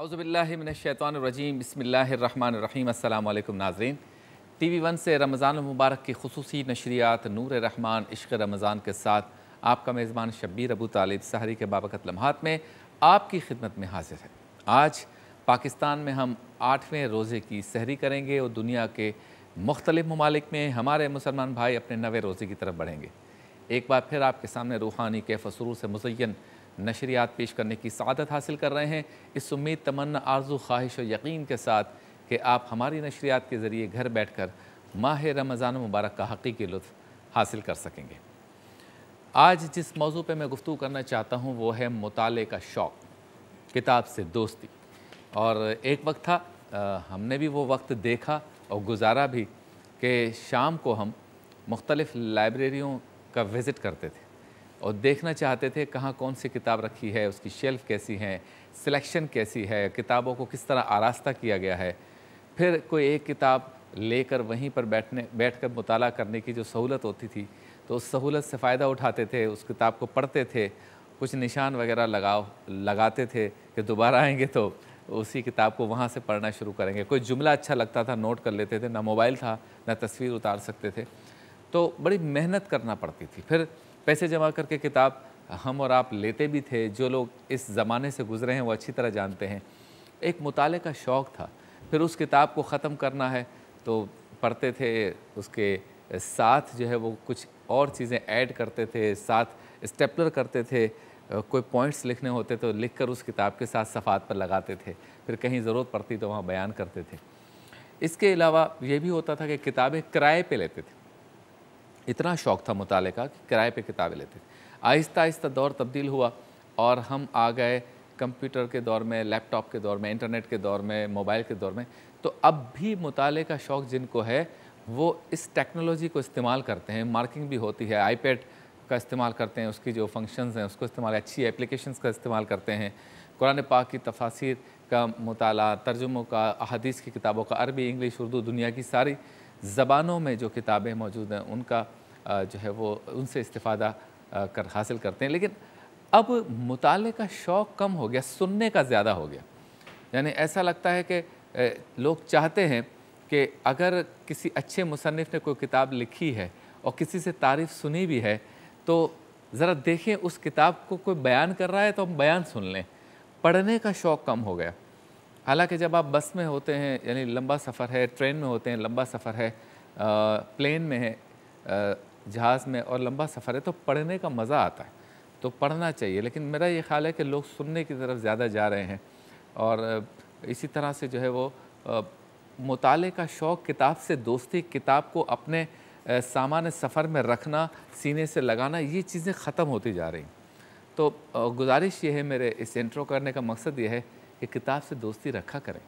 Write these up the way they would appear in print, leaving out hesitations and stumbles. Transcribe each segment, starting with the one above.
औज़ुबिल्लाहिमिनश्शैतानिर्रजीम बिस्मिल्लाहिर्रहमानिर्रहीम। अस्सलाम वालेकुम नाज़रीन। TV1 से रमज़ान मुबारक की खुसूसी नशरियात नूर रहमान इश्क़ रमज़ान के साथ आपका मेज़बान शब्बीर अबू तालिब सहरी के बाबरकत लम्हात में आपकी खिदमत में हाजिर है। आज पाकिस्तान में हम 8वें रोज़े की सहरी करेंगे और दुनिया के मुख्तलिफ़ ममालिक में हमारे मुसलमान भाई अपने 9वें रोज़े की तरफ बढ़ेंगे। एक बार फिर आपके सामने रूहानी कैफ़ सुरूर से मुज़य्यन नशरियात पेश करने की सआदत हासिल कर रहे हैं, इस उम्मीद, तमन्ना, आरज़ू, ख्वाहिश और यकीन के साथ कि आप हमारी नशरियात के ज़रिए घर बैठ कर माह रमज़ान मुबारक का हकीकी लुत्फ़ हासिल कर सकेंगे। आज जिस मौजू पे मैं गुफ्तगू करना चाहता हूँ वो है मुताले का शौक़, किताब से दोस्ती। और एक वक्त था, हमने भी वो वक्त देखा और गुजारा भी कि शाम को हम मुख्तलिफ़ लाइब्रेरियों का विज़िट करते थे और देखना चाहते थे कहाँ कौन सी किताब रखी है, उसकी शेल्फ़ कैसी है, सिलेक्शन कैसी है, किताबों को किस तरह आरास्ता किया गया है। फिर कोई एक किताब लेकर वहीं पर बैठकर मुताला करने की जो सहूलत होती थी, तो उस सहूलत से फ़ायदा उठाते थे, उस किताब को पढ़ते थे, कुछ निशान वगैरह लगाते थे कि दोबारा आएंगे तो उसी किताब को वहाँ से पढ़ना शुरू करेंगे। कोई जुमला अच्छा लगता था, नोट कर लेते थे, ना मोबाइल था, ना तस्वीर उतार सकते थे, तो बड़ी मेहनत करना पड़ती थी। फिर पैसे जमा करके किताब हम और आप लेते भी थे। जो लोग इस ज़माने से गुज़रे हैं वो अच्छी तरह जानते हैं। एक मुताले का शौक़ था। फिर उस किताब को ख़त्म करना है तो पढ़ते थे, उसके साथ जो है वो कुछ और चीज़ें ऐड करते थे, साथ स्टेपलर करते थे, कोई पॉइंट्स लिखने होते तो लिख कर उस किताब के साथ सफ़ात पर लगाते थे। फिर कहीं ज़रूरत पड़ती तो वहाँ बयान करते थे। इसके अलावा ये भी होता था कि किताबें किराए पे लेते थे। इतना शौक़ था मुताले का कि किराए पे किताबें लेते थे। आहिस्ता आहिस्ता दौर तब्दील हुआ और हम आ गए कंप्यूटर के दौर में, लैपटॉप के दौर में, इंटरनेट के दौर में, मोबाइल के दौर में। तो अब भी मुताले का शौक़ जिनको है वो इस टेक्नोलॉजी को इस्तेमाल करते हैं। मार्किंग भी होती है, आईपैड का इस्तेमाल करते हैं, उसकी जो फंक्शंस हैं उसको इस्तेमाल, अच्छी एप्लीकेशंस का इस्तेमाल करते हैं। कुरान पाक की तफासिर का मुताला, तर्जुमों का, अहादीस की किताबों का, अरबी, इंग्लिश, उर्दू, दुनिया की सारी ज़बानों में जो किताबें मौजूद हैं उनका जो है वो उनसे इस्तिफ़ादा कर हासिल करते हैं। लेकिन अब मुताले का शौक़ कम हो गया, सुनने का ज़्यादा हो गया। यानी ऐसा लगता है कि लोग चाहते हैं कि अगर किसी अच्छे मुसन्निफ़ ने कोई किताब लिखी है और किसी से तारीफ़ सुनी भी है तो ज़रा देखें उस किताब को कोई बयान कर रहा है तो हम बयान सुन लें। पढ़ने का शौक़ कम हो गया। हालांकि जब आप बस में होते हैं, यानी लंबा सफ़र है, ट्रेन में होते हैं, लंबा सफ़र है, प्लेन में है, जहाज़ में और लंबा सफ़र है, तो पढ़ने का मज़ा आता है, तो पढ़ना चाहिए। लेकिन मेरा ये ख़्याल है कि लोग सुनने की तरफ ज़्यादा जा रहे हैं और इसी तरह से जो है वो मुताले का शौक़, किताब से दोस्ती, किताब को अपने सामान सफ़र में रखना, सीने से लगाना, ये चीज़ें ख़त्म होती जा रही। तो गुजारिश ये है, मेरे इस इंट्रो करने का मकसद ये है कि किताब से दोस्ती रखा करें,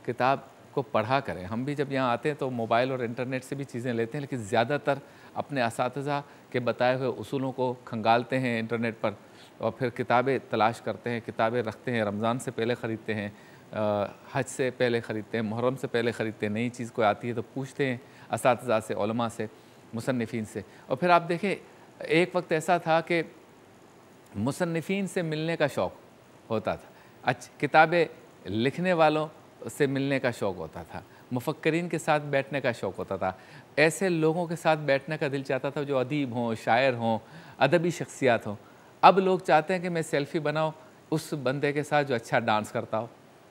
किताब को पढ़ा करें। हम भी जब यहाँ आते हैं तो मोबाइल और इंटरनेट से भी चीज़ें लेते हैं, लेकिन ज़्यादातर अपने असातिज़ा के बताए हुए उसूलों को खंगालते हैं इंटरनेट पर और फिर किताबें तलाश करते हैं, किताबें रखते हैं। रमज़ान से पहले ख़रीदते हैं, हज से पहले ख़रीदते हैं, मुहर्रम से पहले ख़रीदते हैं। नई चीज़ कोई आती है तो पूछते हैं असातिज़ा से, उलमा से, मुसन्निफ़ीन से। और फिर आप देखें, एक वक्त ऐसा था कि मुसन्निफ़ीन से मिलने का शौक़ होता था, किताबें लिखने वालों से मिलने का शौक़ होता था, मुफ़क्किरीन के साथ बैठने का शौक़ होता था। ऐसे लोगों के साथ बैठने का दिल चाहता था जो अदीब हों, शायर हों, अदबी शख्सियात हों। अब लोग चाहते हैं कि मैं सेल्फ़ी बनाऊँ उस बंदे के साथ जो अच्छा डांस करता हो,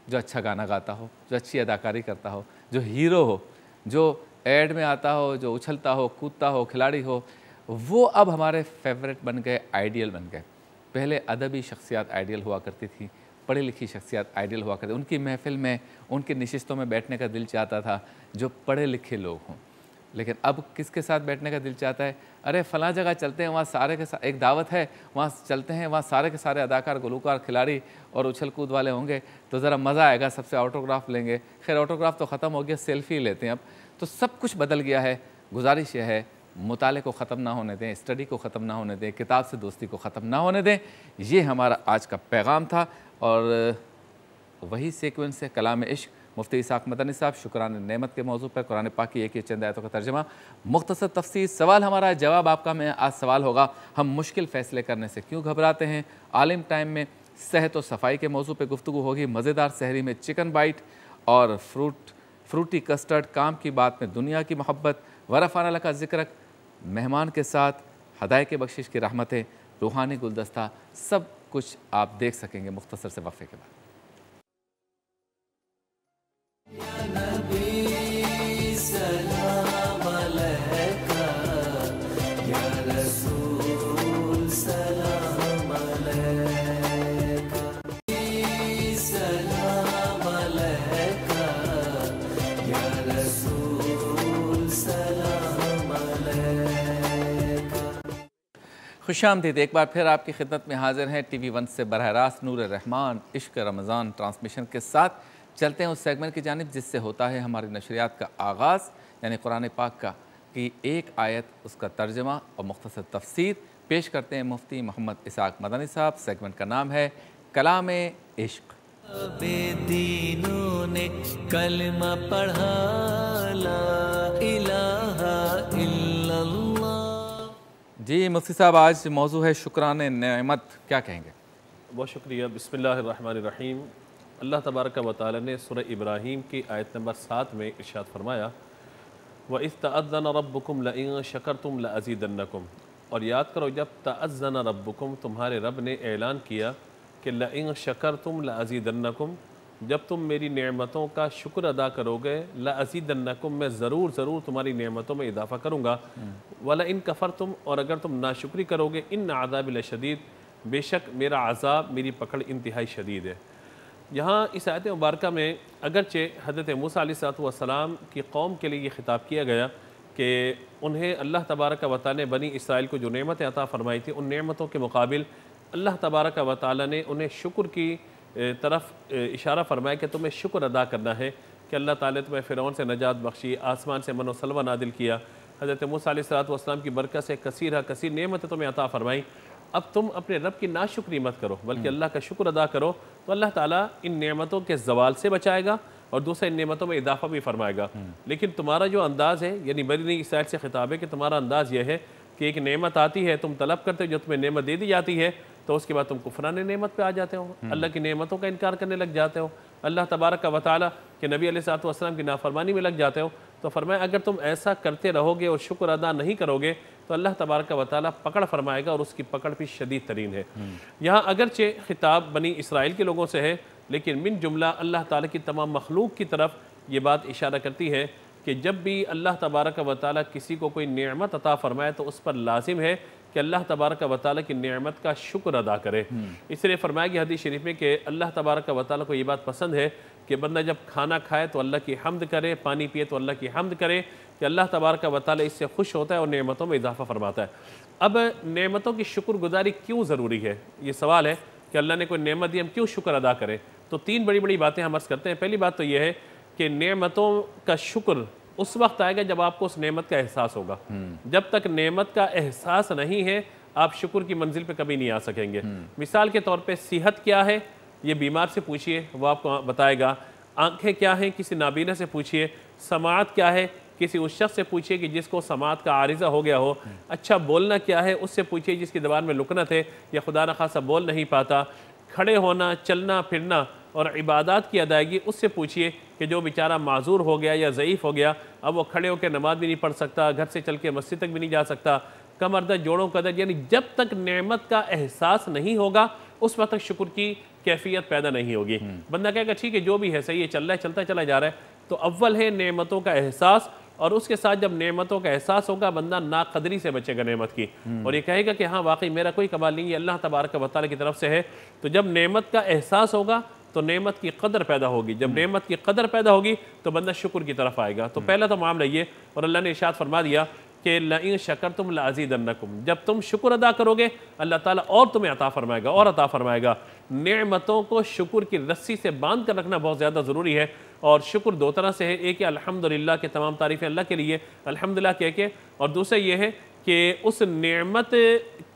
जो अच्छा गाना गाता हो, जो अच्छी अदाकारी करता हो, जो हीरो हो, जो ऐड में आता हो, जो उछलता हो, कूदता हो, खिलाड़ी हो। वो अब हमारे फेवरेट बन गए, आइडियल बन गए। पहले अदबी शख्सियात आइडियल हुआ करती थी, पढ़ी लिखी शख्सियात आइडियल हुआ करती, उनकी महफ़िल में, उनकी नशिस्तों में बैठने का दिल चाहता था जो पढ़े लिखे लोग हों। लेकिन अब किसके साथ बैठने का दिल चाहता है? अरे फ़लाँ जगह चलते हैं, वहाँ सारे के एक दावत है, वहाँ चलते हैं, वहाँ सारे के सारे अदाकार, गुलूकार, खिलाड़ी और उछल कूद वाले होंगे तो ज़रा मज़ा आएगा, सबसे ऑटोग्राफ लेंगे। खैर ऑटोग्राफ तो ख़त्म हो गया, सेल्फ़ी लेते हैं अब। तो सब कुछ बदल गया है। गुजारिश यह है, मुताले को ख़त्म ना होने दें, स्टडी को ख़त्म ना होने दें, किताब से दोस्ती को ख़त्म ना होने दें। ये हमारा आज का पैगाम था और वही सीक्वेंस है कलाम इश्क, मुफ्ती इसाक मदनी साहब शुक्रान नेमत के मौजू पर कुरान पाक की एक चंद आयतों का तर्जमा, मुख्तसर तफसीर। सवाल हमारा है, जवाब आपका। मैं आज सवाल होगा, हम मुश्किल फ़ैसले करने से क्यों घबराते हैं? आलिम टाइम में सेहत और सफाई के मौजू पे गुफ्तगू होगी। मज़ेदार सहरी में चिकन बाइट और फ्रूटी कस्टर्ड, काम की बात में दुनिया की मोहब्बत, वरफ़ाना का जिक्र, मेहमान के साथ हदायत के बख्शिश की रहमतें, रूहानी गुलदस्ता, सब कुछ आप देख सकेंगे मुख्तसर से वक्फे के बाद। खुशामदीद, एक बार फिर आपकी खिदमत में हाजिर हैं TV1 से बरह रास्त नूर रहमान इश्क रमज़ान ट्रांसमिशन के साथ। चलते हैं उस सेगमेंट की जानिब जिससे होता है हमारी नशरियात का आगाज़, यानी कुरान पाक का कि एक आयत, उसका तर्जमा और मुख्तसर तफसीर पेश करते हैं मुफ्ती मोहम्मद इसाक मदनी साहब। सेगमेंट का नाम है कलाम इश्क। बेदीनों ने कलमा पढ़ा, ला इलाहा इल्लल्लाह। जी मुफ्ती साहब, आज मौजू है शुक्राने नेमत, क्या कहेंगे? बहुत शुक्रिया। बिस्मिल्लाहिर्रहमानिर्रहीम। अल्लाह तबारक व तआला ने सूरह इब्राहीम की आयत नंबर 7 में इरशाद फरमाया, व इज़ तअज़्ज़न रब्बुकुम लइन शकरतुम लअज़ीदन्नकुम। और याद करो जब तअज़्ज़न रब्बुकुम, तुम्हारे रब ने ऐलान किया कि लइन शकरतुम लअज़ीदन्नकुम, जब तुम मेरी नेमतों का शुक्र अदा करोगे, लअज़ीदन्नकुम, मैं ज़रूर तुम्हारी नेमतों में इजाफ़ा करूँगा। वला इन कफ़रतुम, और अगर तुम नाशुक्री करोगे, इन अज़ाबी लशदीद, बेशक मेरा अज़ाब, मेरी पकड़ इंतहाई शदीद है। यहाँ इस आयत मुबारका में अगरचे हज़रत मूसा अलैहिस्सलाम की कौम के लिए ये ख़िताब किया गया कि उन्हें अल्लाह तबारक व तआला ने बनी इसराइल को जो नेमतें अता फ़रमाई थी, उन नेमतों के मुकाबिल अल्लाह तबारक व तआला ने उन्हें शुक्र की तरफ इशारा फरमाया कि तुम्हें शुक्र अदा करना है कि अल्लाह ताला तुम्हें फ़िरौन से नजात बख्शी, आसमान से मन व सलवा नादिल किया, हज़रत मूसा अलैहिस्सलाम की बरकत से कसीर नेमतें तुम्हें अता फ़रमाई। अब तुम अपने रब की नाशुक्री मत करो, बल्कि अल्लाह का शुक्र अदा करो, तो अल्लाह ताला इन नेमतों के ज़वाल से बचाएगा और दूसरे इन नेमतों में इजाफा भी फरमाएगा। लेकिन तुम्हारा जो अंदाज़ है, यानी बनी इसराइल से खिताब है कि तुम्हारा अंदाज़ यह है कि एक नेमत आती है, तुम तलब करते हो, जो तुम्हें नेमत दे दी जाती है, तो उसके बाद तुम कुफरान नेमत पे आ जाते हो, अल्लाह की नेमतों का इनकार करने लग जाते हो, अल्लाह तबारक व तआला के नबी अलैहिस्सलाम की नाफरमानी में लग जाते हो। तो फरमाया अगर तुम ऐसा करते रहोगे और शुक्र अदा नहीं करोगे तो अल्लाह तबारक व तआला पकड़ फरमाएगा और उसकी पकड़ भी शदीद तरीन है। यहाँ अगरचे खिताब बनी इसराइल के लोगों से है, लेकिन मिन जुमला अल्लाह ताला की तमाम मखलूक की तरफ ये बात इशारा करती है कि जब भी अल्लाह तबारक व तआला किसी को कोई नेमत अता फरमाए तो उस पर लाजिम है कि अल्लाह तबारक व तआला की नेमत का शुक्र अदा करे। इसलिए फरमाया गया हदीस शरीफ में कि अल्लाह तबारक व तआला को ये बात पसंद है कि बंदा जब खाना खाए तो अल्लाह की हम्द करे, पानी पिए तो अल्लाह की हम्द करे, कि अल्लाह तबारक व तआला इससे खुश होता है और नेमतों में इजाफा फरमाता है। अब नेमतों की शुक्रगुजारी क्यों ज़रूरी है, ये सवाल है कि अल्लाह ने कोई नेमत दी, हम क्यों शुक्र अदा करें? तो तीन बड़ी बड़ी बातें हम अर्ज़ करते हैं। पहली बात तो यह है कि नेमतों का शुक्र उस वक्त आएगा जब आपको उस नेमत का एहसास होगा। जब तक नेमत का एहसास नहीं है, आप शुक्र की मंजिल पे कभी नहीं आ सकेंगे। मिसाल के तौर पे सेहत क्या है, ये बीमार से पूछिए, वो आपको बताएगा। आंखें क्या हैं, किसी नाबीना से पूछिए। समाअत क्या है, किसी उस शख्स से पूछिए कि जिसको समाअत का आरिज़ा हो गया हो। अच्छा बोलना क्या है, उससे पूछिए जिसकी ज़बान में लुकनत है या खुदा न खासा बोल नहीं पाता। खड़े होना, चलना फिरना और इबादत की अदायगी, उससे पूछिए कि जो बेचारा माजूर हो गया या ज़ईफ़ हो गया, अब वो खड़े होकर नमाज भी नहीं पढ़ सकता, घर से चल के मस्जिद तक भी नहीं जा सकता, कमर दर्द, जोड़ों का दर्द, यानी जब तक नेमत का एहसास नहीं होगा उस वक्त तक शुक्र की कैफियत पैदा नहीं होगी। बंदा कहेगा ठीक है जो भी है सही है, चल रहा है, चलता चला जा रहा है। तो अव्वल है नेमतों का एहसास, और उसके साथ जब नेमतों का एहसास होगा बंदा नाकदरी से बचेगा नेमत की, और ये कहेगा कि हाँ वाकई मेरा कोई कमाल नहीं है, अल्लाह तबारक व तआला की तरफ से है। तो जब नेमत का एहसास होगा तो नेमत की कदर पैदा होगी, जब नेमत की कदर पैदा होगी तो बंदा शुक्र की तरफ आएगा। तो पहला तो मामला ये, और अल्लाह ने इरशाद फरमा दिया कि लइन शकरतुम लअज़ीदन्नकुम, जब तुम शुक्र अदा करोगे अल्लाह ताला और तुम्हें अता फरमाएगा और अता फरमाएगा। नेमतों को शुक्र की रस्सी से बांध कर रखना बहुत ज़्यादा ज़रूरी है। और शुक्र दो तरह से है, एक है अल्हम्दुलिल्लाह के तमाम तारीफ़ें अल्लाह के लिए, अल्हम्दुलिल्लाह कह के, और दूसरा ये है कि उस नेमत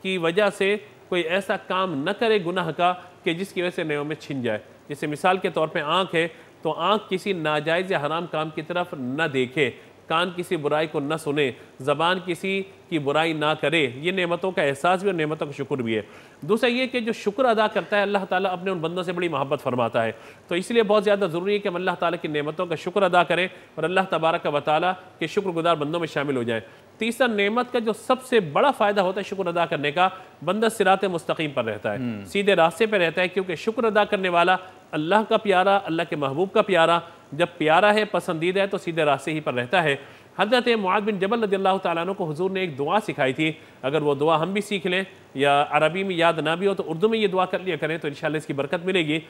की वजह से कोई ऐसा काम न करे गुनाह का कि जिसकी वजह से नेमत छिन जाए। जैसे मिसाल के तौर पे आँख है, तो आँख किसी नाजायज़ या हराम काम की तरफ न देखे, कान किसी बुराई को न सुने, ज़बान किसी की बुराई ना करे, ये नेमतों का एहसास भी और नेमतों का शुक्र भी है। दूसरा ये कि जो शुक्र अदा करता है अल्लाह ताला अपने उन बंदों से बड़ी मोहब्बत फरमाता है। तो इसलिए बहुत ज़्यादा ज़रूरी है कि हम अल्लाह ताला की नेमतों का शुक्र अदा करें और अल्लाह तबारक व तआला के शुक्रगुजार बंदों में शामिल हो जाएं। तीसरा, नेमत का जो सबसे बड़ा फ़ायदा होता है शुक्र अदा करने का, बंदा सिरात मुस्तकीम पर रहता है, सीधे रास्ते पर रहता है, क्योंकि शुक्र अदा करने वाला अल्लाह का प्यारा, अल्लाह के महबूब का प्यारा, जब प्यारा है, पसंदीदा है, तो सीधे रास्ते ही पर रहता है। हज़रत मुआज़ बिन जबल रज़ियल्लाहु तआला अन्हु को हुज़ूर ने एक दुआ सिखाई थी, अगर वो दुआ हम भी सीख लें या अरबी में याद ना भी हो तो उर्दू में ये दुआ कर लिया करें तो इंशाअल्लाह इसकी बरकत मिलेगी।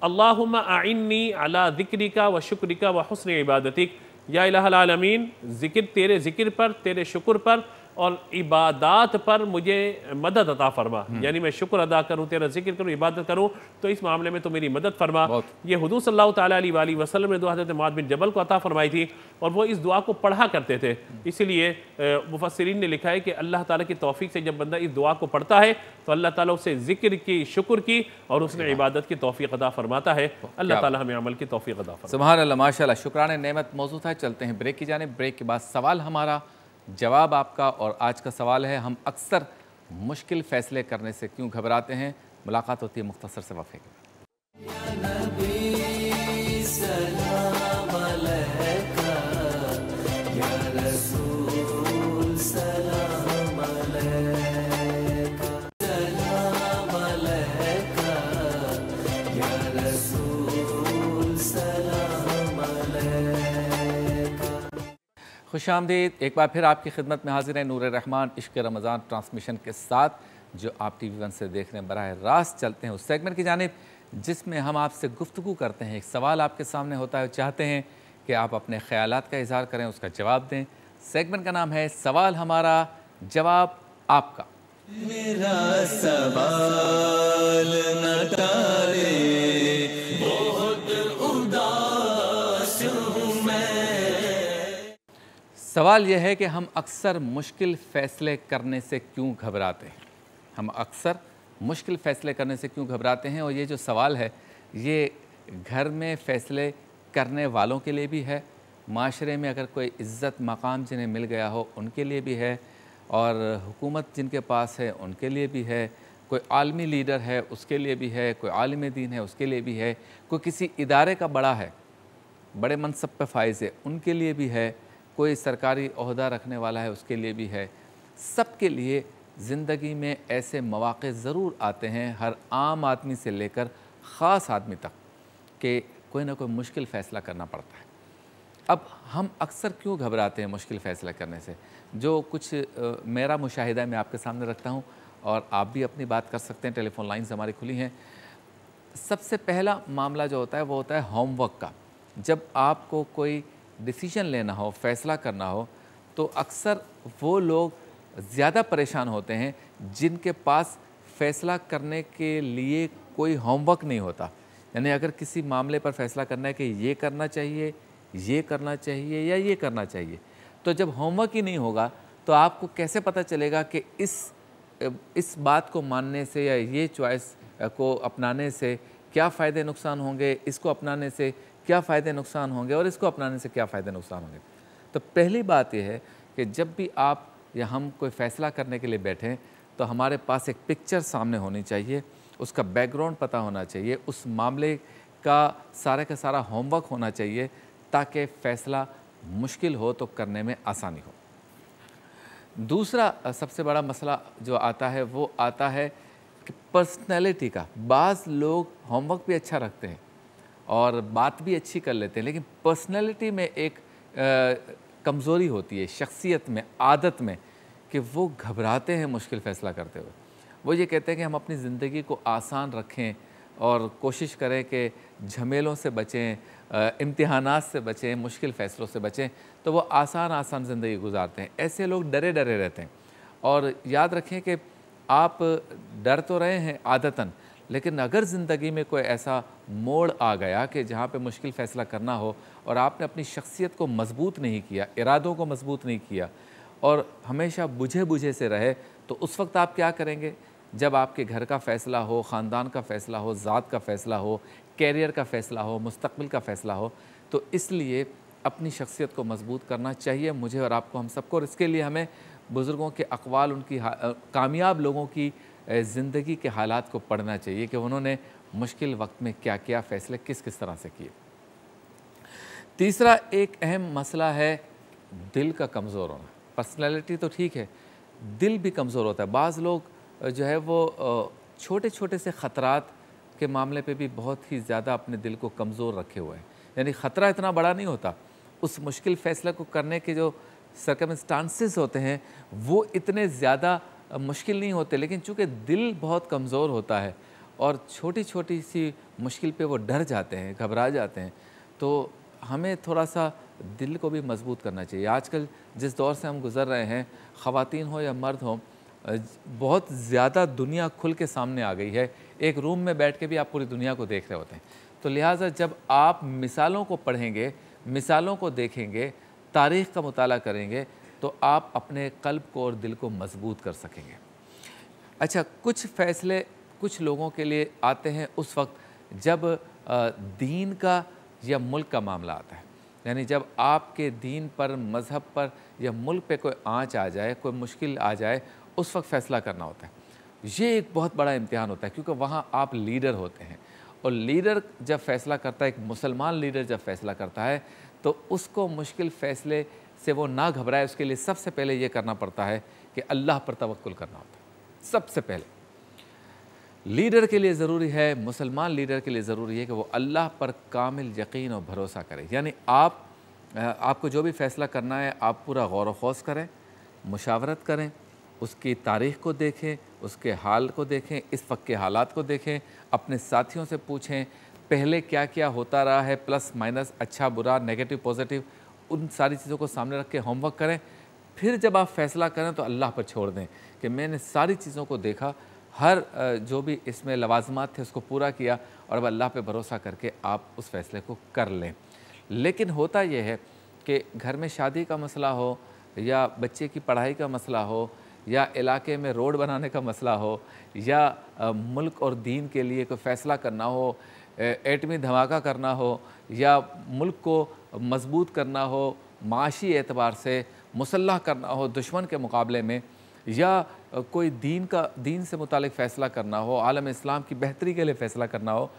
अल्लाहुम्मा आइन्नी अला ज़िक्रिका व शुक्रिका व हुस्न इबादतिक, या इलाहल आलमीन, तेरे ज़िक्र पर, तेरे शुक्र पर और इबादत पर मुझे मदद अता फरमा। यानी मैं शुक्र अदा करूँ, तेरा जिक्र करूँ, इबादत करूँ, तो इस मामले में तो मेरी मदद फरमा। ये हुज़ूर सल्लल्लाहु तआला अलैहि वसल्लम ने दुआ हज़रत मुआज़ बिन जबल को अता फरमाई थी और वो इस दुआ को पढ़ा करते थे। इसीलिए मुफस्सिरीन ने लिखा है कि अल्लाह ताला की तौफीक से जब बंदा इस दुआ को पढ़ता है तो अल्लाह ताला उसे जिक्र की, शुक्र की और उसने इबादत की तौफीक अता फरमाता है। अल्लाह ताला हमें अमल की तौफीक अता फरमाए। सुभान अल्लाह, माशाअल्लाह। शुक्राने नेमत मौजूद है। चलते हैं ब्रेक की जानिब। ब्रेक के बाद सवाल हमारा, जवाब आपका। और आज का सवाल है, हम अक्सर मुश्किल फ़ैसले करने से क्यों घबराते हैं। मुलाकात होती है मुख्तसर से वफ़े के। खुशामदीद, एक बार फिर आपकी खिदमत में हाजिर है नूर रहमान इश्क़ रमज़ान ट्रांसमिशन के साथ, जो आप TV1 से देख रहे हैं। बराह रास्त चलते हैं उस सेगमेंट की जानिब जिसमें हम आपसे गुफ्तगू करते हैं। एक सवाल आपके सामने होता है, चाहते हैं कि आप अपने ख़यालात का इज़हार करें, उसका जवाब दें। सेगमेंट का नाम है सवाल हमारा, जवाब आपका। मेरा सवाल न टाले, बहुत उदास हूँ मैं। सवाल यह है कि हम अक्सर मुश्किल फ़ैसले करने से क्यों घबराते हैं। हम अक्सर मुश्किल फ़ैसले करने से क्यों घबराते हैं। और ये जो सवाल है, ये घर में फ़ैसले करने वालों के लिए भी है, माशरे में अगर कोई इज़्ज़त मकाम जिन्हें मिल गया हो उनके लिए भी है, और हुकूमत जिनके पास है उनके लिए भी है, कोई आलमी लीडर है उसके लिए भी है, कोई आलिम दीन है उसके लिए भी है, कोई किसी इदारे का बड़ा है, बड़े मनसब पे फाइज़ है उनके लिए भी है, कोई सरकारी ओहदा रखने वाला है उसके लिए भी है। सबके लिए ज़िंदगी में ऐसे मौक़े ज़रूर आते हैं, हर आम आदमी से लेकर ख़ास आदमी तक, कि कोई ना कोई मुश्किल फ़ैसला करना पड़ता है। अब हम अक्सर क्यों घबराते हैं मुश्किल फ़ैसला करने से। जो कुछ मेरा मुशाहिदा मैं आपके सामने रखता हूँ और आप भी अपनी बात कर सकते हैं। टेलीफोन लाइन्स हमारी खुली हैं। सबसे पहला मामला जो होता है वो होता है होमवर्क का। जब आपको कोई डिसीजन लेना हो, फ़ैसला करना हो, तो अक्सर वो लोग ज़्यादा परेशान होते हैं जिनके पास फ़ैसला करने के लिए कोई होमवर्क नहीं होता। यानी अगर किसी मामले पर फ़ैसला करना है कि ये करना चाहिए, ये करना चाहिए या ये करना चाहिए, तो जब होमवर्क ही नहीं होगा तो आपको कैसे पता चलेगा कि इस बात को मानने से या ये चॉइस को अपनाने से क्या फ़ायदे नुकसान होंगे, इसको अपनाने से क्या फ़ायदे नुकसान होंगे और इसको अपनाने से क्या फ़ायदे नुकसान होंगे। तो पहली बात यह है कि जब भी आप या हम कोई फ़ैसला करने के लिए बैठें तो हमारे पास एक पिक्चर सामने होनी चाहिए, उसका बैकग्राउंड पता होना चाहिए, उस मामले का सारा होमवर्क होना चाहिए, ताकि फ़ैसला मुश्किल हो तो करने में आसानी हो। दूसरा सबसे बड़ा मसला जो आता है वो आता है कि पर्सनैलिटी का। बाज़ लोग होमवर्क भी अच्छा रखते हैं और बात भी अच्छी कर लेते हैं, लेकिन पर्सनैलिटी में एक कमज़ोरी होती है, शख्सियत में, आदत में, कि वो घबराते हैं मुश्किल फ़ैसला करते हुए। वो ये कहते हैं कि हम अपनी ज़िंदगी को आसान रखें और कोशिश करें कि झमेलों से बचें, इम्तिहानात से बचें, मुश्किल फ़ैसलों से बचें, तो वो आसान ज़िंदगी गुजारते हैं। ऐसे लोग डरे रहते हैं। और याद रखें कि आप डर तो रहे हैं आदतन, लेकिन अगर ज़िंदगी में कोई ऐसा मोड़ आ गया कि जहाँ पे मुश्किल फ़ैसला करना हो और आपने अपनी शख्सियत को मज़बूत नहीं किया, इरादों को मज़बूत नहीं किया और हमेशा बुझे से रहे, तो उस वक्त आप क्या करेंगे। जब आपके घर का फ़ैसला हो, ख़ानदान का फ़ैसला हो, ज़ात का फ़ैसला हो, कैरियर का फ़ैसला हो, मुस्तक़बिल का फ़ैसला हो, तो इसलिए अपनी शख्सियत को मजबूत करना चाहिए, मुझे और आपको, हम सबको। और इसके लिए हमें बुज़ुर्गों के अक़वाल, उनकी कामयाब लोगों की ज़िंदगी के हालात को पढ़ना चाहिए कि उन्होंने मुश्किल वक्त में क्या क्या फ़ैसले किस किस तरह से किए। तीसरा एक अहम मसला है दिल का कमज़ोर होना। पर्सनैलिटी तो ठीक है, दिल भी कमज़ोर होता है। बाज़ लोग जो है वो छोटे छोटे से ख़तरात के मामले पे भी बहुत ही ज़्यादा अपने दिल को कमज़ोर रखे हुए हैं। यानी ख़तरा इतना बड़ा नहीं होता, उस मुश्किल फ़ैसले को करने के जो सर्कमस्टांसेस होते हैं वो इतने ज़्यादा मुश्किल नहीं होते, लेकिन चूँकि दिल बहुत कमज़ोर होता है और छोटी छोटी सी मुश्किल पे वो डर जाते हैं, घबरा जाते हैं, तो हमें थोड़ा सा दिल को भी मजबूत करना चाहिए। आजकल जिस दौर से हम गुज़र रहे हैं, ख़वातीन हो या मर्द हो, बहुत ज़्यादा दुनिया खुल के सामने आ गई है। एक रूम में बैठ के भी आप पूरी दुनिया को देख रहे होते हैं। तो लिहाजा जब आप मिसालों को पढ़ेंगे, मिसालों को देखेंगे, तारीख़ का मुताला करेंगे, तो आप अपने क़ल्ब को और दिल को मजबूत कर सकेंगे। अच्छा, कुछ फ़ैसले कुछ लोगों के लिए आते हैं उस वक्त जब दीन का या मुल्क का मामला आता है। यानी जब आपके दीन पर, मज़हब पर या मुल्क पे कोई आँच आ जाए, कोई मुश्किल आ जाए, उस वक्त फ़ैसला करना होता है। ये एक बहुत बड़ा इम्तिहान होता है, क्योंकि वहाँ आप लीडर होते हैं, और लीडर जब फ़ैसला करता है, एक मुसलमान लीडर जब फ़ैसला करता है, तो उसको मुश्किल फ़ैसले से वो ना घबराए। उसके लिए सबसे पहले ये करना पड़ता है कि अल्लाह पर तवक्कुल करना होता है। सबसे पहले लीडर के लिए ज़रूरी है, मुसलमान लीडर के लिए ज़रूरी है कि वो अल्लाह पर कामिल यकीन और भरोसा करे। यानी आपको जो भी फ़ैसला करना है, आप पूरा गौर व खौस करें, मुशावरत करें, उसकी तारीख़ को देखें, उसके हाल को देखें, इस वक्त के हालात को देखें, अपने साथियों से पूछें पहले क्या क्या होता रहा है, प्लस माइनस, अच्छा बुरा, नेगेटिव पॉजिटिव, उन सारी चीज़ों को सामने रख के होमवर्क करें। फिर जब आप फ़ैसला करें तो अल्लाह पर छोड़ दें कि मैंने सारी चीज़ों को देखा, हर जो भी इसमें लवाजमात थे उसको पूरा किया, और अब अल्लाह पे भरोसा करके आप उस फ़ैसले को कर लें। लेकिन होता यह है कि घर में शादी का मसला हो, या बच्चे की पढ़ाई का मसला हो, या इलाके में रोड बनाने का मसला हो, या मुल्क और दीन के लिए कोई फ़ैसला करना हो, एटमी धमाका करना हो, या मुल्क को मजबूत करना हो, माशी एतबार से मुसल्लह करना हो दुश्मन के मुकाबले में, या कोई दीन से मुतालिक फ़ैसला करना हो, आलम इस्लाम की बेहतरी के लिए फ़ैसला करना हो,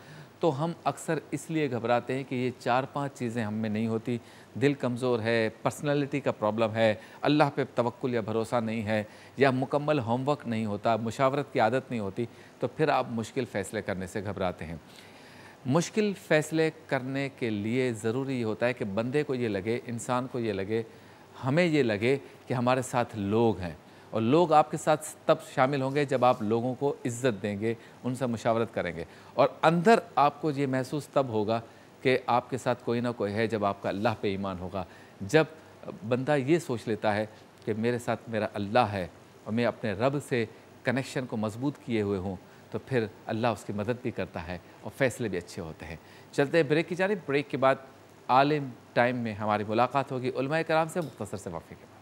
तो हम अक्सर इसलिए घबराते हैं कि ये 4-5 चीज़ें हम में नहीं होती। दिल कमज़ोर है, पर्सनैलिटी का प्रॉब्लम है, अल्लाह पे तवक्कुल या भरोसा नहीं है, या मुकम्मल होमवर्क नहीं होता, मुशावरत की आदत नहीं होती, तो फिर आप मुश्किल फ़ैसले करने से घबराते हैं। मुश्किल फ़ैसले करने के लिए ज़रूरी ये होता है कि बंदे को ये लगे, इंसान को ये लगे, हमें ये लगे कि हमारे साथ लोग हैं, और लोग आपके साथ तब शामिल होंगे जब आप लोगों को इज़्ज़त देंगे, उनसे मुशावरत करेंगे, और अंदर आपको ये महसूस तब होगा कि आपके साथ कोई ना कोई है, जब आपका अल्लाह पे ईमान होगा। जब बंदा ये सोच लेता है कि मेरे साथ मेरा अल्लाह है और मैं अपने रब से कनेक्शन को मजबूत किए हुए हूँ, तो फिर अल्लाह उसकी मदद भी करता है और फ़ैसले भी अच्छे होते हैं। चलते हैं ब्रेक की जानिब। ब्रेक के बाद आलिम टाइम में हमारी मुलाकात होगी उलमाए कराम से मुख्तसर से वक़्फ़े के बाद।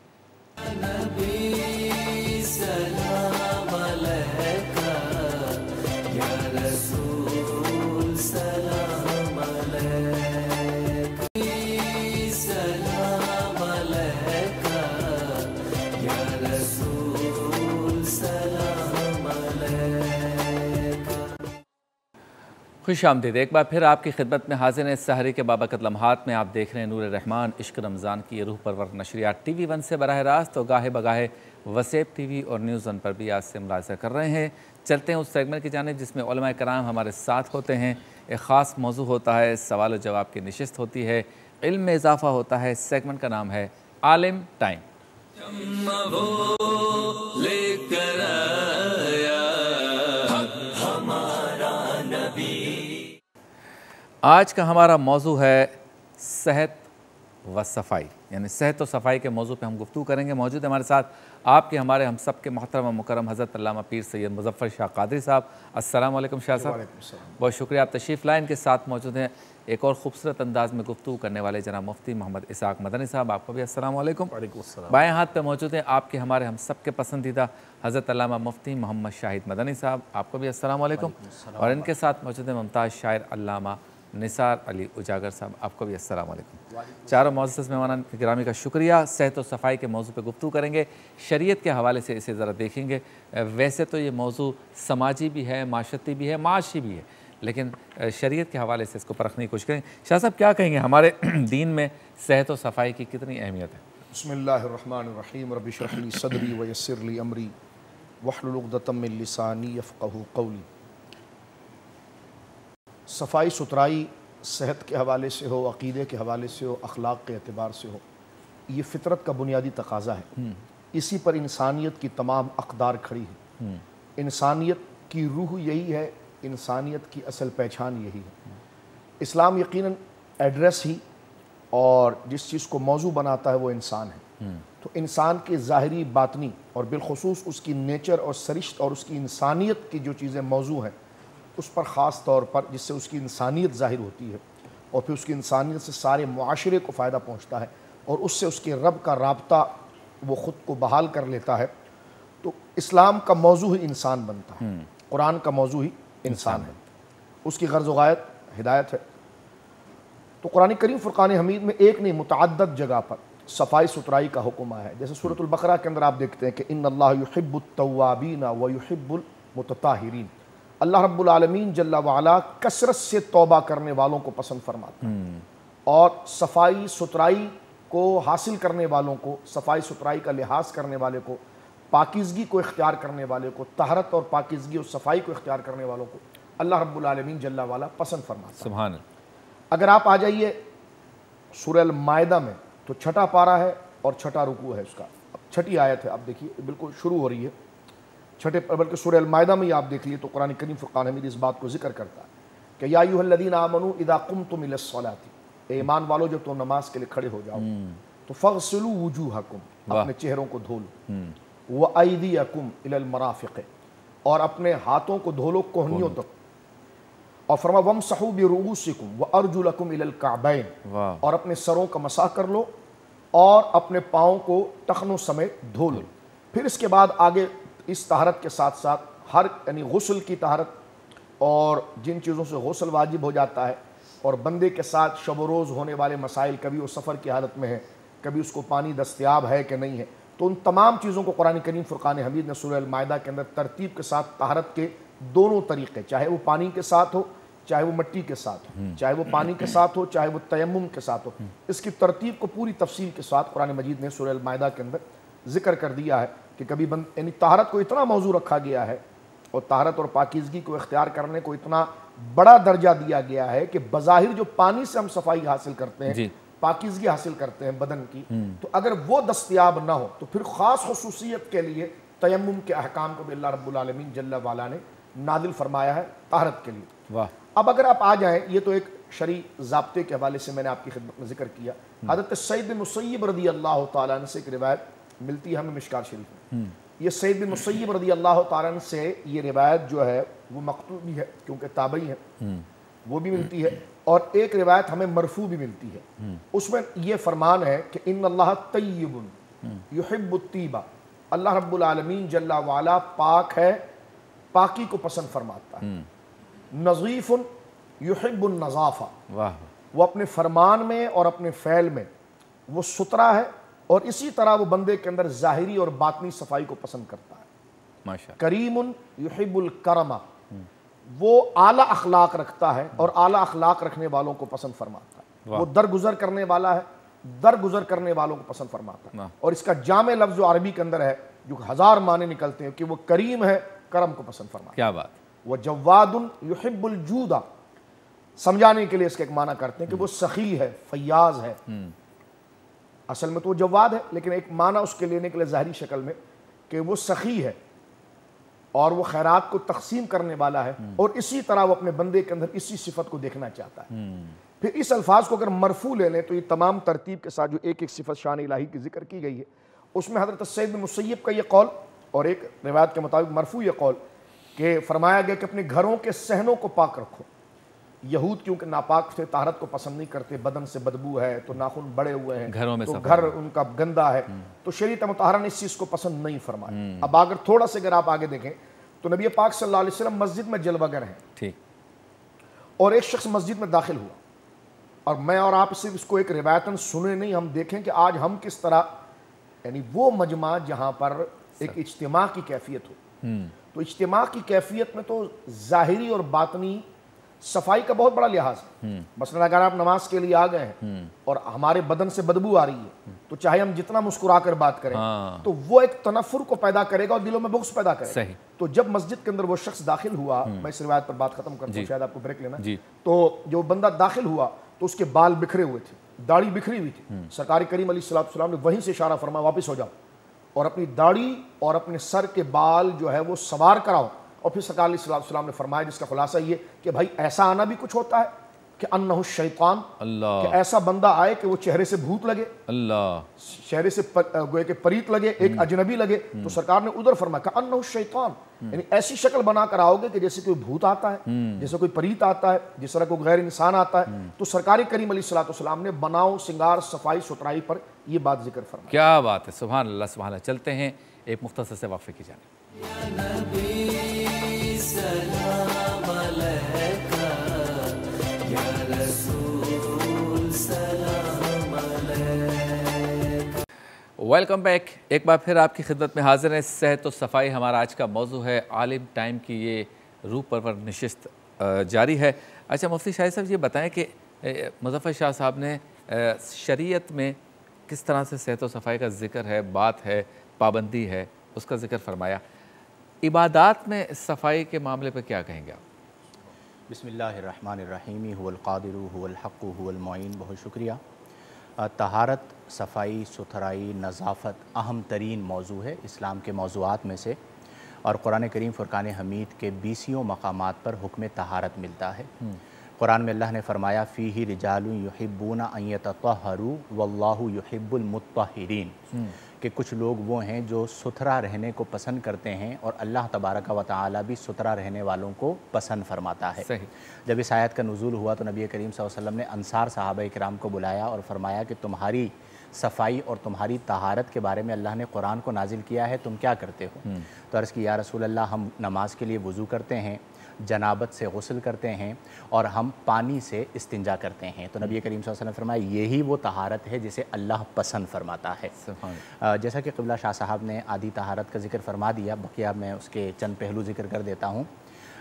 खुश आमदीद, एक बार फिर आपकी खिदमत में हाजिर है। सहरी के बाबरकत लम्हात में आप देख रहे हैं नूर रहमान इश्क रमज़ान की रूह परवर नशरियात TV 1 से बराह रास्त, तो गाहे बगाहे वसेब TV और न्यूज़ 1 पर भी आज से मुलाज़ा कर रहे हैं। चलते हैं उस सेगमेंट की जानिब जिसमें उलमाए कराम हमारे साथ होते हैं। एक ख़ास मौजू होता है, सवाल व जवाब की नशिस्त होती है, इल्म में इजाफ़ा होता है। सेगमेंट का नाम है आलिम टाइम। आज का हमारा मौजू है सेहत व सफ़ाई, यानी सेहत व सफ़ाई के मौजू पे हम गुफ्तगू करेंगे। मौजूद है हमारे साथ आपके हमारे हम सब के मोहतरम व मुकरम हज़रत अल्लामा पीर सैयद मुज़फ़्फ़र शाह क़ादरी साहब। अस्सलाम वालेकुम शाह साहब, बहुत शुक्रिया, आप तशरीफ़ लाए। इनके साथ मौजूद हैं एक और ख़ूबसूरत अंदाज़ में गुफ्तगू करने वाले जनाब मुफ्ती मोहम्मद इसहाक़ मदनी साहब, आपको भी अस्सलाम वालेकुम। बाएँ हाथ पर मौजूद हैं आपके हमारे हम सब के पसंदीदा हज़रत अल्लामा मुफ्ती मोहम्मद शाहिद मदनी साहब, आपको भी अस्सलाम वालेकुम। और इनके साथ मौजूद हैं मुमताज़ शायर अल्लामा निसार अली उजागर साहब, आपको भी अस्सलाम वालेकुम। चारों मोअज़्ज़ज़ मेहमान गिरामी का शुक्रिया। सेहत और सफ़ाई के मौजू पे गुफ्तगू करेंगे, शरीयत के हवाले से इसे ज़रा देखेंगे। वैसे तो ये मौजू समाजी भी है, माशरती भी है, माशी भी है, लेकिन शरीयत के हवाले से इसको परखने की कोशिश करेंगे। शाह साहब, क्या कहेंगे, हमारे दीन में सेहत और सफ़ाई की कितनी अहमियत है? बिस्मिल्लाहिर्रहमानिर्रहीम, रब्बि इश्रह ली सदरी व यस्सिर ली अमरी वहलुल उक़दतम मिन लिसानी यफ़क़हू क़ौली। सफाई सुथराई सेहत के हवाले से हो, अक़ीदे के हवाले से हो, अखलाक के एतबार से हो, ये फ़ितरत का बुनियादी तकाज़ा है। इसी पर इंसानियत की तमाम अक़दार खड़ी है। इंसानियत की रूह यही है, इंसानियत की असल पहचान यही है। इस्लाम यकीनन एड्रेस ही और जिस चीज़ को मौजू बनाता है वो इंसान है। तो इंसान के ज़ाहिरी, बातनी और बिलखुसूस उसकी नेचर और सरिश्त और उसकी इंसानियत की जो चीज़ें मौजू हैं उस पर ख़ास तौर पर, जिससे उसकी इंसानियत ज़ाहिर होती है और फिर उसकी इंसानियत से सारे मुआशरे को फ़ायदा पहुँचता है और उससे उसके रब का राब्ता वो ख़ुद को बहाल कर लेता है। तो इस्लाम का मौजू ही इंसान बनता है, कुरान का मौजू ही इंसान है, उसकी गर्ज़ व गायत हिदायत है। तो कुरान करीम फ़ुरक़ान हमीद में एक नहीं मुतअद्दिद जगह पर सफ़ाई सुथराई का हुक्म आया है। जैसे सूरतुल बक़रा के अंदर आप देखते हैं कि इन्नल्लाह युहिब्बुत तव्वाबीन व युहिब्बुल मुतताहिरीन। अल्लाह रब्बुल आलमीन जल्ला वाला कसरत से तौबा करने वालों को पसंद फरमाता है और सफाई सुथराई को हासिल करने वालों को, सफाई सुथराई का लिहाज करने वाले को, पाकीज़गी को इख्तियार करने वाले को, तहरत और पाकीज़गी और सफाई को इख्तियार करने वालों को अल्लाह रब्बुल आलमीन जल्ला वाला पसंद फरमाता है। सुभान अल्लाह। अगर आप आ जाइए सूरह अल माइदा में तो छठा पारा है और छठा रुकू है उसका, छठी आयत है। आप देखिए बिल्कुल शुरू हो रही है छठे, बल्कि सूरह अल माइदा में ही आप देख लिए तो कुरान करीम फ़ुरक़ान हमीद इस बात को जिक्र करता है कि या अय्युहल्लज़ीना आमनू इज़ा क़ुमतुम इलस्सलाति, ईमान वालों जब तुम नमाज के लिए खड़े हो जाओ तो फ़ग़सिलू वुजूहकुम, अपने चेहरों को धो लो, व अयदियकुम इलल मराफ़िक़, और अपने हाथों को धो लो कोहनियों तक, और फरमा वमसहू बिरुऊसिकुम व अर्जुलकुम इलल कअबैन, और अपने सरों का मसाह कर लो और अपने पाँव को टखनों समेत धो लो। फिर इसके बाद आगे इस तहरत के साथ साथ हर यानी गुस्ल की तहरत और जिन चीज़ों से गुस्ल वाजिब हो जाता है और बंदे के साथ शब व रोज़ होने वाले मसाइल, कभी वो सफ़र की हालत में है, कभी उसको पानी दस्तयाब है कि नहीं है, तो उन तमाम चीज़ों को कुरान करीम फ़ुरक़ान हमीद ने सूरह अल माइदा के अंदर तरतीब के साथ तहरत के दोनों तरीक़े, चाहे वो पानी के साथ हो, चाहे वो मिट्टी के साथ हो, चाहे वो पानी के साथ हो, चाहे वो तयम्मुम के साथ हो, इसकी तरतीब को पूरी तफसील के साथ कुरान मजीद ने सूरह अल माइदा के अंदर जिक्र कर दिया है कि कभी यानी तहरत को इतना मौजू रखा गया है और तहरत और पाकीज़गी को इख्तियार करने को इतना बड़ा दर्जा दिया गया है कि बज़ाहिर जो पानी से हम सफाई हासिल करते हैं, पाकीज़गी हासिल करते हैं बदन की, तो अगर वो दस्तयाब ना हो तो फिर ख़ास खुसूसियत के लिए तयम्मुम के अहकाम को भी अल्लाह रब्बुल आलमीन जल्ला वाला ने नादिल फरमाया है तहरत के लिए। वाह। अब अगर आप आ जाएं, ये तो एक शरई ज़ाब्ते के हवाले से मैंने आपकी खिदमत में जिक्र किया। हज़रत सईद बिन मुसय्यब रज़ी अल्लाह तआला अन्हु से एक रिवायत मिलती है हमें मिशकात शरीफ में। ये सईद बिन मुसय्यब रज़ी अल्लाह तआला अन्हु से ये रिवायत जो है वो मक़तू भी है क्योंकि ताबई है, वो भी मिलती है, और एक रिवायत हमें मरफू भी मिलती है। उसमें ये फरमान है कि इन्नल्लाह तय्यिबुन युहिब्बुत तीबा, अल्लाह रब्बुल आलमीन जल्ला वाला पाक है, पाकी को पसंद फरमाता है। नज़ीफ़ुन युहिब्बुन नज़ाफ़ा, वो अपने फरमान में और अपने फ़ैल में वो सुथरा है और इसी तरह वो बंदे के अंदर ज़ाहिरी और बातनी सफाई को पसंद करता है। माशा। करीमुन युहिब्बुल करमा, वो आला अखलाक रखता है और आला अखलाक रखने वालों को पसंद फरमाता है। वो दरगुजर करने वाला है, दरगुजर करने वालों को पसंद फरमाता है। और इसका जामे लफ्ज़ जो अरबी के अंदर है जो हज़ार माने निकलते हैं कि वो करीम है, करम को पसंद फरमाता है। क्या बात। वह जवादुन युहिब्बुल जूदा, समझाने के लिए इसका एक माना करते हैं कि वो सखी है, फयाज है। असल में तो वो जवाद है, लेकिन एक माना उसके लेने के लिए ज़ाहिरी शक्ल में कि वो सखी है और वो खैरात को तकसीम करने वाला है, और इसी तरह वो अपने बंदे के अंदर इसी सिफत को देखना चाहता है। फिर इस अल्फाज को अगर मरफू ले लें तो ये तमाम तरतीब के साथ जो एक एक सिफत शान इलाही की जिक्र की गई है उसमें हज़रत सईद बिन मुसय्यब का ये कौल और एक रिवायत के मुताबिक मरफू ये कौल कि फरमाया गया कि अपने घरों के सहनों को पाक रखो। यहूद क्योंकि नापाक से ताहरत को पसंद नहीं करते, बदन से बदबू है, तो नाखून बड़े हुए हैं घरों में, तो घर उनका गंदा है, तो शरीयत मुतहरा ने इस चीज़ को पसंद नहीं फरमाया। अब अगर थोड़ा से अगर आप आगे देखें तो नबी पाक सल्लल्लाहु अलैहि वसल्लम मस्जिद में जलवागर हैं, ठीक, और एक शख्स मस्जिद में दाखिल हुआ, और मैं और आप सिर्फ इसको एक रिवायतन सुने नहीं, हम देखें कि आज हम किस तरह, यानी वो मजमा जहाँ पर एक इज्तिमा की कैफियत हो। तो इज्तिमा की कैफियत में तो ज़ाहिरी और बातनी सफाई का बहुत बड़ा लिहाज है। मसलन अगर आप नमाज के लिए आ गए हैं और हमारे बदन से बदबू आ रही है, तो चाहे हम जितना मुस्कुरा कर बात करें, तो वो एक तनफुर को पैदा करेगा और दिलों में बुग़्ज़ पैदा करेगा। तो जब मस्जिद के अंदर वो शख्स दाखिल हुआ, मैं इस रिवायत पर बात खत्म करता हूँ, शायद आपको ब्रेक लेना। तो जो बंदा दाखिल हुआ तो उसके बाल बिखरे हुए थे, दाढ़ी बिखरी हुई थी। सरकार करीम अलैहिस्सलाम ने वहीं से इशारा फरमाया, वापस हो जाओ और अपनी दाढ़ी और अपने सर के बाल जो है वो सवार कराओ। और फिर सरकार अलैहिस्सलाम ने फरमाया, जिसका खुलासा ये कि भाई ऐसा आना भी कुछ होता है कि अन्नहु शैतान, कि ऐसा बंदा आए कि वो चेहरे से भूत लगे, चेहरे से गोए के परीत लगे, एक अजनबी लगे। तो सरकार ने उधर फरमाया कि अन्नहु शैतान, यानी ऐसी शक्ल बना कर आओगे कि जैसे कोई भूत आता है, जैसे कोई परीत आता है, जिस तरह कोई गैर इंसान आता है। तो सरकार करीम अलैहिस्सलाम ने बनाओ, सिंगार, सफाई सुथराई पर ये बात जिक्र फरमाया। क्या बात है, सुभान अल्लाह सुभान अल्लाह। चलते हैं एक मुख्तसर से वक्फे की जानिब। वेलकम बैक, एक बार फिर आपकी खिदमत में हाजिर है। सेहत और सफाई हमारा आज का मौजू है। आलिम टाइम की ये रूह परवर नशिस्त जारी है। अच्छा मुफ्ती शाहिद साहब, ये बताएं कि मुज़फ़्फ़र शाह साहब ने शरीयत में किस तरह से सेहत और सफाई का जिक्र है, बात है, पाबंदी है, उसका जिक्र फरमाया। इबादात में सफाई के मामले पर क्या कहेंगे आप? बिस्मिल्लाहिर्रहमानिर्रहीम, हुवल क़ादिरु हुवल हक़्क़ु हुवल मुईन। बहुत शुक्रिया। तहारत, सफाई, सुथराई, नज़ाफ़त अहम तरीन मौजू है इस्लाम के मौज़ूआत में से, और कुरान करीम फ़ुरक़ान हमीद के 20 मकामात पर हुक्म तहारत मिलता है। कुरान में अल्लाह ने फरमाया, फ़ीही रिजालुन युहिब्बूना अन यतत्तहरू वल्लाहु युहिब्बुल मुत्तहिरीन, कि कुछ लोग वो हैं जो सुथरा रहने को पसंद करते हैं और अल्लाह तबारक व तआला भी सुथरा रहने वालों को पसंद फरमाता है। सही। जब इस आयत का नुज़ूल हुआ तो नबी करीम सल्लल्लाहु अलैहि वसल्लम ने अंसार सहाबा इकराम को बुलाया और फरमाया कि तुम्हारी सफ़ाई और तुम्हारी तहारत के बारे में अल्लाह ने कुरान को नाजिल किया है, तुम क्या करते हो? तो अर्ज़ की, या रसूल अल्लाह, हम नमाज के लिए वज़ू करते हैं, जनाबत से गुस्ल करते हैं और हम पानी से इस्तिंजा करते हैं। तो नबी करीम सल्लल्लाहु अलैहि वसल्लम फरमाया, यही वो तहारत है जिसे अल्लाह पसंद फरमाता है। जैसा कि क़िबला शाह साहब ने आदि तहारत का जिक्र फरमा दिया, बकिया मैं उसके चंद पहलू जिक्र कर देता हूँ।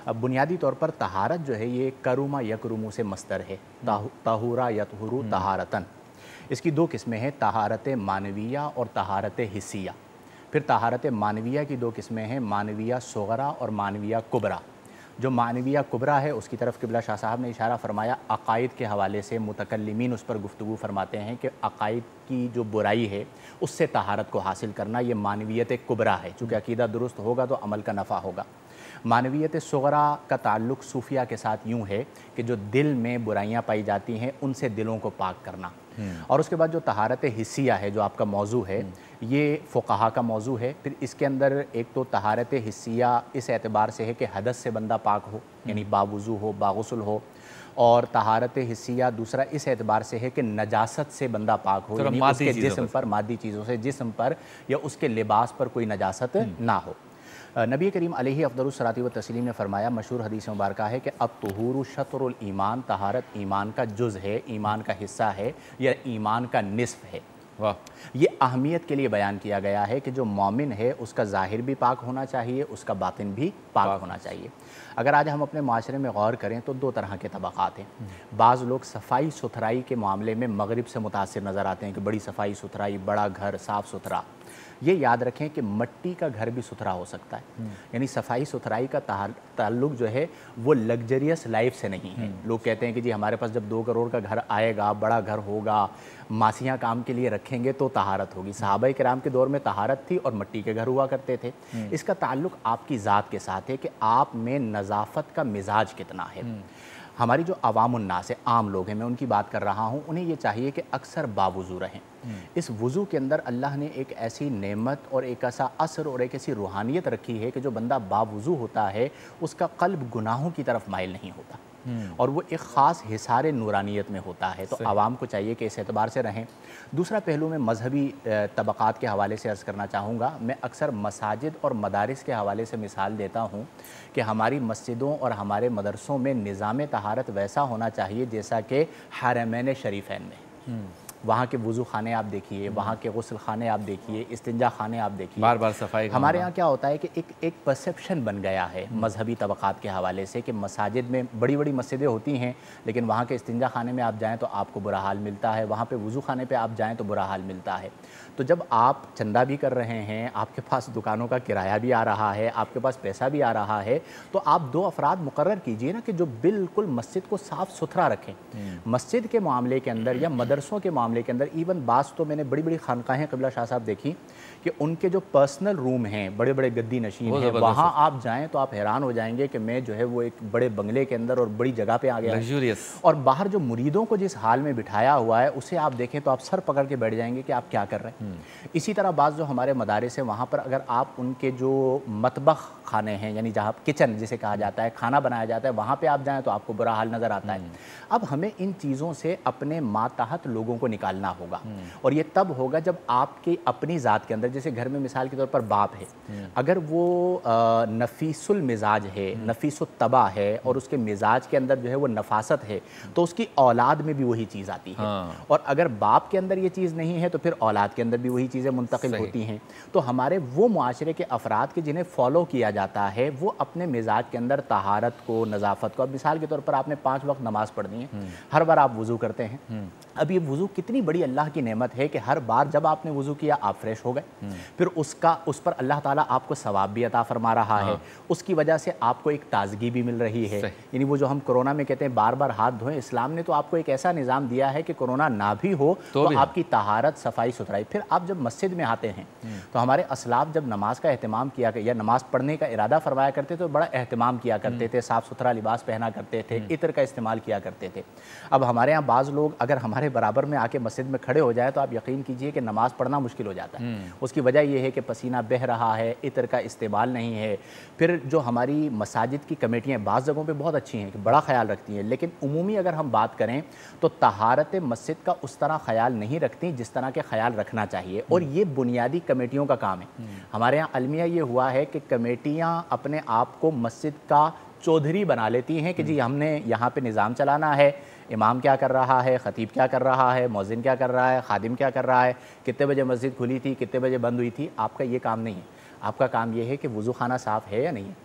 अब बुनियादी तौर पर तहारत जो है ये करुमा यकरुमु से मस्तर है, ताहुरा यतहुरु तहारतन। इसकी दो किस्में हैं, तहारत मानविया और तहारत हिस्सिया। फिर तहारत मानविया की दो किस्में हैं, मानविया सुगरा और मानविया कुबरा। जो मानविया कुबरा है उसकी तरफ क़िबला शाह साहब ने इशारा फरमाया। अक़ाइद के हवाले से मुतकल्लिमीन उस पर गुफ्तगू फरमाते हैं कि अक़ाइद की जो बुराई है उससे तहारत को हासिल करना ये मानवियत कुबरा है। चूँकि अक़ीदा दुरुस्त होगा तो अमल का नफ़ा होगा। मानवियत सुगरा का ताल्लुक़ सूफिया के साथ यूँ है कि जो दिल में बुराइयाँ पाई जाती हैं उनसे दिलों को पाक करना। और उसके बाद जो तहारत हिस्सिया है जो आपका मौजू है, ये फ़ुक़हा का मौजू है। फिर इसके अंदर एक तो तहारत हिस्सिया इस एतबार से है कि हदस से बंदा पाक हो, यानी बावुज़ू हो, बागुस्ल हो, और तहारत हिस्सिया दूसरा इस एतबार से है कि नजासत से बंदा पाक हो, यानी उसके जिस्म पर, मादी चीज़ों से जिस्म पर या उसके लिबास पर कोई नजासत ना हो। नबी करीम अलैहि अफ़दलुस सलाती व तस्लीम ने फरमाया, मशहूर हदीस मुबारक है कि अब तहूरु शतरुल ईमान, तहारत ईमान का जुज़ है, ईमान का हिस्सा है या ईमान का निस्फ़ है। वाह, ये अहमियत के लिए बयान किया गया है कि जो मोमिन है उसका ज़ाहिर भी पाक होना चाहिए, उसका बातिन भी पाक होना चाहिए। अगर आज हम अपने माशरे में गौर करें तो दो तरह के तबक़ात हैं। बाज़ लोग सफाई सुथराई के मामले में मगरिब से मुतासिर नज़र आते हैं कि बड़ी सफाई सुथराई, बड़ा घर साफ़ सुथरा। ये याद रखें कि मिट्टी का घर भी सुथरा हो सकता है, यानी सफाई सुथराई का ताल्लुक जो है वो लग्जरियस लाइफ से नहीं है। लोग कहते हैं कि जी हमारे पास जब 2 करोड़ का घर आएगा, बड़ा घर होगा, मासियाँ काम के लिए रखेंगे तो तहारत होगी। सहाबाए किराम के दौर में तहारत थी और मिट्टी के घर हुआ करते थे। इसका ताल्लुक आपकी ज़ात के साथ है कि आप में नज़ाफ़त का मिजाज कितना है। हमारी जो अवामुन्नास है, आम लोग हैं, मैं उनकी बात कर रहा हूँ, उन्हें ये चाहिए कि अक्सर बावुज़ू रहें। इस वज़ू के अंदर अल्लाह ने एक ऐसी नेमत और एक ऐसा असर और एक ऐसी रूहानियत रखी है कि जो बंदा बावुज़ू होता है उसका क़ल्ब गुनाहों की तरफ माइल नहीं होता। और वो एक ख़ास हिसारे नूरानियत में होता है। तो आवाम को चाहिए कि इस एतबार से रहें। दूसरा पहलू मैं मजहबी तबक़ात के हवाले से अर्ज़ करना चाहूँगा। मैं अक्सर मसाजिद और मदारिस के हवाले से मिसाल देता हूँ कि हमारी मस्जिदों और हमारे मदरसों में निज़ाम तहारत वैसा होना चाहिए जैसा कि हरमैन शरीफ़ैन में। वहाँ के वज़ू खाने आप देखिए, वहाँ के गुस्ल खाने आप देखिए, इस्तिंजा खाने आप देखिए, बार बार सफाई। हमारे यहाँ क्या होता है कि एक परसेप्शन बन गया है मजहबी तबक़ात के हवाले से कि मसाजिद में बड़ी बड़ी मस्जिदें होती हैं लेकिन वहाँ के इस्तिंजा खाने में आप जाएँ तो आपको बुरा हाल मिलता है, वहाँ पे वज़ू खाने पे आप जाएँ तो बुरा हाल मिलता है। तो जब आप चंदा भी कर रहे हैं, आपके पास दुकानों का किराया भी आ रहा है, आपके पास पैसा भी आ रहा है, तो आप 2 अफराद मुकर्रर कीजिए ना कि जो बिल्कुल मस्जिद को साफ़ सुथरा रखें। मस्जिद के मामले के अंदर या मदरसों के मामले के अंदर इवन बास तो मैंने बड़ी बड़ी खानकाहें क़िबला शाह साहब देखी कि उनके जो पर्सनल रूम हैं, बड़े बड़े गद्दी नशीन हैं, वहाँ आप जाएँ तो आप हैरान हो जाएंगे कि मैं जो है वो एक बड़े बंगले के अंदर और बड़ी जगह पे आ गया, लग्जूरियस। और बाहर जो मुरीदों को जिस हाल में बिठाया हुआ है उसे आप देखें तो आप सर पकड़ के बैठ जाएंगे कि आप क्या कर रहे हैं। इसी तरह बाज़ जो हमारे मदारिस हैं वहाँ पर अगर आप उनके जो मतबख खाने हैं यानी जहाँ किचन जिसे कहा जाता है, खाना बनाया जाता है, वहाँ पे आप जाएँ तो आपको बुरा हाल नज़र आता है। अब हमें इन चीज़ों से अपने मातहत लोगों को निकालना होगा और ये तब होगा जब आपकी अपनी ज़ात के अंदर, जैसे घर में मिसाल के तौर पर बाप है, अगर वो नफीसुल मिजाज है, नफीसुल तबा है और उसके मिजाज के अंदर जो है वो नफासत है तो उसकी औलाद में भी वही चीज़ आती है। और अगर बाप के अंदर ये चीज़ नहीं है तो फिर औलाद के अंदर भी वही चीज़ें मुंतकिल होती हैं। तो हमारे वो मुआशरे के अफराद के जिन्हें फॉलो किया जाता है वो अपने मिजाज के अंदर तहारत को, नज़ाफ़त को, अब मिसाल के तौर पर आपने 5 वक्त नमाज़ पढ़नी है, हर बार आप वज़ू करते हैं। अब ये वज़ू कितनी बड़ी अल्लाह की नेमत है कि हर बार जब आपने वज़ू किया आप फ्रेश हो गए, फिर उस पर अल्लाह ताला आपको सवाब भी अता फरमा रहा है, उसकी वजह से आपको एक ताजगी भी मिल रही है। यानी वो जो हम कोरोना में कहते हैं बार बार हाथ धोएं, इस्लाम ने तो आपको एक ऐसा निज़ाम दिया है कि कोरोना ना भी हो तो आपकी तहारत, सफाई सुथराई। फिर आप जब मस्जिद में आते हैं तो हमारे असलाफ जब नमाज का एहतमाम किया या नमाज पढ़ने का इरादा फरमाया करते तो बड़ा एहतमाम किया करते थे, साफ़ सुथरा लिबास पहना करते थे, इत्र का इस्तेमाल किया करते थे। अब हमारे यहाँ बाज़ लोग अगर हमारे बराबर में आके मस्जिद में खड़े हो जाए तो आप यकीन कीजिए कि नमाज़ पढ़ना मुश्किल हो जाता है। उसकी वजह यह है कि पसीना बह रहा है, इत्र का इस्तेमाल नहीं है। फिर जो हमारी मसाजिद की कमेटियाँ बाज़ जगहों पे बहुत अच्छी हैं कि बड़ा ख्याल रखती हैं, लेकिन उमूमी अगर हम बात करें तो तहारत मस्जिद का उस तरह ख्याल नहीं रखती जिस तरह के ख्याल रखना चाहिए और ये बुनियादी कमेटियों का काम है। हमारे यहाँ अलमिया ये हुआ है कि कमेटियाँ अपने आप को मस्जिद का चौधरी बना लेती हैं कि जी हमने यहाँ पे निज़ाम चलाना है, इमाम क्या कर रहा है, ख़तीब क्या कर रहा है, मौज़िन क्या कर रहा है, खादिम क्या कर रहा है, कितने बजे मस्जिद खुली थी, कितने बजे बंद हुई थी। आपका ये काम नहीं है। आपका काम ये है कि वज़ू खाना साफ़ है या नहीं है,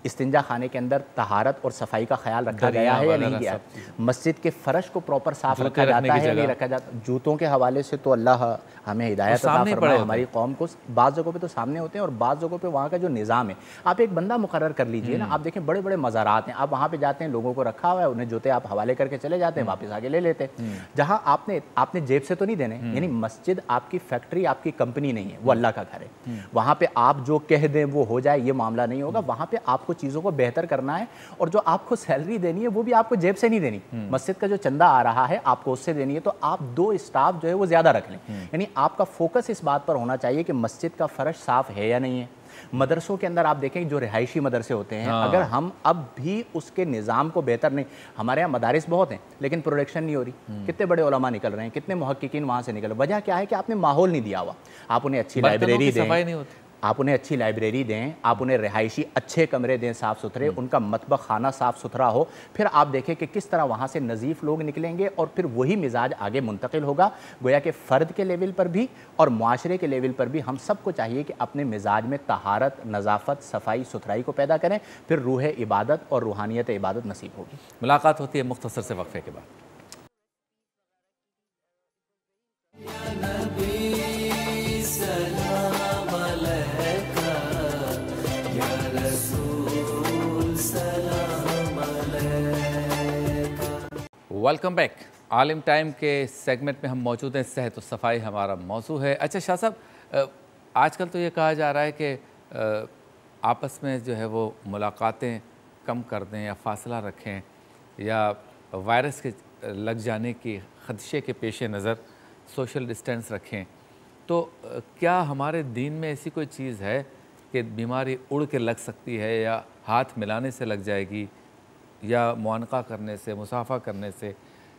इस्तिंजा खाने के अंदर तहारत और सफाई का ख्याल रखा गया है या नहीं गया, मस्जिद के फ़र्श को प्रॉपर साफ़ रखा जाता है या नहीं रखा जाता। जूतों के हवाले से तो अल्लाह हमें हिदायत अता फरमाए, हमारी कौम को बाज़ जगहों पे तो सामने होते हैं और बाज़ जगहों पे वहाँ का जो निज़ाम है, आप एक बंदा मुकर्रर कर लीजिए ना। आप देखें बड़े बड़े मज़ारात हैं, आप वहाँ पे जाते हैं, लोगों को रखा हुआ है, उन्हें जूते आप हवाले करके चले जाते हैं, वापस आके ले लेते हैं। जहाँ आपने जेब से तो नहीं देने, यानी मस्जिद आपकी फैक्ट्री, आपकी कंपनी नहीं है, वो अल्लाह का घर है। वहाँ पर आप जो कह दें वो हो जाए, ये मामला नहीं होगा। वहाँ पर आपको चीज़ों को बेहतर करना है और जो आपको सैलरी देनी है वो भी आपको जेब से नहीं देनी। मस्जिद का जो चंदा आ रहा है आपको उससे देनी है, तो आप 2 स्टाफ जो है वो ज़्यादा रख लें। यानी आपका फोकस इस बात पर होना चाहिए कि मस्जिद का फ़र्श साफ़ है या नहीं है। मदरसों के अंदर आप देखें जो रिहायशी मदरसे होते हैं, अगर हम अब भी उसके निज़ाम को बेहतर नहीं, हमारे यहाँ मदारिस बहुत हैं लेकिन प्रोडक्शन नहीं हो रही। कितने बड़े उलमा निकल रहे हैं, कितने मुहक्किकीन वहाँ से निकल रहे। वजह क्या है कि आपने माहौल नहीं दिया हुआ। आप उन्हें अच्छी लाइब्रेरी दें, आप उन्हें अच्छी लाइब्रेरी दें, आप उन्हें रिहायशी अच्छे कमरे दें साफ़ सुथरे, उनका मतबख खाना साफ़ सुथरा हो। फिर आप देखें कि किस तरह वहाँ से नज़ीफ़ लोग निकलेंगे और फिर वही मिजाज आगे मुंतकिल होगा। गोया कि फ़र्द के लेवल पर भी और मुआशरे के लेवल पर भी हम सबको चाहिए कि अपने मिजाज में तहारत, नज़ाफ़त, सफाई सुथराई को पैदा करें, फिर रूह इबादत और रूहानियत इबादत नसीब होगी। मुलाकात होती है मुख्तसर से वक्फे के बाद। Welcome back. आलिम टाइम के सेगमेंट में हम मौजूद हैं, सेहत और सफाई हमारा मौजू है। अच्छा शाह साहब, आजकल तो ये कहा जा रहा है कि आपस में जो है वो मुलाकातें कम कर दें या फासला रखें या वायरस के लग जाने की खदशे के पेश नज़र सोशल डिस्टेंस रखें। तो क्या हमारे दीन में ऐसी कोई चीज़ है कि बीमारी उड़ के लग सकती है या हाथ मिलाने से लग जाएगी? या मुआनका करने से, मुसाफा करने से,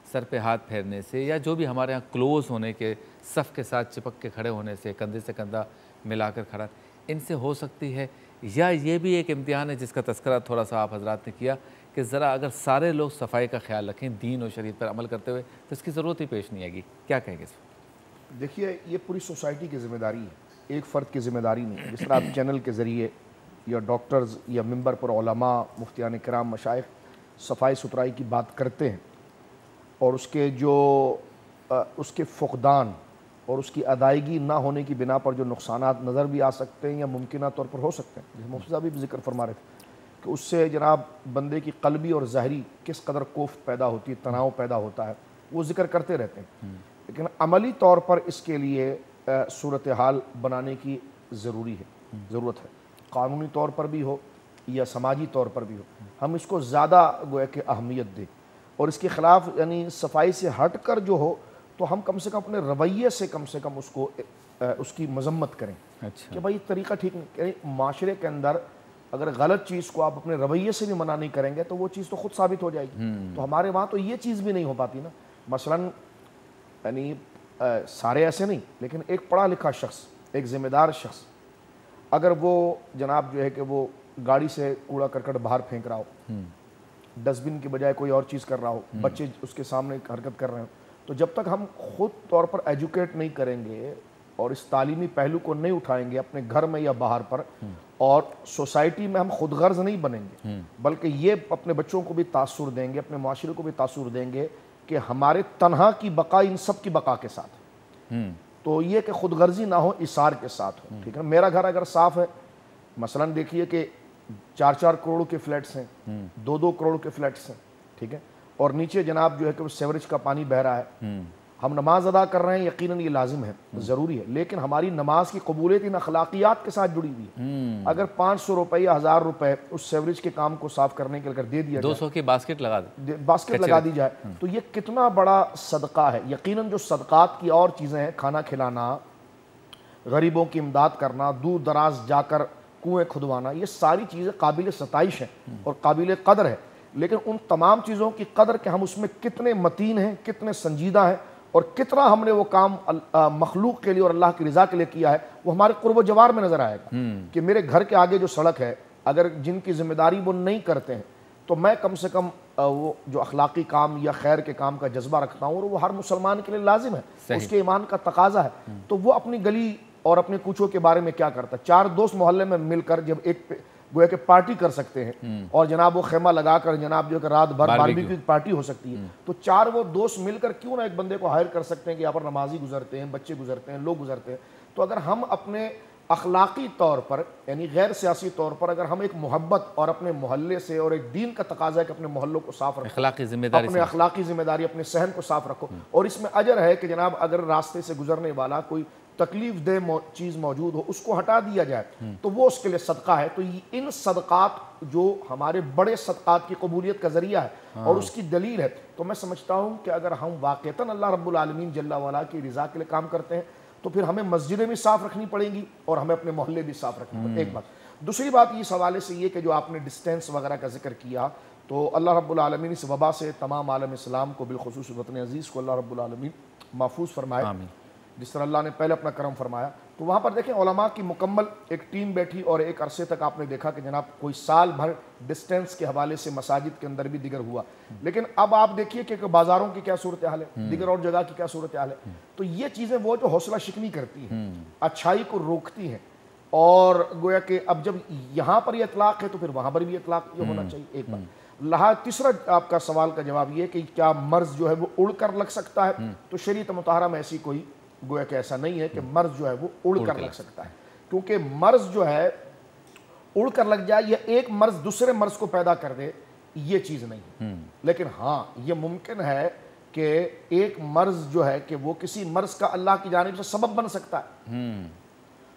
सर पे हाथ फेरने से, या जो भी हमारे यहाँ क्लोज़ होने के, सफ़ के साथ चिपक के खड़े होने से, कंधे से कंधा मिलाकर खड़ा, इनसे हो सकती है? या ये भी एक इम्तिहान है जिसका तस्करा थोड़ा सा आप हजरात ने किया कि ज़रा अगर सारे लोग सफाई का ख्याल रखें दीन और शरीयत पर अमल करते हुए तो इसकी ज़रूरत ही पेश नहीं आएगी? क्या कहेंगे इस पर? देखिए, ये पूरी सोसाइटी की ज़िम्मेदारी है, एक फ़र्द की ज़िम्मेदारी नहीं। जिस तरह आप चैनल के ज़रिए या डॉक्टर्स या मिंबर पर उलमा, मुफ्तियान किराम, मशाइख सफाई सुथराई की बात करते हैं और उसके जो उसके फ़ुक़दान और उसकी अदायगी ना होने की बिना पर जो नुकसानात नज़र भी आ सकते हैं या मुमकिन तौर पर हो सकते हैं, जैसे मुफ्ती साहब भी जिक्र फरमा रहे थे कि उससे जनाब बंदे की क़ल्बी और ज़ाहरी किस कदर कोफ्त पैदा होती है, तनाव पैदा होता है, वो जिक्र करते रहते हैं। लेकिन अमली तौर पर इसके लिए सूरत हाल बनाने की ज़रूरत है, क़ानूनी तौर पर भी हो या समाजी तौर पर भी हो। हम इसको ज़्यादा गोया कि अहमियत दें और इसके ख़िलाफ़ यानी सफाई से हट कर जो हो तो हम कम से कम अपने रवैये से कम उसको उसकी मजम्मत करें। अच्छा, कि भाई तरीक़ा ठीक नहीं, माशरे के अंदर अगर गलत चीज़ को आप अपने रवैये से भी मना नहीं करेंगे तो वो चीज़ तो ख़ुद साबित हो जाएगी। तो हमारे वहाँ तो ये चीज़ भी नहीं हो पाती ना। मसलन यानी सारे ऐसे नहीं, लेकिन एक पढ़ा लिखा शख्स, एक ज़िम्मेदार शख्स, अगर वो जनाब जो है कि वो गाड़ी से कूड़ा करकट बाहर फेंक रहा हो, डस्टबिन की बजाय कोई और चीज़ कर रहा हो, बच्चे उसके सामने हरकत कर रहे हो, तो जब तक हम खुद तौर पर एजुकेट नहीं करेंगे और इस तालीमी पहलू को नहीं उठाएंगे अपने घर में या बाहर पर, और सोसाइटी में हम खुद गर्ज नहीं बनेंगे, बल्कि ये अपने बच्चों को भी तासुर देंगे, अपने माशरे को भी तासुर देंगे कि हमारे तन्हा की बका इन सब की बका के साथ। तो ये कि खुद गर्जी ना हो, इसार के साथ हो। ठीक है, मेरा घर अगर साफ़ है, मसलन देखिए कि 4-4 करोड़ के फ्लैट्स हैं, 2-2 करोड़ के फ्लैट्स हैं, ठीक है, और नीचे जनाब जो है कि वो सेवरेज का पानी बह रहा है, हम नमाज अदा कर रहे हैं, यकीनन ये लाजिम है, ज़रूरी है, लेकिन हमारी नमाज की कबूलियत इन अखलाकियात के साथ जुड़ी हुई है। अगर 500 रुपये या 1000 रुपये उस सेवरेज के काम को साफ करने के लिए दे दिया 200 की बास्केट लगा दी जाए तो ये कितना बड़ा सदका है। यकीनन जो सदकात की और चीज़ें हैं, खाना खिलाना, गरीबों की इमदाद करना, दूर दराज जाकर कुएँ खुदवाना, ये सारी चीज़ें काबिल सताइश हैं और काबिल कदर है, लेकिन उन तमाम चीज़ों की कदर के हम उसमें कितने मतीन हैं, कितने संजीदा हैं और कितना हमने वो काम मखलूक के लिए और अल्लाह की रज़ा के लिए किया है, वो हमारे कुर्ब जवार में नज़र आएगा। कि मेरे घर के आगे जो सड़क है, अगर जिनकी ज़िम्मेदारी वो नहीं करते हैं, तो मैं कम से कम वो जो अखलाकी काम या खैर के काम का जज्बा रखता हूँ और वो हर मुसलमान के लिए लाजिम है, उसके ईमान का तकाजा है, तो वो अपनी गली और अपने कूचों के बारे में क्या करता है। 4 दोस्त मोहल्ले में मिलकर जब एक गोया के पार्टी कर सकते हैं और जनाब वो खेमा लगाकर जनाब जो कि रात भर बारबेक्यू की पार्टी हो सकती है, तो 4 वो दोस्त मिलकर क्यों ना एक बंदे को हायर कर सकते हैं कि यहाँ पर नमाजी गुजरते हैं, बच्चे गुजरते हैं, लोग गुजरते हैं। तो अगर हम अपने अखलाकी तौर पर यानी गैर सियासी तौर पर अगर हम एक मोहब्बत और अपने मोहल्ले से और एक दीन का तकाजा है कि अपने मोहल्लों को साफ रखो, अपने अखलाकी जिम्मेदारी, अपने सहन को साफ रखो, और इसमें अजर है कि जनाब अगर रास्ते से गुजरने वाला कोई तकलीफ दे चीज़ मौजूद हो, उसको हटा दिया जाए तो वो उसके लिए सदका है। तो इन सदकात जो हमारे बड़े सदकात की कबूलियत का जरिया है और उसकी दलील है, तो मैं समझता हूँ कि अगर हम वाक़तन अल्लाह रब्बुल आलमीन जल्ला वाला की रज़ा के लिए काम करते हैं तो फिर हमें मस्जिदें भी साफ़ रखनी पड़ेंगी और हमें अपने मोहल्ले भी साफ़ रखने पड़ेंगे। एक बात। दूसरी बात इस हवाले से ये कि जो आपने डिस्टेंस वगैरह का जिक्र किया, तो अल्लाह रब्बुल आलमीन इस वबा से तमाम आलम इस्लाम को बिलखुसूस वतन अज़ीज़ को अल्लाह रब्बुल आलमीन महफूज फरमाए, जिस तरह अल्लाह ने पहले अपना करम फरमाया। तो वहाँ पर देखें उलमा की मुकम्मल एक टीम बैठी और एक अरसे तक आपने देखा कि जनाब कोई साल भर डिस्टेंस के हवाले से मसाजिद के अंदर भी दिगर हुआ। लेकिन अब आप देखिए कि बाज़ारों की क्या सूरत हाल है, दिगर और जगह की क्या सूरत हाल है। तो ये चीज़ें वो जो हौसला शिकनी करती हैं, अच्छाई को रोकती हैं, और गोया कि अब जब यहाँ पर ये इतलाक़ है तो फिर वहाँ पर भी इतलाक़ जो होना चाहिए। एक बात। तीसरा आपका सवाल का जवाब ये कि क्या मर्ज़ जो है वो उड़ कर लग सकता है, तो शरीयत मुताहरा में ऐसी कोई गोया कि ऐसा नहीं है कि मर्ज़ जो है वो उड़ कर लग सकता है, क्योंकि मर्ज़ जो है उड़ कर लग जाए या एक मर्ज़ दूसरे मर्ज़ को पैदा कर दे, ये चीज़ नहीं है। लेकिन हाँ, ये मुमकिन है कि एक मर्ज़ जो है कि वो किसी मर्ज़ का अल्लाह की जानिब से सबब बन सकता है।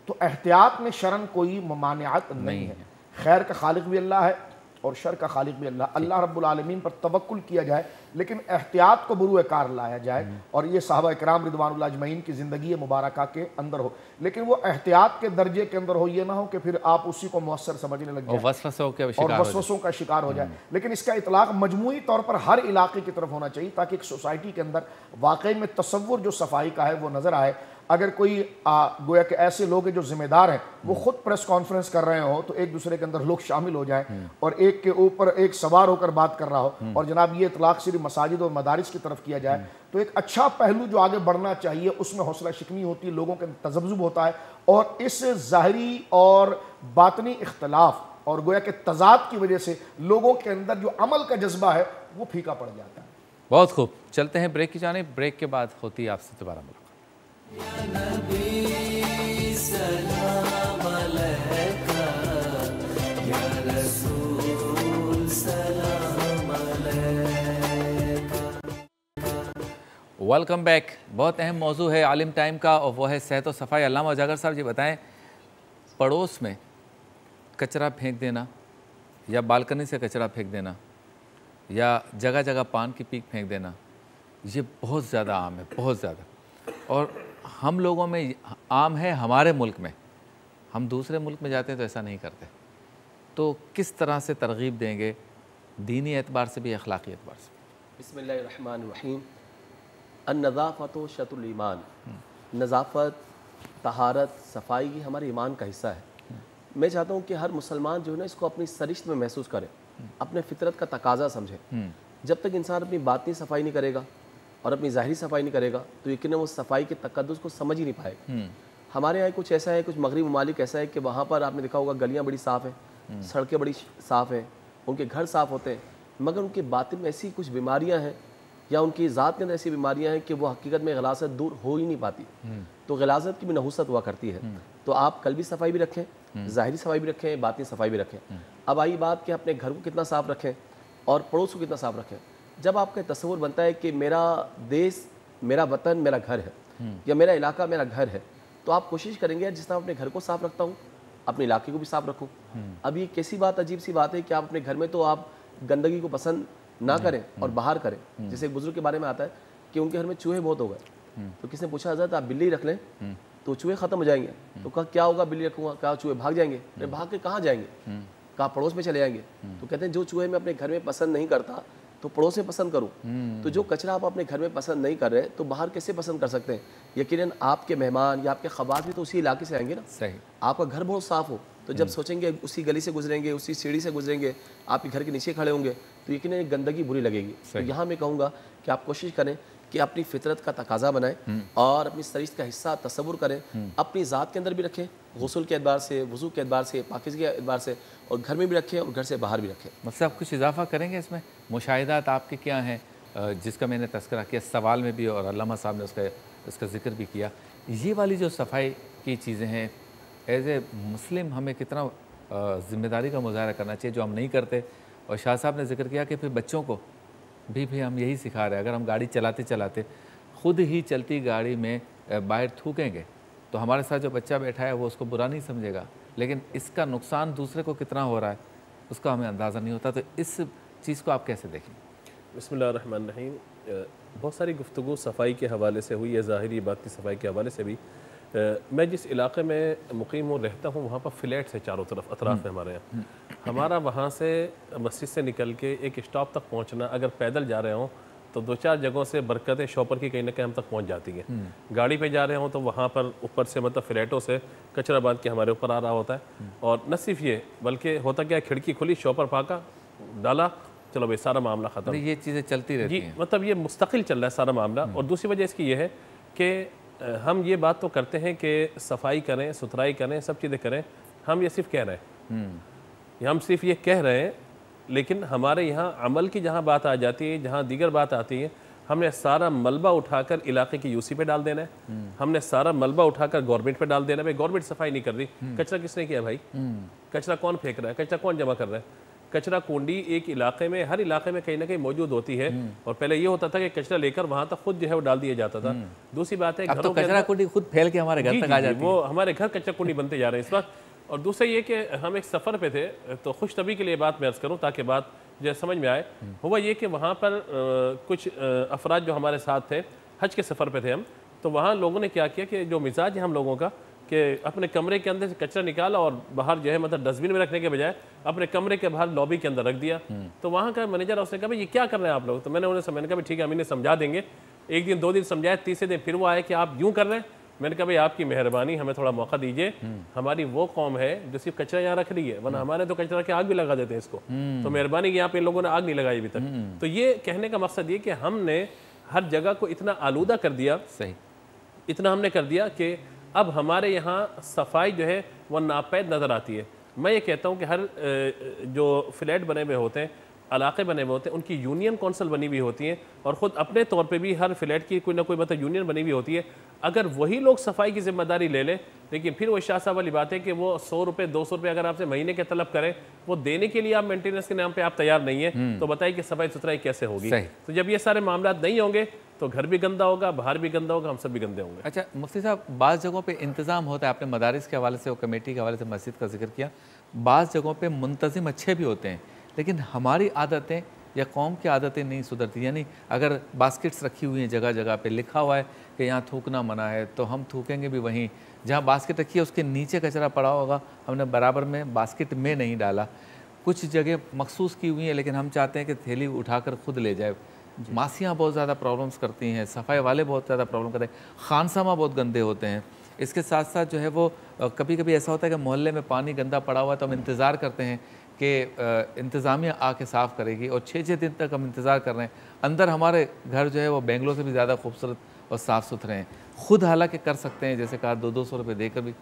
तो एहतियात में शरन कोई ममानियात नहीं है। खैर का खालिक भी अल्लाह है और शर का खालिक भी अल्लाह। अल्लाह रब्बुल आलमीन पर तवक्कुल किया जाए, लेकिन एहतियात को बरूए कार लाया जाए और ये सहाबा इकराम रिदवानुल्लाह अजमईन की ज़िंदगी मुबारका के अंदर हो, लेकिन वो एहतियात के दर्जे के अंदर हो, ये ना हो कि फिर आप उसी को मौसर समझने लग जाए और वसवसों का शिकार हो जाए। लेकिन इसका इतलाक मजमूई तौर पर हर इलाके की तरफ होना चाहिए, ताकि एक सोसाइटी के अंदर वाकई में तसव्वुर जो सफाई का है वो नज़र आए। अगर कोई गोया कि ऐसे लोग हैं जो जिम्मेदार हैं, वो खुद प्रेस कॉन्फ्रेंस कर रहे हो तो एक दूसरे के अंदर लोग शामिल हो जाएं और एक के ऊपर एक सवार होकर बात कर रहा हो और जनाब ये इतलाक सिर्फ मसाजिद और मदारिस की तरफ किया जाए, तो एक अच्छा पहलू जो आगे बढ़ना चाहिए उसमें हौसला शिकनी होती है, लोगों के तजब्जुब होता है और इस ज़ाहिरी और बातनी इख्तलाफ और गोया के तजाद की वजह से लोगों के अंदर जो अमल का जज्बा है वो फीका पड़ जाता है। बहुत खूब, चलते हैं ब्रेक की जानिब। ब्रेक के बाद होती है आपसे दोबारा मुलाकात। Welcome back. बहुत अहम मौजू है आलिम टाइम का और वो है सेहत और सफाई। अल्लामा उजागर साहब जी बताएं, पड़ोस में कचरा फेंक देना या बालकनी से कचरा फेंक देना या जगह जगह पान की पीक फेंक देना, ये बहुत ज़्यादा आम है, बहुत ज़्यादा। और हम लोगों में आम है, हमारे मुल्क में। हम दूसरे मुल्क में जाते हैं तो ऐसा नहीं करते। तो किस तरह से तरगीब देंगे दीनी एतबार से भी, अखलाकी एतबार से? बिस्मिल्लाहिर्रहमानिर्रहीम। अन्नज़ाफ़तु शतुल ईमान। नज़ाफ़त, तहारत, सफाई हमारे ईमान का हिस्सा है। मैं चाहता हूँ कि हर मुसलमान जो है ना इसको अपनी सरिश्त में महसूस करे, अपने फितरत का तकाजा समझे। जब तक इंसान अपनी बातनी सफाई नहीं करेगा और अपनी ज़ाहिरी सफाई नहीं करेगा तो यकीनन वो सफाई के तकद्दुस को समझ ही नहीं पाएगा। हमारे यहाँ कुछ ऐसा है, कुछ मगरबी ममालिक ऐसा है कि वहाँ पर आपने देखा होगा गलियाँ बड़ी साफ़ हैं, सड़कें बड़ी साफ़ हैं, उनके घर साफ़ होते हैं, मगर उनके बातिन में ऐसी कुछ बीमारियाँ हैं या उनकी ज़ात के अंदर ऐसी बीमारियाँ हैं कि वो हकीकत में गलासत दूर हो ही नहीं पाती। तो गलासत की भी नहुसत हुआ करती है। तो आप कल भी सफाई भी रखें, ज़ाहिरी सफाई भी रखें, बातिनी सफाई भी रखें। अब आई बात कि अपने घर को कितना साफ़ रखें और पड़ोस को कितना साफ़ रखें। जब आपका तस्वुर बनता है कि मेरा देश, मेरा वतन मेरा घर है या मेरा इलाका मेरा घर है, तो आप कोशिश करेंगे जिस तरह अपने घर को साफ़ रखता हूँ अपने इलाके को भी साफ़ रखूँ। अब ये कैसी बात, अजीब सी बात है कि आप अपने घर में तो आप गंदगी को पसंद ना करें और बाहर करें। जैसे एक बुजुर्ग के बारे में आता है कि उनके घर में चूहे बहुत हो गए, तो किसी ने पूछा हज़रत आप बिल्ली रख लें तो चूहे ख़त्म हो जाएंगे। तो कहा क्या होगा बिल्ली रखूँगा, कहा चूहे भाग जाएंगे। अरे भाग के कहाँ जाएंगे, कहा पड़ोस में चले जाएंगे। तो कहते हैं जो चूहे मैं अपने घर में पसंद नहीं करता तो पड़ोस में पसंद करूं। तो जो कचरा आप अपने घर में पसंद नहीं कर रहे तो बाहर कैसे पसंद कर सकते हैं? यकीनन आपके मेहमान या आपके ख़वास भी तो उसी इलाके से आएंगे ना। सही। आपका घर बहुत साफ़ हो तो जब सोचेंगे उसी गली से गुजरेंगे, उसी सीढ़ी से गुजरेंगे, आपके घर के नीचे खड़े होंगे तो यकीनन गंदगी बुरी लगेगी। तो यहाँ मैं कहूँगा कि आप कोशिश करें कि अपनी फितरत का तकाजा बनाएं और अपनी सरिश्त का हिस्सा तसव्वुर करें, अपनी ज़ात के अंदर भी रखें, गुस्ल के एतबार से, वज़ू के एतबार से, पाकीज़गी के एतबार से, और घर में भी रखें और घर से बाहर भी रखें। मतलब कुछ इजाफा करेंगे इसमें? मुशाहिदात आपके क्या हैं जिसका मैंने तज़किरा किया सवाल में भी और अल्लामा साहब ने उसका जिक्र भी किया। ये वाली जो सफाई की चीज़ें हैं, एज ए मुस्लिम हमें कितना ज़िम्मेदारी का मुजाहरा करना चाहिए जो हम नहीं करते। और शाह साहब ने जिक्र किया कि फिर बच्चों को भी हम यही सिखा रहे हैं। अगर हम गाड़ी चलाते चलाते खुद ही चलती गाड़ी में बाहर थूकेंगे तो हमारे साथ जो बच्चा बैठा है वो उसको बुरा नहीं समझेगा, लेकिन इसका नुकसान दूसरे को कितना हो रहा है उसका हमें अंदाज़ा नहीं होता। तो इस चीज़ को आप कैसे देखें? बिस्मिल्लाहिर्रहमानिर्रहीम। बहुत सारी गुफ्तगू सफाई के हवाले से हुई है, ज़ाहिरी बाती सफाई के हवाले से भी। मैं जिस इलाके में मुकीम हूँ, रहता हूँ, वहाँ पर फ्लैट्स है चारों तरफ, अतराफ़ में हमारे यहाँ। हमारा वहाँ से मस्जिद से निकल के एक स्टॉप तक पहुँचना, अगर पैदल जा रहे हों तो 2-4 जगहों से बरकतें शॉपर की कहीं ना कहीं हम तक पहुँच जाती हैं। गाड़ी पे जा रहे हों तो वहाँ पर ऊपर से मतलब फ्लैटों से कचरा बांध के हमारे ऊपर आ रहा होता है। और न सिर्फ ये, बल्कि होता क्या, खिड़की खुली, शॉपर फाका डाला, चलो भाई सारा मामला ख़त्म। ये चीज़ें चलती रहती हैं, मतलब ये मुस्तकिल चल रहा है सारा मामला। और दूसरी वजह इसकी ये है कि हम ये बात तो करते हैं कि सफाई करें, सुथराई करें, सब चीज़ें करें, हम ये सिर्फ कह रहे हैं, हम सिर्फ ये कह रहे हैं, लेकिन हमारे यहाँ अमल की जहाँ बात आ जाती है, जहाँ दीगर बात आती है, हमने सारा मलबा उठाकर इलाके की यूसी पे डाल देना है, हमने सारा मलबा उठाकर गवर्नमेंट पे डाल देना है। भाई गवर्नमेंट सफाई नहीं कर रही, कचरा किसने किया भाई? कचरा कौन फेंक रहा है? कचरा कौन जमा कर रहा है? कचरा कुंडी एक इलाके में, हर इलाके में कहीं ना कहीं मौजूद होती है। और पहले ये होता था कि कचरा लेकर वहाँ तक खुद जो है वो डाल दिया जाता था। दूसरी बात है अब तो कचरा कुंडी खुद फैल के हमारे घर तक आ जाती है। वो हमारे घर कचरा कुंडी बनते जा रहे हैं इस वक्त। और दूसरा ये कि हम एक सफ़र पे थे, तो खुश तभी के लिए बात मैं अर्ज़ करूँ ताकि बात जो समझ में आए। हुआ ये कि वहाँ पर कुछ अफराद जो हमारे साथ थे, हज के सफ़र पे थे हम, तो वहाँ लोगों ने क्या किया कि जो मिजाज है हम लोगों का कि अपने कमरे के अंदर से कचरा निकाला और बाहर जो है मतलब डस्टबिन में रखने के बजाय अपने कमरे के बाहर लॉबी के अंदर रख दिया। तो वहाँ का मैनेजर उसने कहा भाई ये क्या कर रहे हैं आप लोग? तो मैंने कहा भाई ठीक है, हम इन्हें समझा देंगे। एक दिन 2 दिन समझाया, तीसरे दिन फिर वो आए कि आप यूँ कर रहे हैं। मैंने कहा भाई आपकी मेहरबानी, हमें थोड़ा मौका दीजिए। हमारी वो कौम है जो सिर्फ कचरा यहाँ रख रही है, वरना हमारे तो कचरा के आग भी लगा देते हैं इसको। तो मेहरबानी, यहाँ पे इन लोगों ने आग नहीं लगाई अभी तक। तो ये कहने का मकसद ये कि हमने हर जगह को इतना आलूदा कर दिया, सही, इतना हमने कर दिया कि अब हमारे यहाँ सफाई जो है वह नापैद नज़र आती है। मैं ये कहता हूँ कि हर जो फ्लैट बने हुए होते हैं, इलाके बने हुए होते हैं, उनकी यूनियन कौंसिल बनी हुई होती है और ख़ुद अपने तौर पे भी हर फ्लैट की कोई ना कोई मतलब यूनियन बनी हुई होती है। अगर वही लोग सफाई की जिम्मेदारी ले लें, लेकिन फिर वो शाह साहब वाली बात है कि वो 100 रुपये 200 रुपये अगर आपसे महीने के तलब करें, वो देने के लिए आप मेंटेनेंस के नाम पे आप तैयार नहीं है, तो बताइए कि सफाई सुथराई कैसे होगी? तो जब ये सारे मामला नहीं होंगे तो घर भी गंदा होगा, बाहर भी गंदा होगा, हम सब भी गंदे होंगे। अच्छा मुफ्ती साहब, बाज़ जगहों पे इंतज़ाम होता है, आपने मदारिस के हवाले से और कमेटी के हवाले से मस्जिद का जिक्र किया, बाज़ जगहों पे मुंतज़िम अच्छे भी होते हैं, लेकिन हमारी आदतें या कौम की आदतें नहीं सुधरती। यानी अगर बास्केट्स रखी हुई हैं जगह जगह पे, लिखा हुआ है कि यहाँ थूकना मना है, तो हम थूकेंगे भी वहीं जहाँ बास्केट रखी है, उसके नीचे कचरा पड़ा होगा, हमने बराबर में बास्केट में नहीं डाला। कुछ जगह मखसूस की हुई है, लेकिन हम चाहते हैं कि थैली उठाकर खुद ले जाए। मासियाँ बहुत ज़्यादा प्रॉब्लम्स करती हैं, सफाई वाले बहुत ज़्यादा प्रॉब्लम करते हैं, खानसामा बहुत गंदे होते हैं। इसके साथ साथ जो है वो कभी कभी ऐसा होता है कि मोहल्ले में पानी गंदा पड़ा हुआ है, तो हम इंतज़ार करते हैं कि इंतज़ामिया आके साफ़ करेगी, और 6-6 दिन तक हम इंतज़ार कर रहे हैं। अंदर हमारे घर जो है वो बेंगलोर से भी ज़्यादा खूबसूरत और साफ़ सुथरे हैं। खुद हालांकि कर सकते हैं, जैसे कहा 200-200 रुपये देकर भी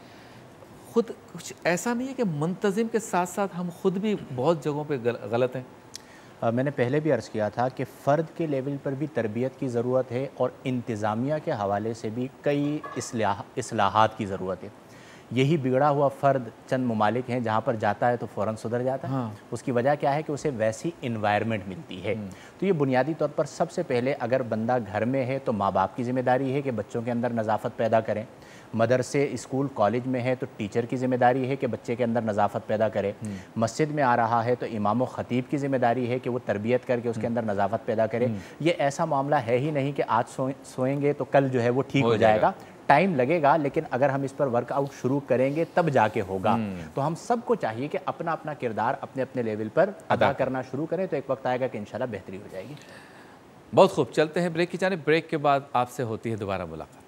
खुद। कुछ ऐसा नहीं है कि मुंतज़िम के साथ साथ हम खुद भी बहुत जगहों पे गलत हैं? मैंने पहले भी अर्ज़ किया था कि फ़र्द के लेवल पर भी तरबियत की ज़रूरत है और इंतज़ामिया के हवाले से भी कई इस्लाहात की ज़रूरत है। यही बिगड़ा हुआ फ़र्द चंद ममालिक हैं जहाँ पर जाता है तो फ़ौरन सुधर जाता है। हाँ। उसकी वजह क्या है कि उसे वैसी इन्वायरमेंट मिलती है। तो ये बुनियादी तौर पर सबसे पहले अगर बंदा घर में है तो माँ बाप की ज़िम्मेदारी है कि बच्चों के अंदर नज़ाफ़त पैदा करें। मदरसे, स्कूल, कॉलेज में है तो टीचर की ज़िम्मेदारी है कि बच्चे के अंदर नज़ाफ़त पैदा करे। मस्जिद में आ रहा है तो इमाम व ख़तीब की ज़िम्मेदारी है कि वो तरबियत करके उसके अंदर नज़ाफ़त पैदा करे। ये ऐसा मामला है ही नहीं कि आज सोएंगे तो कल जो है वो ठीक हो जाएगा। टाइम लगेगा, लेकिन अगर हम इस पर वर्कआउट शुरू करेंगे तब जाके होगा। तो हम सबको चाहिए कि अपना अपना किरदार अपने अपने लेवल पर अदा करना शुरू करें, तो एक वक्त आएगा कि इंशाल्लाह बेहतरी हो जाएगी। बहुत खूब, चलते हैं ब्रेक की जानिब। ब्रेक के बाद आपसे होती है दोबारा मुलाकात।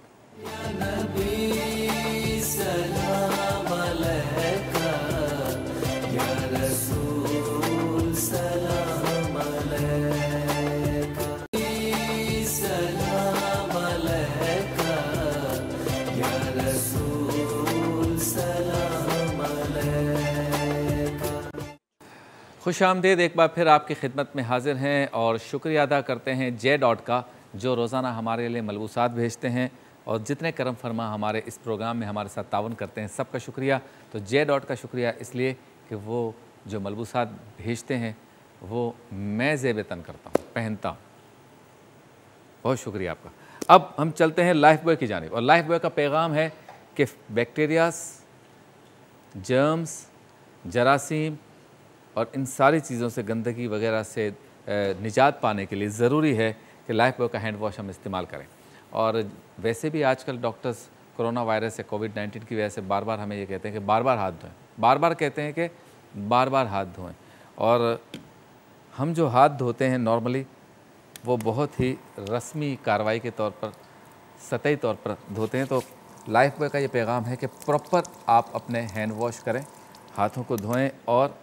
खुश आमदीद, एक बार फिर आपकी खिदमत में हाजिर हैं और शुक्रिया अदा करते हैं J.Dot का, जो रोज़ाना हमारे लिए मलबूसात भेजते हैं और जितने करम फरमा हमारे इस प्रोग्राम में हमारे साथ तावन करते हैं, सबका शुक्रिया। तो J.Dot का शुक्रिया इसलिए कि वो जो मलबूसात भेजते हैं वो मैं ज़ेब-ए-तन करता हूँ, पहनता हूँ। बहुत शुक्रिया आपका। अब हम चलते हैं लाइफ बॉय की जानिब, और लाइफ बॉय का पैगाम है कि बैक्टीरियाज, जर्म्स, जरासीम और इन सारी चीज़ों से, गंदगी वगैरह से निजात पाने के लिए ज़रूरी है कि लाइफ बॉय का हैंड वॉश हम इस्तेमाल करें। और वैसे भी आजकल डॉक्टर्स कोरोना वायरस से, कोविड-19 की वजह से बार बार हमें ये कहते हैं कि बार बार हाथ धोएं, बार बार कहते हैं कि बार बार हाथ धोएं। और हम जो हाथ धोते हैं नॉर्मली वो बहुत ही रस्मी कार्रवाई के तौर पर, सतही तौर पर धोते हैं। तो लाइफ बॉय का ये पैगाम है कि प्रॉपर आप अपने हैंड वॉश करें, हाथों को धोएं, और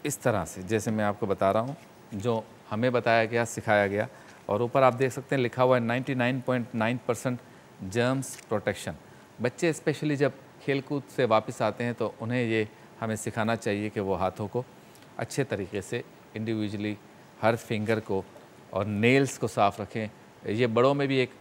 इस तरह से जैसे मैं आपको बता रहा हूँ, जो हमें बताया गया, सिखाया गया। और ऊपर आप देख सकते हैं लिखा हुआ है 99.9% जर्म्स प्रोटेक्शन। बच्चे स्पेशली जब खेलकूद से वापस आते हैं तो उन्हें ये हमें सिखाना चाहिए कि वो हाथों को अच्छे तरीके से इंडिविजुअली हर फिंगर को और नेल्स को साफ़ रखें। ये बड़ों में भी एक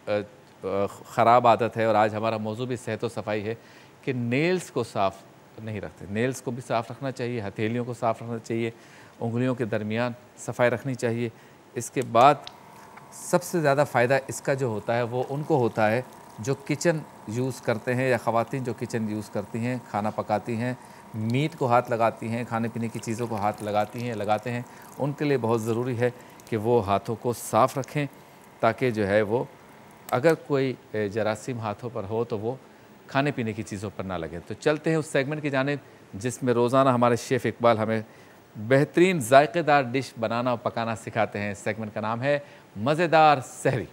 ख़राब आदत है, और आज हमारा मौजू भी सेहत व सफाई है कि नेल्स को साफ़ नहीं रखते। नेल्स को भी साफ़ रखना चाहिए, हथेलियों को साफ़ रखना चाहिए, उंगलियों के दरमियान सफाई रखनी चाहिए। इसके बाद सबसे ज़्यादा फ़ायदा इसका जो होता है वो उनको होता है जो किचन यूज़ करते हैं या ख़वातीन जो किचन यूज़ करती हैं, खाना पकाती हैं, मीट को हाथ लगाती हैं, खाने पीने की चीज़ों को हाथ लगाती हैं, लगाते हैं, उनके लिए बहुत ज़रूरी है कि वो हाथों को साफ़ रखें, ताकि जो है वो अगर कोई जरासीम हाथों पर हो तो वो खाने पीने की चीज़ों पर ना लगे। तो चलते हैं उस सेगमेंट की जानिब जिसमें रोज़ाना हमारे शेफ़ इकबाल हमें बेहतरीन जायकेदार डिश बनाना और पकाना सिखाते हैं। इस सेगमेंट का नाम है मज़ेदार सहरी।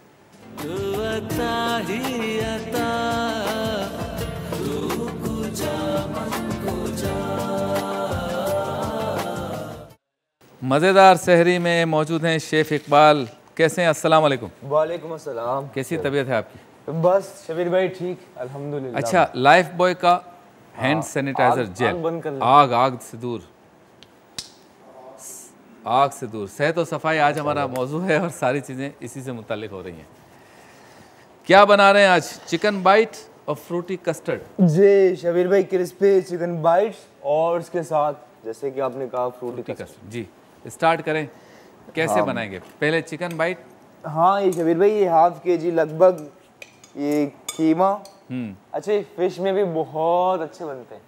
मज़ेदार सहरी में मौजूद हैं शेफ़ इकबाल। कैसे हैं? अस्सलाम वालेकुम। वालेकुम अस्सलाम। कैसी तबीयत है आपकी? बस शबीर भाई ठीक, अल्हम्दुलिल्लाह। अच्छा, लाइफ बॉय का हैंड सैनिटाइजर जेल, बंद कर आग से दूर, आग से दूर। सेहत और सफाई आज हमारा मौजू है और सारी चीज़ें इसी से मुताल्लिक हो रही हैं। क्या बना रहे हैं आज? चिकन बाइट और फ्रूटी कस्टर्ड। जी शबीर भाई, क्रिस्पी चिकन बाइट्स और इसके साथ जैसे कि आपने कहा फ्रूटी कस्टर्ड। जी, स्टार्ट करें। कैसे बनाएंगे? पहले चिकन बाइट। हाँ ये शबीर भाई, ये हाफ केजी लगभग ये कीमा। अच्छा, ये फिश में भी बहुत अच्छे बनते हैं।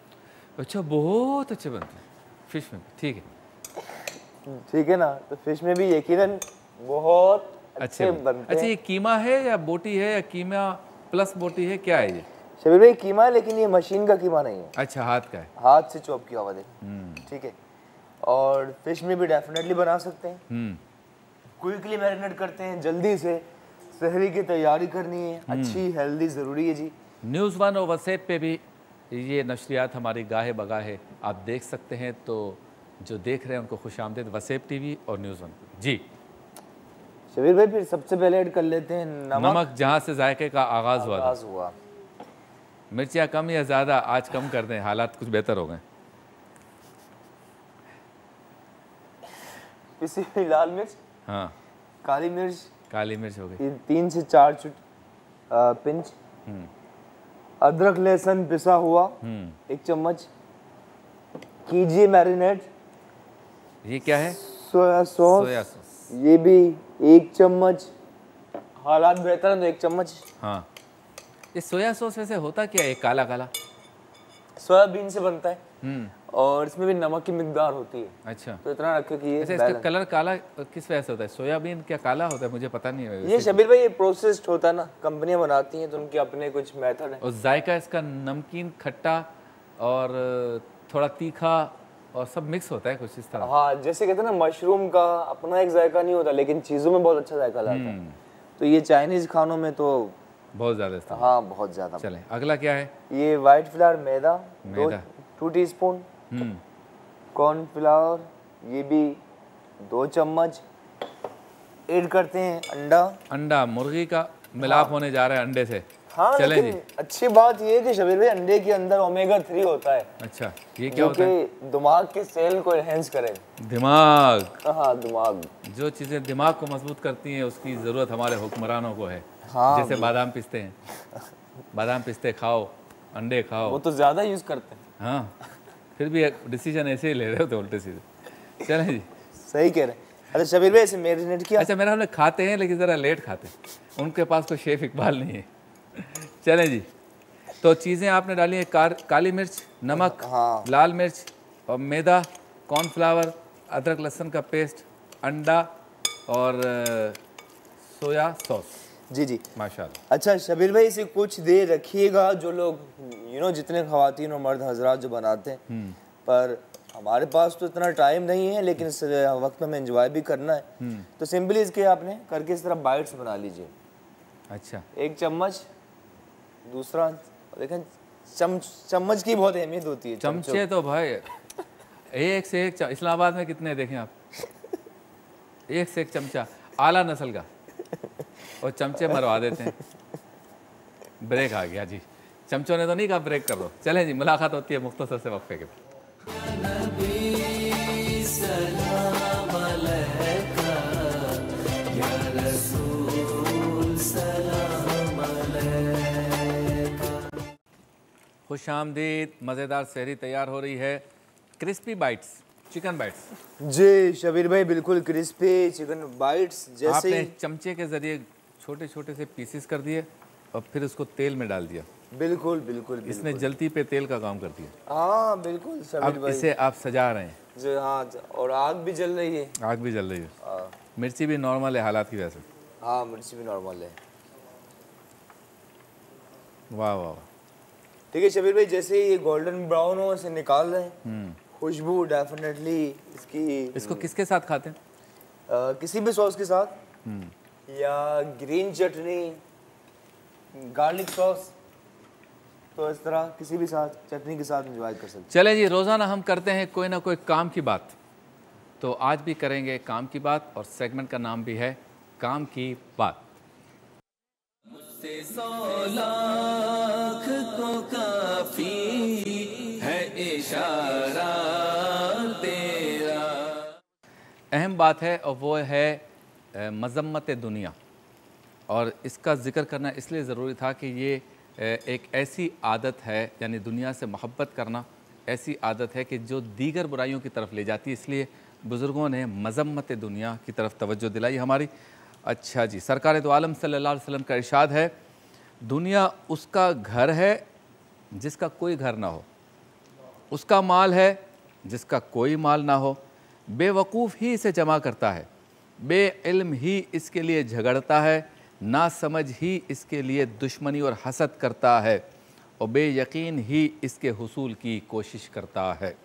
अच्छा, बहुत अच्छे बनते हैं फिश में, ठीक है। ठीक है ना, तो फिश में भी यकीनन बहुत अच्छे बनते हैं। अच्छा, ये कीमा है या बोटी है या कीमा प्लस बोटी है, क्या है ये? शबीर भाई कीमा है, लेकिन ये मशीन का कीमा नहीं है। अच्छा, हाथ का है, हाथ से चॉप किया हुआ देखिए। ठीक है, और फिश में भी डेफिनेटली बना सकते हैं। क्विकली मैरिनेट करते हैं, जल्दी से सहरी की तैयारी करनी है, अच्छी हेल्दी ज़रूरी है जी। न्यूज़ वन और वसेप पे भी ये नशरियात हमारी गाहे बगाहे आप देख सकते हैं। तो जो देख रहे हैं उनको खुशामदीद, वसेप टीवी और न्यूज़ वन जी। शबीर भाई फिर सबसे पहले ऐड कर लेते हैं नमक, जहाँ से जायके का आगाज़ हुआ। मिर्चियाँ कम या ज़्यादा आज कम कर दें, हालात कुछ बेहतर हो गए। पिसी हुई लाल मिर्च, हाँ, काली मिर्च हो गई 3 से 4 पिंच। अदरक लहसुन पिसा हुआ 1 चम्मच। कीजिए मैरिनेट। ये क्या है? सोया सॉस, ये भी 1 चम्मच। हालात बेहतर है तो 1 चम्मच। हाँ, ये सोया सॉस वैसे होता क्या है? काला काला सोयाबीन से बनता है और इसमें भी नमक की मिकदार होती है। अच्छा, तो इतना रखे कि ये इसका कलर काला किस वजह से होता है? सोयाबीन क्या काला होता है? मुझे पता नहीं है। ये शबीर भाई ये प्रोसेस्ड होता है ना, कंपनियां बनाती हैं तो उनके अपने कुछ मेथड है। और जायका इसका नमकीन, खट्टा और थोड़ा तीखा और सब मिक्स होता है कुछ इस तरह। हाँ, जैसे कहते हैं ना मशरूम का अपना एक जायका नहीं होता, लेकिन चीज़ों में बहुत अच्छा जायका लाता है। तो ये चाइनीज खानों में तो बहुत ज़्यादा इस्तेमाल। हाँ, बहुत ज़्यादा। चलें, अगला क्या है? ये वाइट फ्लावर मैदा 2 टीस्पून। कॉर्नफ्लावर ये भी 2 चम्मच। ऐड करते हैं अंडा मुर्गी का मिलाप होने जा रहा है अंडे से। हाँ, चलें जी। अच्छी बात ये है कि शबीर भाई अंडे के अंदर ओमेगा 3 होता है। अच्छा, ये क्या होता है? दिमाग के सेल को एनहेंस करे। दिमाग? हाँ, दिमाग। जो चीज़ें दिमाग को मजबूत करती हैं उसकी ज़रूरत हमारे हुक्मरानों को है। हाँ, जैसे बादाम पिस्ते हैं, बादाम पिस्ते खाओ, अंडे खाओ। वो तो ज़्यादा यूज़ करते हैं। हाँ, फिर भी डिसीजन ऐसे ही ले रहे हो तो उल्टे सीधे। चलें जी, सही कह रहे हैं। अच्छा शबीर भाई, ऐसे मैरिनेट किया। अच्छा, मेरा हम लोग खाते हैं लेकिन ज़रा लेट खाते हैं, उनके पास कोई शेफ़ इकबाल नहीं है। चलें जी, तो चीज़ें आपने डाली हैं काली मिर्च, नमक, लाल मिर्च और मैदा, कॉर्नफ्लावर, अदरक लहसुन का पेस्ट, अंडा और सोया सॉस। जी माशाल्लाह। अच्छा शबीर भाई, इसे कुछ देर रखिएगा। जो लोग जितने ख़वातीन और मर्द हजरात जो बनाते हैं, पर हमारे पास तो इतना टाइम नहीं है, लेकिन इस वक्त में हमें एंजॉय भी करना है। तो सिंपली इसके आपने करके इस तरह बाइट्स बना लीजिए। अच्छा, 1 चम्मच, दूसरा देखें चम्मच की बहुत अहमियत होती है। चमचे तो भाई एक से एक इस्लामाबाद में कितने देखें आप, एक से एक चमचा, आला नस्ल का, और चमचे मरवा देते हैं। ब्रेक आ गया जी, चमचों ने तो नहीं कहा ब्रेक कर दो। चलें जी, मुलाकात होती है मुख्तसर से वक्फे के बाद। खुश आमदीद। मज़ेदार सहरी तैयार हो रही है। Crispy bites, chicken bites. जी शबीर भाई, बिल्कुल क्रिस्पी चिकन बाइट्स। जैसे आपने चमचे के ज़रिए छोटे छोटे से पीसेस कर दिए और फिर उसको तेल में डाल दिया। बिल्कुल बिल्कुल इसने जलती पे तेल का काम कर दिया। हाँ बिल्कुल शबीर अब भाई। इसे आप सजा रहे हैं जो हाँ, और आग भी जल रही है। आग भी जल रही है। हाँ मिर्ची भी नॉर्मल है हालात की वजह से। हाँ, मिर्ची भी नॉर्मल है। वाह वाह वाह। ठीक है शबीर भाई, जैसे ये गोल्डन ब्राउन हो इसे निकाल रहे हैं। खुशबू डेफिनेटली इसकी। इसको किसके साथ खाते हैं? किसी भी सॉस के साथ या ग्रीन चटनी, गार्लिक सॉस, तो इस तरह किसी भी साथ चटनी के साथ एंजॉय कर सकते हैं। चलें जी, रोज़ाना हम करते हैं कोई ना कोई काम की बात, तो आज भी करेंगे काम की बात और सेगमेंट का नाम भी है काम की बात। मुझसे 100 लाख तो काफी है इशारा तेरा। अहम बात है और वो है मज़म्मत दुनिया, और इसका ज़िक्र करना इसलिए ज़रूरी था कि ये एक ऐसी आदत है, यानी दुनिया से मोहब्बत करना ऐसी आदत है कि जो दीगर बुराइयों की तरफ ले जाती है, इसलिए बुज़ुर्गों ने मज़म्मत दुनिया की तरफ तवज्जो दिलाई हमारी। अच्छा जी, सरकार दो आलम सल्लल्लाहु अलैहि वसल्लम का इरशाद है, दुनिया उसका घर है जिसका कोई घर ना हो, उसका माल है जिसका कोई माल ना हो, बेवकूफ़ ही इसे जमा करता है, बेइल्म ही इसके लिए झगड़ता है, ना समझ ही इसके लिए दुश्मनी और हसद करता है, और बेयकीन ही इसके हुसूल की कोशिश करता है।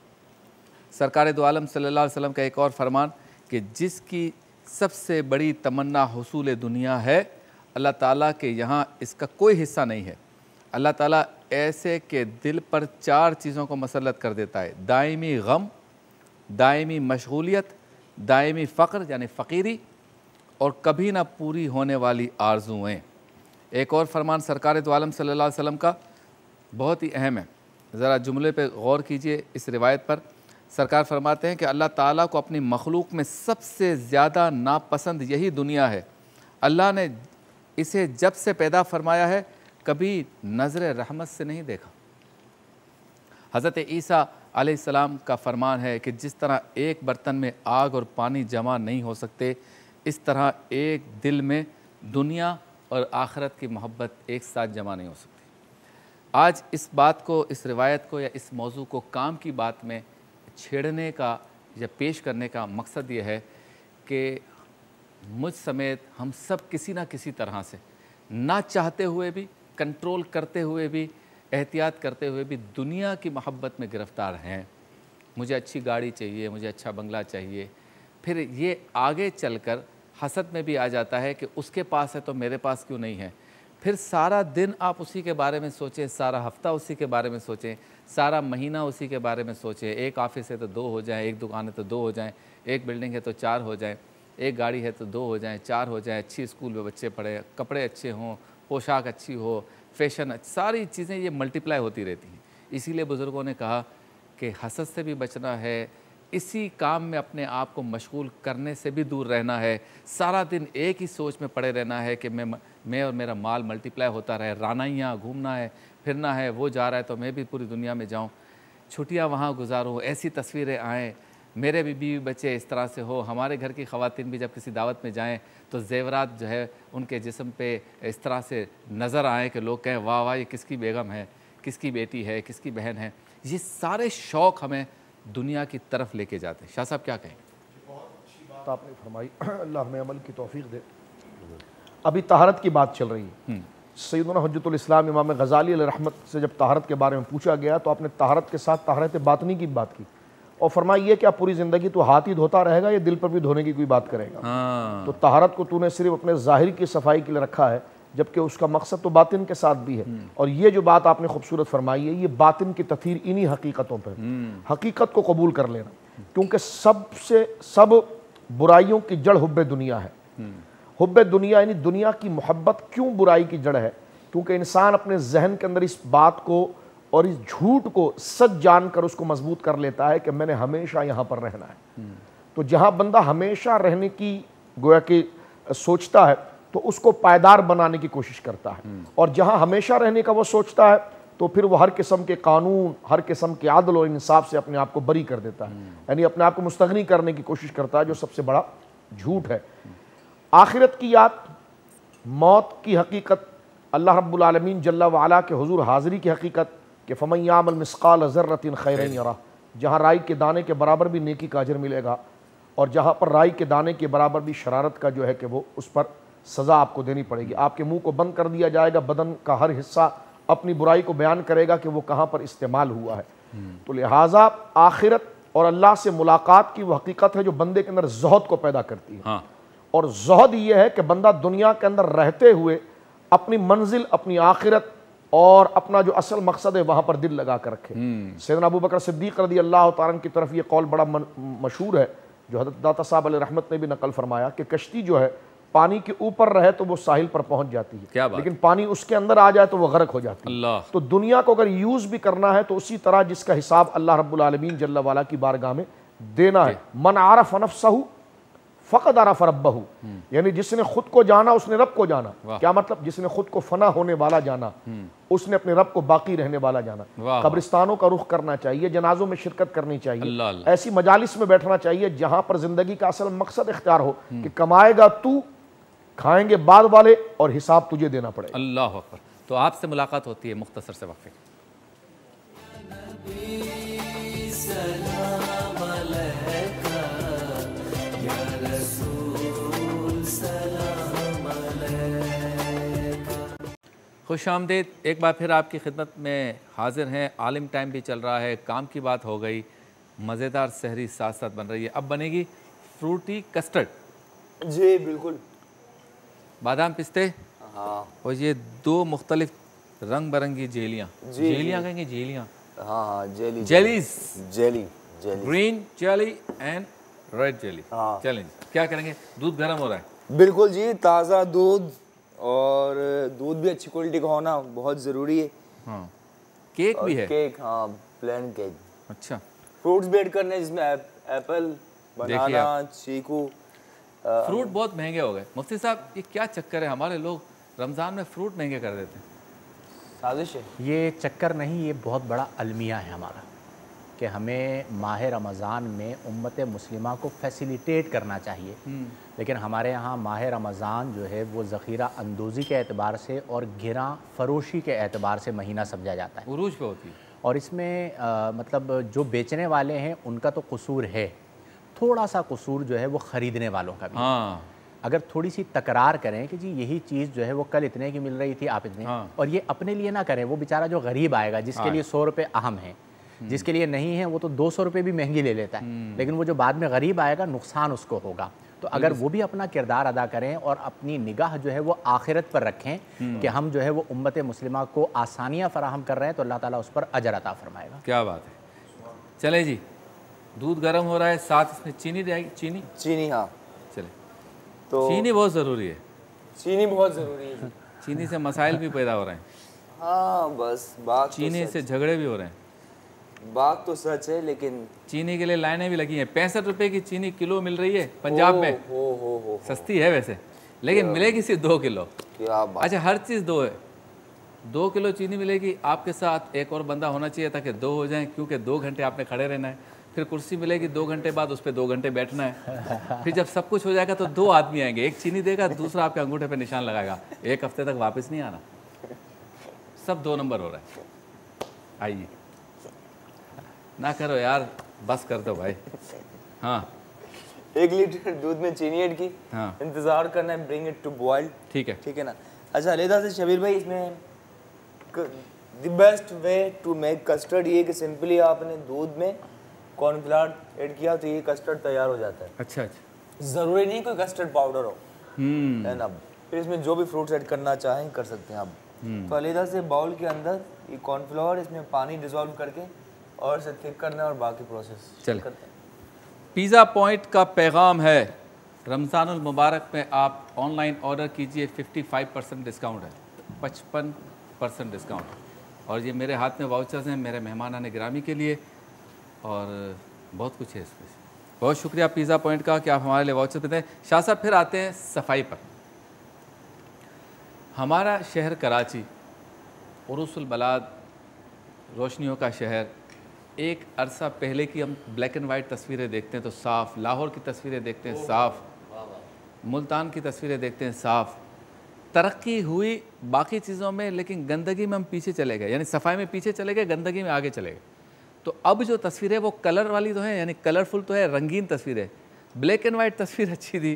सरकार दो आलम सल्लल्लाहु अलैहि वसल्लम का एक और फरमान कि जिसकी सबसे बड़ी तमन्ना हुसूल दुनिया है, अल्लाह ताला के यहाँ इसका कोई हिस्सा नहीं है। अल्लाह ताला ऐसे के दिल पर 4 चीज़ों को मसल्लत कर देता है, दायमी गम, दायमी मशगूलियत, दायमी फ़क्र यानी फ़कीरी, और कभी ना पूरी होने वाली आरजुएँ। एक और फरमान सरकार दो आलम सल्लल्लाहु अलैहि वसल्लम का बहुत ही अहम है, ज़रा जुमले पे गौर कीजिए। इस रिवायत पर सरकार फरमाते हैं कि अल्लाह ताला को अपनी मखलूक में सबसे ज़्यादा नापसंद यही दुनिया है। अल्लाह ने इसे जब से पैदा फरमाया है कभी नज़र रहमत से नहीं देखा। हज़रत ईसा अलैहिस्सलाम का फरमान है कि जिस तरह एक बर्तन में आग और पानी जमा नहीं हो सकते, इस तरह एक दिल में दुनिया और आखिरत की मोहब्बत एक साथ जमा नहीं हो सकती। आज इस बात को, इस रिवायत को या इस मौजू को काम की बात में छेड़ने का या पेश करने का मकसद ये है कि मुझ समेत हम सब किसी ना किसी तरह से, ना चाहते हुए भी, कंट्रोल करते हुए भी, एहतियात करते हुए भी दुनिया की मोहब्बत में गिरफ़्तार हैं। मुझे अच्छी गाड़ी चाहिए, मुझे अच्छा बंगला चाहिए, फिर ये आगे चलकर हसद में भी आ जाता है कि उसके पास है तो मेरे पास क्यों नहीं है। फिर सारा दिन आप उसी के बारे में सोचें, सारा हफ्ता उसी के बारे में सोचें, सारा महीना उसी के बारे में सोचें। एक ऑफिस है तो 2 हो जाएं, एक दुकान है तो 2 हो जाएं, एक बिल्डिंग है तो 4 हो जाएं, एक गाड़ी है तो 2 हो जाएं, 4 हो जाएं, अच्छी स्कूल में बच्चे पढ़े, कपड़े अच्छे हों, पोशाक अच्छी हो, फैशन, सारी चीज़ें ये मल्टीप्लाई होती रहती हैं। इसीलिए बुज़ुर्गों ने कहा कि हसद से भी बचना है, इसी काम में अपने आप को मशगूल करने से भी दूर रहना है। सारा दिन एक ही सोच में पड़े रहना है कि मैं और मेरा माल मल्टीप्लाई होता रहे, रानाइयाँ घूमना है, फिरना है, वो जा रहा है तो मैं भी पूरी दुनिया में जाऊँ, छुट्टियाँ वहाँ गुजारूँ, ऐसी तस्वीरें आएँ, मेरे भी बीवी बच्चे इस तरह से हो, हमारे घर की ख़वातीन भी जब किसी दावत में जाएँ तो ज़ेवरात जो है उनके जिस्म पे इस तरह से नज़र आएँ कि लोग कहें वाह वाह ये किसकी बेगम है, किसकी बेटी है, किसकी बहन है। ये सारे शौक़ हमें दुनिया की तरफ लेके जाते हैं। शाह साहब क्या कहें? बहुत अच्छी बात आपने फरमाई, अल्लाह हमें अमल की तौफीक दे। अभी तहारत की बात चल रही है। सैयदना हुज्जतुल इस्लाम इमाम गज़ाली अलैहि रहमत से जब तहारत के बारे में पूछा गया तो आपने तहारत के साथ तहारत बातनी की बात की और फरमाइए क्या पूरी ज़िंदगी तो हाथ ही धोता रहेगा या दिल पर भी धोने की कोई बात करेगा? तो तहारत को तूने सिर्फ अपने ज़ाहिर की सफाई के लिए रखा है, जबकि उसका मकसद तो बातिन के साथ भी है। और ये जो बात आपने खूबसूरत फरमाई है, ये बातिन की तथहीर इन्हीं हकीकतों पर, हकीकत को कबूल कर लेना, क्योंकि सब बुराइयों की जड़ हुब्बे दुनिया है। हुब्बे दुनिया यानी दुनिया की मोहब्बत क्यों बुराई की जड़ है? क्योंकि इंसान अपने जहन के अंदर इस बात को और इस झूठ को सच जानकर उसको मजबूत कर लेता है कि मैंने हमेशा यहाँ पर रहना है। तो जहाँ बंदा हमेशा रहने की गोया कि सोचता है तो उसको पायदार बनाने की कोशिश करता है, और जहाँ हमेशा रहने का वो सोचता है तो फिर वो हर किस्म के कानून, हर किस्म के आदल और इंसाफ से अपने आप को बरी कर देता है, यानी अपने आप को मुस्तगनी करने की कोशिश करता है, जो सबसे बड़ा झूठ है। आखिरत की याद, मौत की हकीकत, अल्लाह रब्बुल आलमीन जल्ला व अला के हुजूर हाज़िरी की हकीकत कि फ़मन यामल मिस्क़ाल ज़र्रतिन खैरन यरा, जहाँ राई के दाने के बराबर भी नेकी का अजर मिलेगा और जहाँ पर राई के दाने के बराबर भी शरारत का जो है कि वो उस पर सज़ा आपको देनी पड़ेगी। आपके मुंह को बंद कर दिया जाएगा, बदन का हर हिस्सा अपनी बुराई को बयान करेगा कि वो कहाँ पर इस्तेमाल हुआ है। तो लिहाजा आखिरत और अल्लाह से मुलाकात की वो हकीकत है जो बंदे के अंदर ज़ुहद को पैदा करती है। हाँ। और ज़ुहद ये है कि बंदा दुनिया के अंदर रहते हुए अपनी मंजिल, अपनी आखिरत और अपना जो असल मकसद है वहाँ पर दिल लगा कर रखे। सैयदना अबू बकर सिद्दीक़ रज़ी अल्लाह तआला अन्हु की तरफ ये कौल बड़ा मशहूर है जो हज़रत दाता साहब अलैहि रहमत ने भी नकल फरमाया कि कश्ती जो है पानी के ऊपर रहे तो वो साहिल पर पहुंच जाती है, क्या बात? लेकिन पानी उसके अंदर आ जाए तो वो गर्क हो जाती है। अल्लाह। तो दुनिया को अगर यूज़ भी करना है तो उसी तरह जिसका हिसाब अल्लाह रब्बुल आलमीन जल्ला वाला की बारगाह में देना है। मन आरफ नफ्सहु फ़क़द आरफ रब्बहु, यानी जिसने खुद को जाना उसने रब को जाना। क्या मतलब? जिसने खुद को फना होने वाला जाना उसने अपने रब को बाकी रहने वाला जाना। कब्रिस्तानों का रुख करना चाहिए, जनाजों में शिरकत करनी चाहिए, ऐसी मजालिस में बैठना चाहिए जहां पर जिंदगी का असल मकसद इख्तियार हो कि कमाएगा तू, खाएंगे बाद वाले और हिसाब तुझे देना पड़ेगा। अल्लाह अकबर। तो आपसे मुलाकात होती है मुख्तसर से वक्फे। खुश आमदीद, एक बार फिर आपकी खिदमत में हाजिर हैं। आलिम टाइम भी चल रहा है, काम की बात हो गई, मज़ेदार सहरी साथ साथ बन रही है। अब बनेगी फ्रूटी कस्टर्ड। जी बिल्कुल। बादाम पिस्ते, हाँ, और ये दो मुख्तलिफ रंग बिरंगी जेलियाँ, जेलियाँ कहेंगे, जेलियाँ, हाँ, jelly, jellies, jelly, jelly, green jelly and red jelly. हाँ। चलेंगे, क्या करेंगे? दूध गर्म हो रहा है। बिल्कुल जी, ताज़ा दूध, और दूध भी अच्छी क्वालिटी का होना बहुत ज़रूरी है। हाँ। केक भी है? केक, हाँ, प्लेन केक। अच्छा। फ्रूट्स भी ऐड करने हैं जिसमें एप्पल, बनाना, चीकू। फ्रूट बहुत महंगे हो गए मुफ्ती साहब, ये क्या चक्कर है? हमारे लोग रमज़ान में फ्रूट महंगे कर देते हैं। साजिश है ये चक्कर नहीं, ये बहुत बड़ा अलमिया है हमारा कि हमें माह रमज़ान में उम्मत मुस्लिमा को फैसिलिटेट करना चाहिए। लेकिन हमारे यहाँ माह रमज़ान जो है वो ज़ख़ीरा अंदोज़ी के एतबार से और गिरा फ़रोशी के एतबार से महीना समझा जाता है, उरूज पे होती है। और इसमें मतलब जो बेचने वाले हैं उनका तो कसूर है, थोड़ा सा कसूर जो है वो ख़रीदने वालों का भी। हाँ। अगर थोड़ी सी तकरार करें कि जी यही चीज़ जो है वो कल इतने की मिल रही थी, आप इतने, और ये अपने लिए ना करें, वो बेचारा जो गरीब आएगा जिसके लिए 100 रुपये अहम है, जिसके लिए नहीं है वो तो 200 रुपये भी महंगी ले लेता है, लेकिन वो जो बाद में गरीब आएगा नुकसान उसको होगा। तो अगर वो भी अपना किरदार अदा करें और अपनी निगाह जो है वो आखिरत पर रखें कि हम जो है वो उम्मत मुस्लिमा को आसानियाँ फराहम कर रहे हैं, तो अल्लाह ताला उस पर अजर अता फरमाएगा। क्या बात है। चले जी, दूध गर्म हो रहा है, साथ इसमें चीनी जाएगी। चीनी, चीनी, हाँ, चले। तो चीनी बहुत ज़रूरी है। चीनी बहुत ज़रूरी है। चीनी से मसाइल भी पैदा हो रहे हैं। हाँ, बस बात चीनी से झगड़े भी हो रहे हैं। बात तो सच है, लेकिन चीनी के लिए लाइनें भी लगी हैं। 65 रुपये की चीनी किलो मिल रही है पंजाब में। हो सस्ती है वैसे, लेकिन मिलेगी सिर्फ 2 किलो। क्या बात। अच्छा, हर चीज़ 2 है। 2 किलो चीनी मिलेगी। आपके साथ एक और बंदा होना चाहिए ताकि 2 हो जाएं, क्योंकि 2 घंटे आपने खड़े रहना है। फिर कुर्सी मिलेगी, 2 घंटे बाद उस पर 2 घंटे बैठना है। फिर जब सब कुछ हो जाएगा तो 2 आदमी आएंगे, एक चीनी देगा, दूसरा आपके अंगूठे पे निशान लगाएगा। 1 हफ्ते तक वापस नहीं आना। सब 2 नंबर हो रहा है। आइए, ना करो यार, बस कर दो भाई। हाँ, 1 लीटर दूध में चीनी ऐड की, हाँ, इंतजार करना है, ब्रिंग इट टू बॉइल। ठीक है, ठीक है ना। अच्छा, अलहदा से शबीर भाई, इसमें the best way to make custard ये कि सिंपली आपने दूध में कॉर्नफ्लावर ऐड किया तो ये कस्टर्ड तैयार हो जाता है। अच्छा अच्छा। ज़रूरी नहीं कोई कस्टर्ड पाउडर हो, है ना। फिर इसमें जो भी फ्रूट्स ऐड करना चाहें कर सकते हैं आप। तो अलहदा से बाउल के अंदर ये कॉर्नफ्लावर, इसमें पानी डिज़ोल्व करके और इसे थिक करना है और बाकी प्रोसेस चले। करते हैं। पिज़्ज़ा पॉइंट का पैगाम है, रमज़ानुल मुबारक में आप ऑनलाइन ऑर्डर कीजिए, 55% डिस्काउंट है, 55% डिस्काउंट। और ये मेरे हाथ में वाउचर्स हैं मेरे मेहमानाने गिरामी के लिए, और बहुत कुछ है इसमें। बहुत शुक्रिया पिज़्ज़ा पॉइंट का कि आप हमारे लिए वाउचर देते हैं। शाह साहब, फिर आते हैं सफाई पर। हमारा शहर कराची, उरूसुल बलाद, रोशनियों का शहर। एक अरसा पहले की हम ब्लैक एंड वाइट तस्वीरें देखते हैं तो साफ़, लाहौर की तस्वीरें देखते हैं साफ़, मुल्तान की तस्वीरें देखते हैं साफ़, तरक्की हुई बाकी चीज़ों में, लेकिन गंदगी में हम पीछे चले गए, यानी सफाई में पीछे चले गए, गंदगी में आगे चले गए। तो अब जो तस्वीर है वो कलर वाली तो है, यानी कलरफुल तो है, रंगीन तस्वीर है। ब्लैक एंड वाइट तस्वीर अच्छी थी,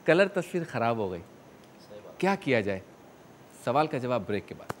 कलर तस्वीर ख़राब हो गई। क्या किया जाए? सवाल का जवाब ब्रेक के बाद।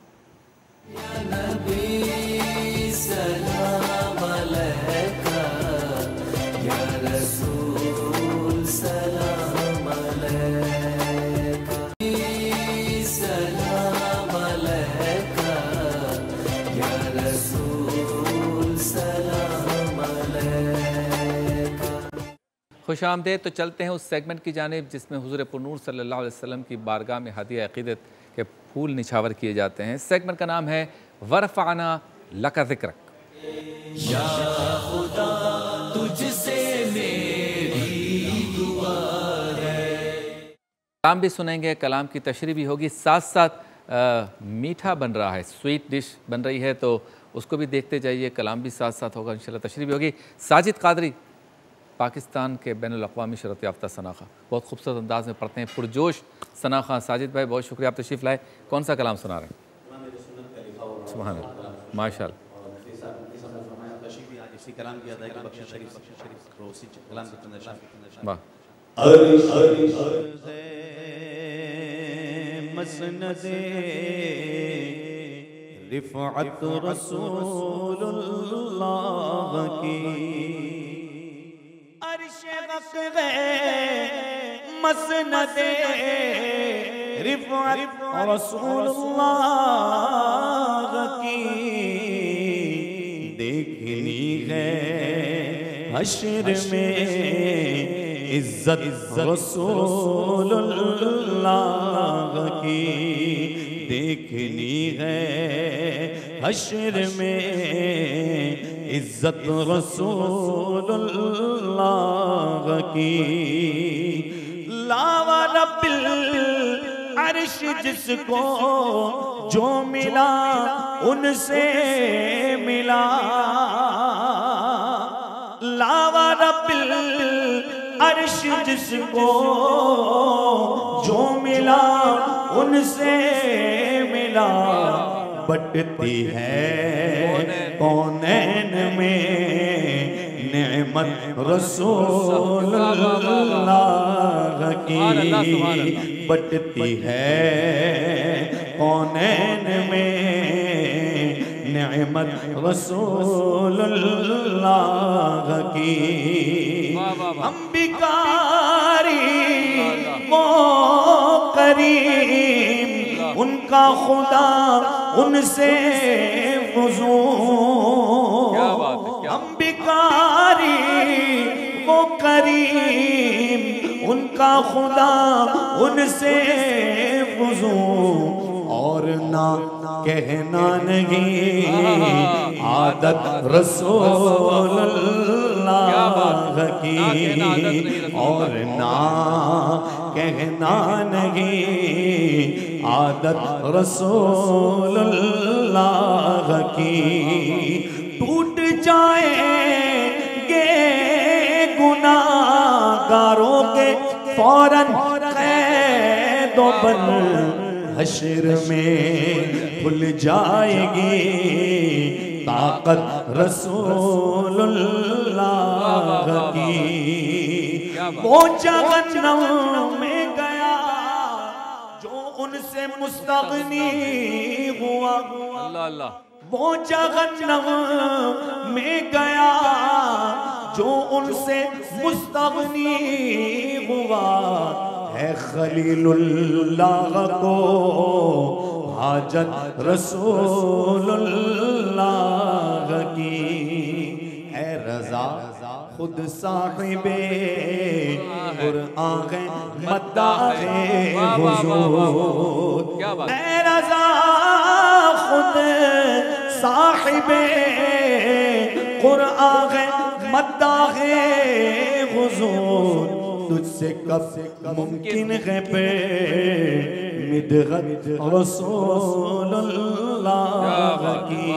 खुश आमदेद। तो चलते हैं उस सेगमेंट की जानिब जिसमें हुज़ूर पुरनूर सल्लल्लाहु अलैहि वसल्लम की बारगाह में हदिया अक़ीदत के फूल निछावर किए जाते हैं। सेगमेंट का नाम है वरफ़अना लका ज़िक्रक। या खुदा तुझसे मेरी दुआ है। कलाम भी सुनेंगे, कलाम की तशरीह भी होगी, साथ साथ मीठा बन रहा है, स्वीट डिश बन रही है, तो उसको भी देखते जाइए। कलाम भी साथ साथ होगा, इंशाल्लाह तशरीह भी होगी। साजिद कादरी पाकिस्तान के बैनुल अक़वामी शरत याफ्ता सनाख़ा, बहुत खूबसूरत अंदाज में पढ़ते हैं, पुरजोश सनाख़ा। साजिद भाई बहुत शुक्रिया, आप तशरीफ़ लाए। कौन सा कलाम सुना रहे हैं? सुभान अल्लाह, माशाअल्लाह। रिफ़अत रसूलुल्लाह की मसनदे रिफ़अत रसूलुल्लाह की देखनी है हश्र में इज़्ज़त रसूलुल्लाह की देखनी है हश्र में इज़्ज़त रसूलुल्लाह की। लावा रब्बिल अर्श जिसको जो मिला उनसे मिला, लावा रब्बिल अर्श जिसको जो मिला उनसे मिला। बटती है कौनैन में नेमत रसूलुल्लाह की, बटती है कौनैन में नेमत रसूलुल्लाह की। हम बिकारी वो करीम उनका खुदा उनसे वज़ू, हम बिकारी वो करीम उनका खुदा उनसे वज़ू। और ना कहना नहीं आदत रसूलुल्लाह की, और ना कहना नहीं आदत रसूलुल्लाह की। टूट जाएंगे गुनाहगारों के फौरन कैद बन, हश्र में खुल जाएगी ताकत रसूलुल्लाह की। वो जहन्नम में गया जो उनसे मुस्तगनी हुआ, अल्लाह अल्लाह। वो जहन्नम में गया जो उनसे मुस्तगनी हुआ। है खलीलुल्लाह को हाजत रसूलुल्लाह की। है रज़ा खुद साहिबे कुरआन मद्दाहे हुजूर, है रज़ा खुद साहिबे कुरआन मद्दाहे हुजूर। तुझसे कब मुमकिन है पे मिदगत रसूलुल्लाह की।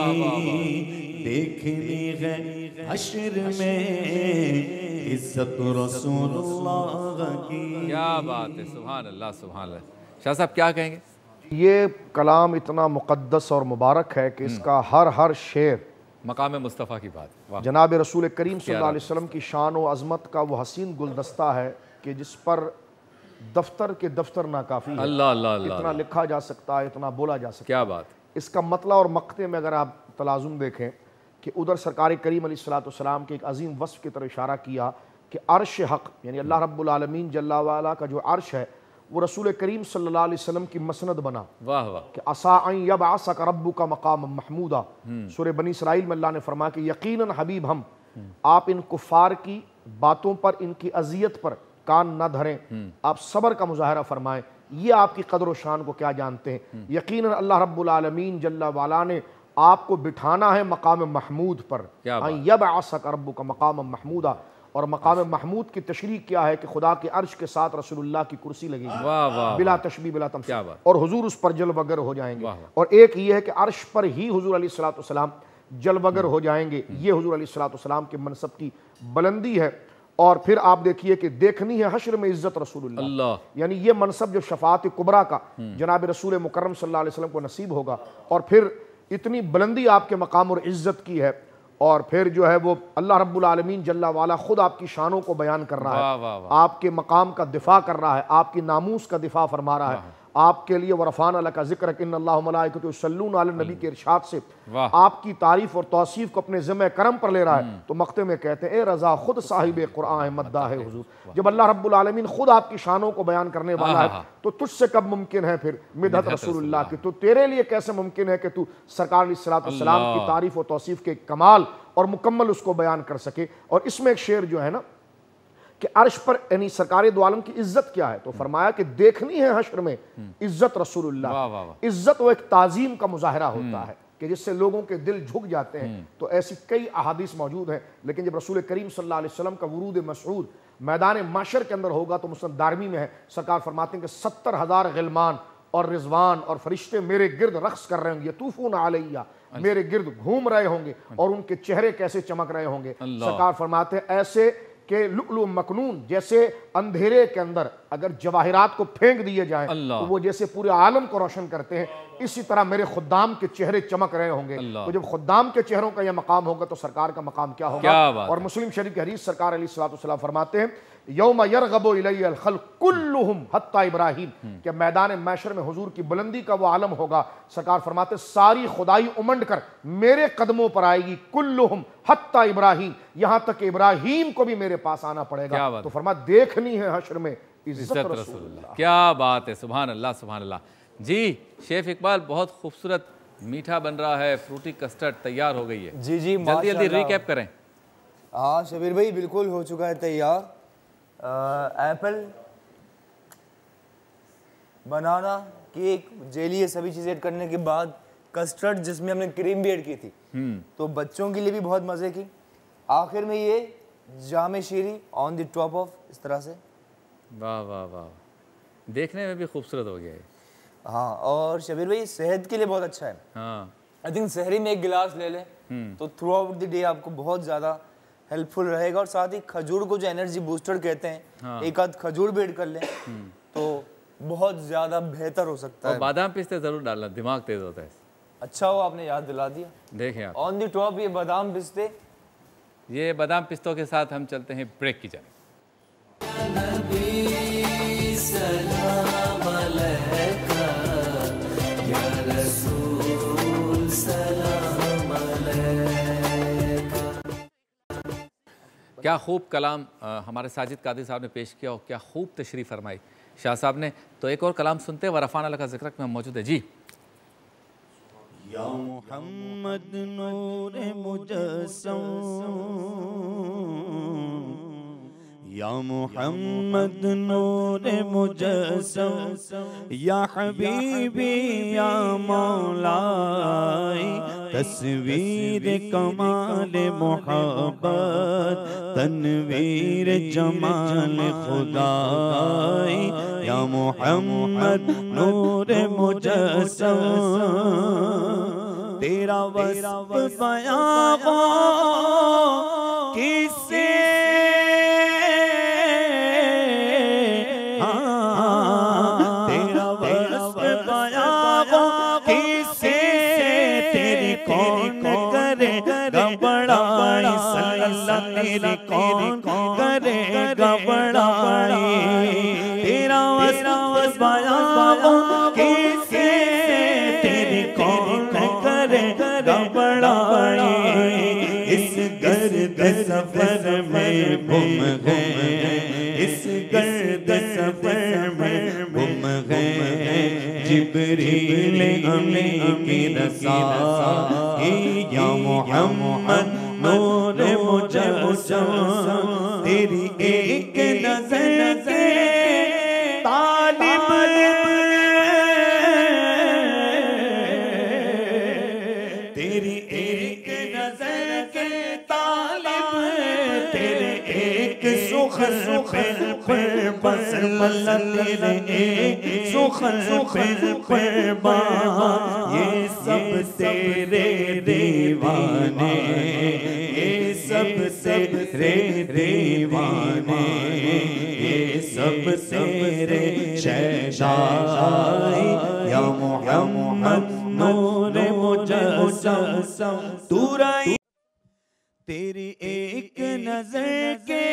देखनी है हश्र में इज्जत रसूलुल्लाह की। क्या बात है, सुभान अल्लाह सुभान अल्लाह। शाह साहब क्या कहेंगे? ये कलाम इतना मुक़द्दस और मुबारक है कि इसका हर शेर मकाम मुस्तफ़ा की बात। वाह। जनाब रसूल करीम सल्लल्लाहु अलैहि वसल्लम की शान व अज़मत का वो हसीन गुलदस्ता है कि जिस पर दफ्तर के दफ्तर नाकाफ़ी है। अल्लाह अल्लाह अल्लाह, इतना लिखा जा सकता है, इतना बोला जा सकता है। क्या बात। इसका मतलब और मक़ते में अगर आप तलाज़ुम देखें कि उधर सरकार करीम अलैहिस्सलाम के एक अजीम वस्फ़ की तरफ इशारा किया कि अर्श हक़ यानी अल्लाह रब्बुल आलमीन जल्ला वाला का जो अर्श है वो रसूल करीम सल्लल्लाहु अलैहि वसल्लम की मसनद बना। वाह वाह। कि असा यबअसक रब्बुका मक़ाम महमूदा। सूरह बनी इसराइल में अल्लाह ने फरमाया कि यकीनन हबीब हम आप इन कुफ़ार की बातों पर, इनकी अजियत पर कान न धरें, आप सब्र का मुजाहरा फरमाएं। ये आपकी कदर व शान को क्या जानते हैं। यकीनन अल्लाह रब्बुल आलमीन जल्ला वाला ने आपको बिठाना है मकाम महमूद पर। यबअसक रब्बुका मक़ाम महमूदा। और मकाम महमूद की तशरीह क्या है कि खुदा के अर्श के साथ रसूलुल्लाह की कुर्सी लगेगी। वाह वाह। बिला तशबीह बिला तमसील। और हुजूर उस पर जलवगर हो जाएंगे। और एक ये है कि अर्श पर ही हुजूर अलैहिस्सलाम जलवगर हो जाएंगे। ये हुजूर अलैहिस्सलाम के मनसब की बुलंदी है। और फिर आप देखिए कि देखनी है हश्र में इज्जत रसूलुल्लाह, यानी ये मनसब जो शफाअत कुबरा का जनाब रसूल मुकर्रम सल्लल्लाहु अलैहि वसल्लम को नसीब होगा। और फिर इतनी बुलंदी आपके मकाम और इज्जत की है। और फिर जो है वो अल्लाह रब्बुल आलमीन जल्ला वाला खुद आपकी शानों को बयान कर रहा है, आपके मकाम का दिफा कर रहा है, आपकी नामूस का दिफा फरमा रहा है। आपके लिए वरफ़ाना लका ज़िक्र इन्नल्लाह व मलाइकतुहु युसल्लूना अलन नबी के इरशाद से आपकी तारीफ और तौसीफ को अपने ज़िम्मे करम पर ले रहा है। तो मक्ते में कहते हैं ए रज़ा खुद साहिब कुरान मद्दा है हुजूर। जब अल्लाह रब्बुल आलमीन खुद आपकी शानों को बयान करने वाला है तो तुझसे कब मुमकिन है फिर मिदहत रसूलुल्लाह की। तो तेरे लिए कैसे मुमकिन है कि तू सरकार अलैहिस्सलातु वस्सलाम की तारीफ और तौसीफ के कमाल और मुकम्मल उसको बयान कर सके। और इसमें एक शेर जो है ना कि अर्श पर यानी सरकार दो आलम की इज्जत क्या है, तो फरमाया कि देखनी है हश्र में इज्जत रसूलुल्लाह। इज्जत वो एक ताजीम का मुजाहरा होता है कि जिससे लोगों के दिल झुक जाते हैं। तो ऐसी कई अहादीस मौजूद हैं। लेकिन जब रसूल करीम सल्लल्लाहु अलैहि वसल्लम का वुरूद मसऊद मैदान माशर के अंदर होगा तो मुस्लिम दारमी में है, सरकार फरमाते हैं कि 70,000 गिलमान और रिजवान और फरिश्ते मेरे गिर्द रक्स कर रहे होंगे, यतूफून अलैया, मेरे गिर्द घूम रहे होंगे और उनके चेहरे कैसे चमक रहे होंगे। सरकार फरमाते हैं ऐसे के लुअलुअ मकनून, जैसे अंधेरे के अंदर अगर जवाहिरात को फेंक दिए जाएं तो वो जैसे पूरे आलम को रोशन करते हैं, इसी तरह मेरे खुद्दाम के चेहरे चमक रहे होंगे। तो जब खुद्दाम के चेहरों का यह मकाम होगा तो सरकार का मकाम क्या होगा। और मुस्लिम शरीफ की हदीस सरकार अलैहिस्सलातु वस्सलाम फरमाते हैं यौम यरगबु इलैयल खल्क़ कुल्लुहुम हत्ता इब्राहीम, कि मैदान मैशर में हुजूर की बुलंदी का वो आलम होगा। सरकार फरमाते सारी खुदाई उमंड कर मेरे कदमों पर आएगी, कुल्लुहुम हत्ता इब्राहीम, यहां तक कि इब्राहीम को भी मेरे पास आना पड़ेगा। तो फरमा देखनी है हश्र में इज्जत रसूलुल्लाह। क्या बात है, सुभान अल्लाह सुभान अल्लाह। जी शेफ इकबाल, बहुत खूबसूरत मीठा बन रहा है, फ्रूटी कस्टर्ड तैयार हो गई है। जी जी, जल्दी जल्दी रिकैप करें। हाँ शबीर भाई, बिल्कुल हो चुका है तैयार। एप्पल, बनाना, केक, जेली, ये सभी चीज़ें ऐड करने के बाद कस्टर्ड जिसमें हमने क्रीम भी ऐड की थी, तो बच्चों के लिए भी बहुत मज़े की। आखिर में ये जामे शीरी ऑन द टॉप ऑफ, इस तरह से। वाह वाह वाह, देखने में भी खूबसूरत हो गया है। हाँ, और शबीर भाई सेहत के लिए बहुत अच्छा है। हाँ, आई थिंक सहरी में 1 गिलास ले लें तो थ्रू आउट द डे आपको बहुत ज़्यादा हेल्पफुल रहेगा। और साथ ही खजूर को जो एनर्जी बूस्टर कहते हैं, हाँ, एक आध खजूर भी ऐड कर लें तो बहुत ज़्यादा बेहतर हो सकता है। बादाम पिस्ते ज़रूर डालना, दिमाग तेज होता है। अच्छा हो आपने याद दिला दिया। देखें आप ऑन द टॉप ये बादाम पिस्ते। ये बादाम पिस्तों के साथ हम चलते हैं ब्रेक की जाने। क्या खूब कलाम हमारे साजिद कादी साहब ने पेश किया और क्या खूब तशरीफ़ फरमाई शाह साहब ने। तो एक और कलाम सुनते हैं, वरफ़ाना लका ज़िक्र में हम मौजूद है। जी, या मुहम्मद नूर मुजस्सम, या मुहम्मद नूर मुजस्सम, या हबीबी या मौलाई, तस्वीर कमाल मोहब्बत, तनवीर जमाल खुदाई, या मुहम्मद नूर मुजस्सम, तेरा वस्फ़ बयां किसे, तेरा वस्फ़ बयां बड़ाई सल्लल्लाहु तेरी कौन करेगा बड़ाई तेरा वस्फ बयां कैसे तेरी कौन करेगा बड़ाई इस गर्द सफर में गुम गए इस गर्द सफर में गुम गए जिब्रील अमीन की रसाई या मोहम्मद नूर मुजस्सम तेरी एक नजर से तालिब तेरी एक नजर के तालिब तेरे एक सुखन पे बस तेरे एक सुखन पे ये सब तेरे दीवाने ये सब तेरे दीवाने ये सब तेरे शहंशाह या मोहम्मद नूर मुजस्सम तू रही तेरी एक नजर के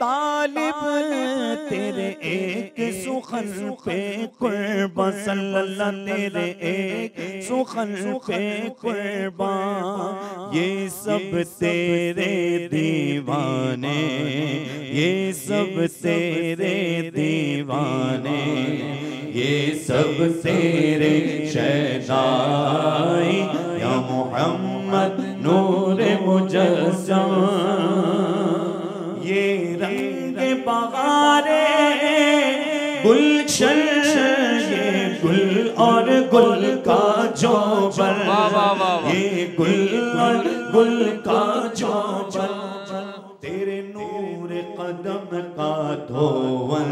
तालिब तेरे एक सुखन पे कुर्बान सल्लल्लाहु तेरे एक सुखन पे कुर्बान ये सब तेरे दीवाने ये सब तेरे दीवाने ये सब तेरे शहंशाह या मोहम्मद नूर मुजस्सम ये रंग बहारे गुलशन ये गुल और गुल का जोबन ये गुल और गुल का जोबन तेरे नूर कदम का धोवन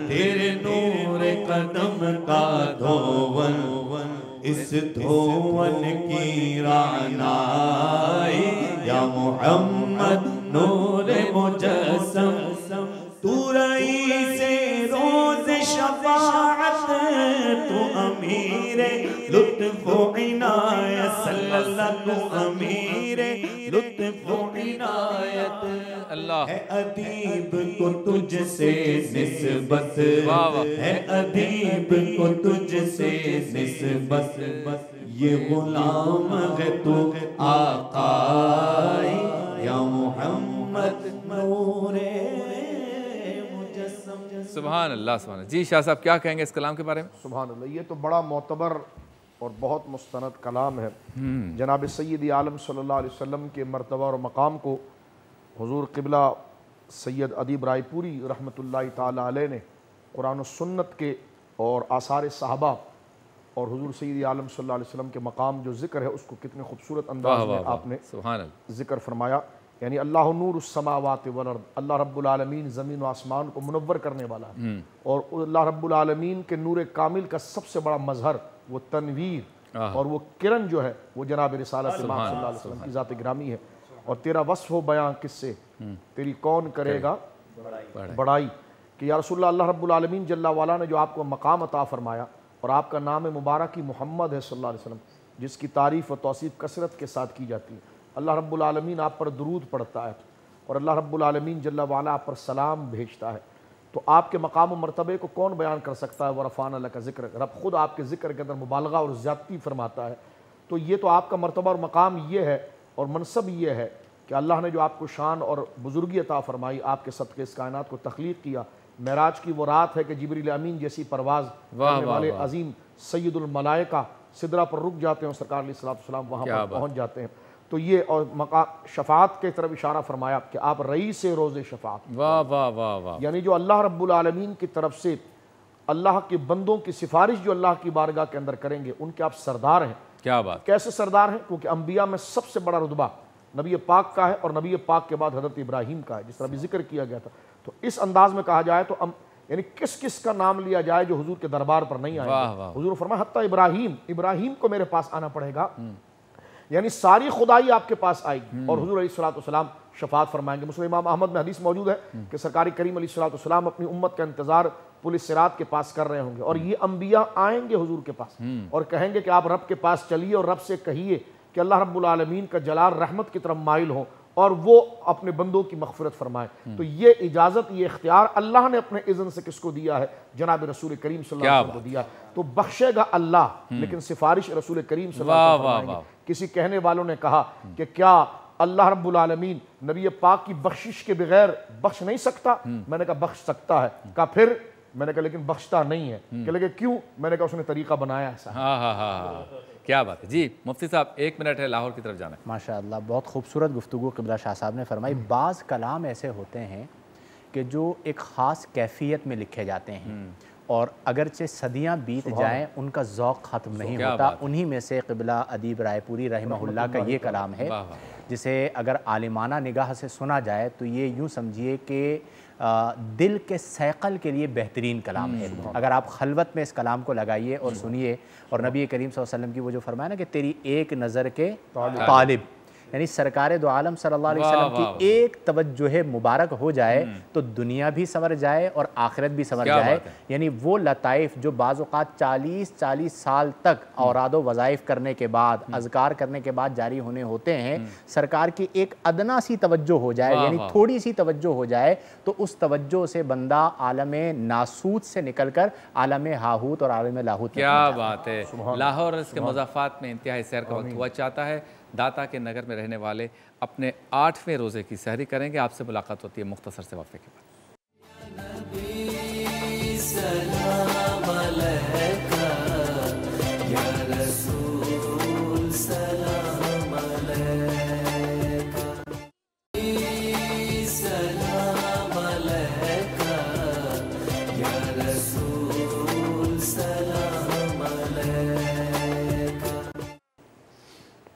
तेरे नूर कदम का धोवन इस धोवन की रानाई या मोहम्मद नूर मुजस्सम तू रईसे रोज शफाअत तू अमीर लुत्फ इनायत सल्लल्लाहु अमीर लुत्फ इनायत अल्लाह है अदीब को तुझसे निस्बत है अदीब को तुझसे निस्बत ये गुलाम है तू आका या मोहम्मद नूरे मुजस्सम सुभान अल्लाह सुभान। जी शाह साहब क्या कहेंगे इस कलाम के बारे में? सुभान अल्लाह, ये तो बड़ा मोतबर और बहुत मुस्तनद कलाम है। जनाब सैयद आलम सल्लल्लाहु अलैहि वसल्लम के मर्तबा और मकाम को हुजूर क़िबला सैयद अदीब रायपुरी रहमतुल्लाहि ताला अलैह ने कुरान और सुन्नत के और आसार सहाबा और हुजूर सैयद आलम सल्लल्लाहु अलैहि वसल्लम के मकाम जो ज़िक्र है उसको कितने खूबसूरत अंदाज में आपने ज़िक्र फरमाया। यानी अल्लाह नूर उस्समावात वल अर्द, अल्लाह रब्बुल आलमीन ज़मीन व आसमान को मुनव्वर करने वाला है और अल्लाह रब्बुल आलमीन के नूर कामिल का सबसे बड़ा मजहर वो तनवीर और वो किरण जो है वो जनाब रिसालत इमाम सल्लल्लाहु अलैहि वसल्लम की ज़ात गिरामी है। और तेरा वस्फ़ हो बयां किससे तेरी कौन करेगा बड़ाई कि या रसूलल्लाह अल्लाह रब्बुल आलमीन जल्ला वाला ने जो आपको मकाम अता फरमाया और आपका नाम मुबारक ही मोहम्मद है सल्लल्लाहु अलैहि वसल्लम जिसकी तारीफ़ व तौसीफ़ कसरत के साथ की जाती है। अल्लाह रब्बुल आलमीन आप पर दुरूद पढ़ता है और अल्लाह रब्बुल आलमीन जल्ला वाला आप पर सलाम भेजता है। तो आपके मकाम व मर्तबे को कौन बयान कर सकता है? वरफ़ाना लका ज़िक्र, रब खुद आपके ज़िक्र के अंदर मुबालगा और ज़्यादती फरमाता है। तो ये तो आपका मर्तबा और मकाम ये है और मनसब ये है कि अल्लाह ने जो आपको शान और बुजुर्गी अता फरमाई, आपके सदक़े इस कायनात को तख्लीक़ किया। मेराज की वो रात है कि जिब्रील अमीन जैसी परवाज़ करने वाले अजीम सैयदुल मलाइका सिदरा पर रुक जाते हैं और सरकार अलैहिस्सलाम वहाँ पर पहुँच जाते हैं। तो ये और मका शफात के तरफ इशारा फरमाया कि आप रईस रोज़े शफात, वाह वाह वाह वाह, यानी जो अल्लाह रब्बुल आलमीन की तरफ से अल्लाह के बंदों की सिफारिश जो अल्लाह की बारगाह के अंदर करेंगे उनके आप सरदार हैं। क्या बात, कैसे सरदार हैं? क्योंकि अंबिया में सबसे बड़ा रुतबा नबी पाक का है और नबी पाक के बाद हज़रत इब्राहीम का है, जिस तरह भी जिक्र किया गया था। तो इस अंदाज में कहा जाए तो यानी किस किस का नाम लिया जाए जो हुजूर के दरबार पर नहीं आए। हुजूर फरमाया हत्ता इब्राहीम को मेरे पास आना पड़ेगा, यानी सारी खुदाई आपके पास आएगी। और हुजूर अलैहिस्सलाम शफात फरमाएंगे। मुस्लिम इमाम अहमद में हदीस मौजूद है कि सरकारी करीम अलैहिस्सलाम अपनी उम्मत का इंतजार पुलिस सिरात के पास कर रहे होंगे और ये अंबिया आएंगे हुजूर के पास और कहेंगे कि आप रब के पास चलिए और रब से कहिए कि अल्लाह रब्बुल आलमीन का जलाल रहमत की तरफ माइल हो और वो अपने बंदों की मग़फ़िरत फरमाए। तो ये इजाज़त, ये इख्तियार अल्लाह ने अपने इज़्न से किसको दिया है? जनाब रसूल करीम सल्लल्लाहु अलैहि वसल्लम को दिया। तो बख्शेगा अल्लाह, लेकिन सिफारिश रसूल करीम सल्लल्लाहु अलैहि वसल्लम फरमाएंगे। किसी कहने वालों ने कहा कि क्या अल्लाह रब्बुल आलमीन नबी पाक की बख्शिश के बगैर बख्श नहीं सकता? मैंने कहा बख्श सकता है। कहा फिर? मैंने कहा लेकिन बख्शता नहीं है। कि लगे क्यों? मैंने कहा उसने तरीका बनाया ऐसा। हाँ, क्या बात है जी। मुफ्ती साहब 1 मिनट है, लाहौर की तरफ जाना है। माशाअल्लाह, बहुत खूबसूरत गुफ्तगू क़िबला शाह साहब ने फरमाई। बाज़ कलाम ऐसे होते हैं कि जो एक ख़ास कैफियत में लिखे जाते हैं और अगरचे सदियाँ बीत जाएं उनका ज़ौक़ ख़त्म नहीं होता। उन्हीं में से क़िबला अदीब रायपुरी रहमहुल्लाह का ये कलाम है, जिसे अगर आलिमाना निगाह से सुना जाए तो ये यूँ समझिए कि दिल के सैक़ल के लिए बेहतरीन कलाम है। अगर आप खलवत में इस कलाम को लगाइए और सुनिए, और नबी करीम सल्लल्लाहु अलैहि वसल्लम की वो जो फरमाया ना कि तेरी एक नज़र के तालिब, यानी सरकार दो आलम सल्लल्लाहु अलैहि वसल्लम की एक तवज्जुह मुबारक हो जाए तो दुनिया भी संवर जाए और आखिरत भी संवर जाए। यानी वो लताइफ जो बाज़ औक़ात 40-40 साल तक औरादो वज़ाइफ करने के बाद, अज़कार करने के बाद जारी होने होते हैं, सरकार की एक अदना सी तवज्जो हो जाए, यानी थोड़ी सी तवज्जो हो जाए, तो उस तवज्जो से बंदा आलम नासूत से निकल कर आलम हाहूत और आलम लाहूत। क्या बात है। लाहौर और इसके मज़ाफ़ात में इंतहाई सैर का वक्त हुआ चाहता है। दाता के नगर में रहने वाले अपने 8वें रोज़े की सहरी करेंगे। आपसे मुलाकात होती है मुख्तसर से वक्फे के बाद।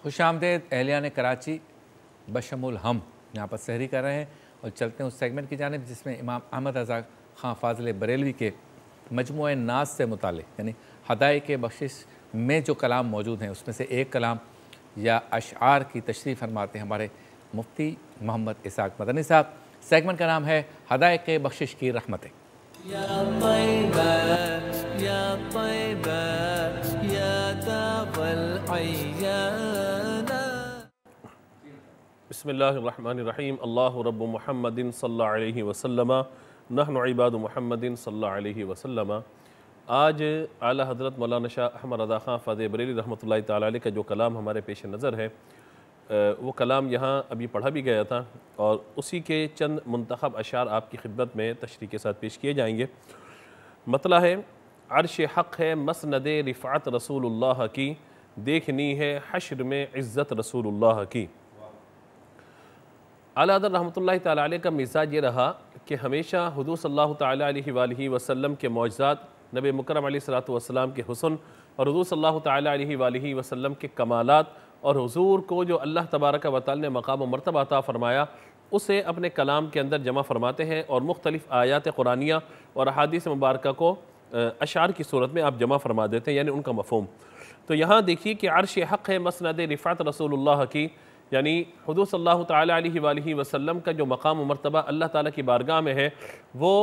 खुशामदेद अहलियान कराची बशमुल हम यहाँ पर सहरी कर रहे हैं और चलते हैं उस सेगमेंट की जानिब जिसमें इमाम अहमद रज़ा ख़ान फ़ाज़िल बरेलवी के मजमूए नाज से मुतालिक यानी हदायक़ बख्शिश में जो कलाम मौजूद हैं उसमें से एक कलाम या अशआर की तशरीफ़ फरमाते हैं हमारे मुफ्ती मोहम्मद इसाक मदनी साहब। सेगमेंट का नाम है हदायक़ बख्शिश की रहमतें। बिस्मिल्लाहिर्रहमानिर्रहीम। अल्लाहु रब्बु मुहम्मदिन सल्लल्लाहु अलैहि वसल्लम नहनु इबादु मुहम्मदिन सल्लल्लाहु अलैहि वसल्लम। आज आला हज़रत मौलाना शाह अहमद रज़ा ख़ान फ़ाज़िल बरेलवी रहमतुल्लाहि तआला अलैह का जो कलाम हमारे पेश नज़र है, वो कलाम यहाँ अभी पढ़ा भी गया था और उसी के चंद मुंतखब अशार आपकी खिदमत में तशरीह के साथ पेश किए जाएंगे। मतला है, अर्श हक़ है मसनद रिफ़ात रसूलुल्लाह की, देखनी है हश्र में इज़्ज़त रसूलुल्लाह की। आला हज़रत रहमतुल्लाहि तआला अलैह का मिजाज ये रहा कि हमेशा हुज़ूर सल्लल्लाहु तआला अलैहि वसल्लम के मौजज़ात, नबी मुकर्रम अलैहिस्सलातु वस्सलाम के हुस्न और हुज़ूर सल्लल्लाहु तआला अलैहि वसल्लम के कमालात और हुज़ूर को जो अल्लाह तबारक व तआला ने मकाम व मर्तबा अता फरमाया उसे अपने कलाम के अंदर जमा फरमाते हैं और मुख्तलिफ़ आयात कुरानिया और अहादीस मुबारका को अशार की सूरत में आप जमा फरमा देते हैं, यानी उनका मफ़हूम। तो यहाँ देखिए कि अर्श हक़ है मसनद रिफ़ात रसूलुल्लाह की, यानी हुज़ूर सल्लल्लाहु तआला अलैहि वसल्लम का जो मकाम व मर्तबा अल्लाह ताला की बारगाह में है वो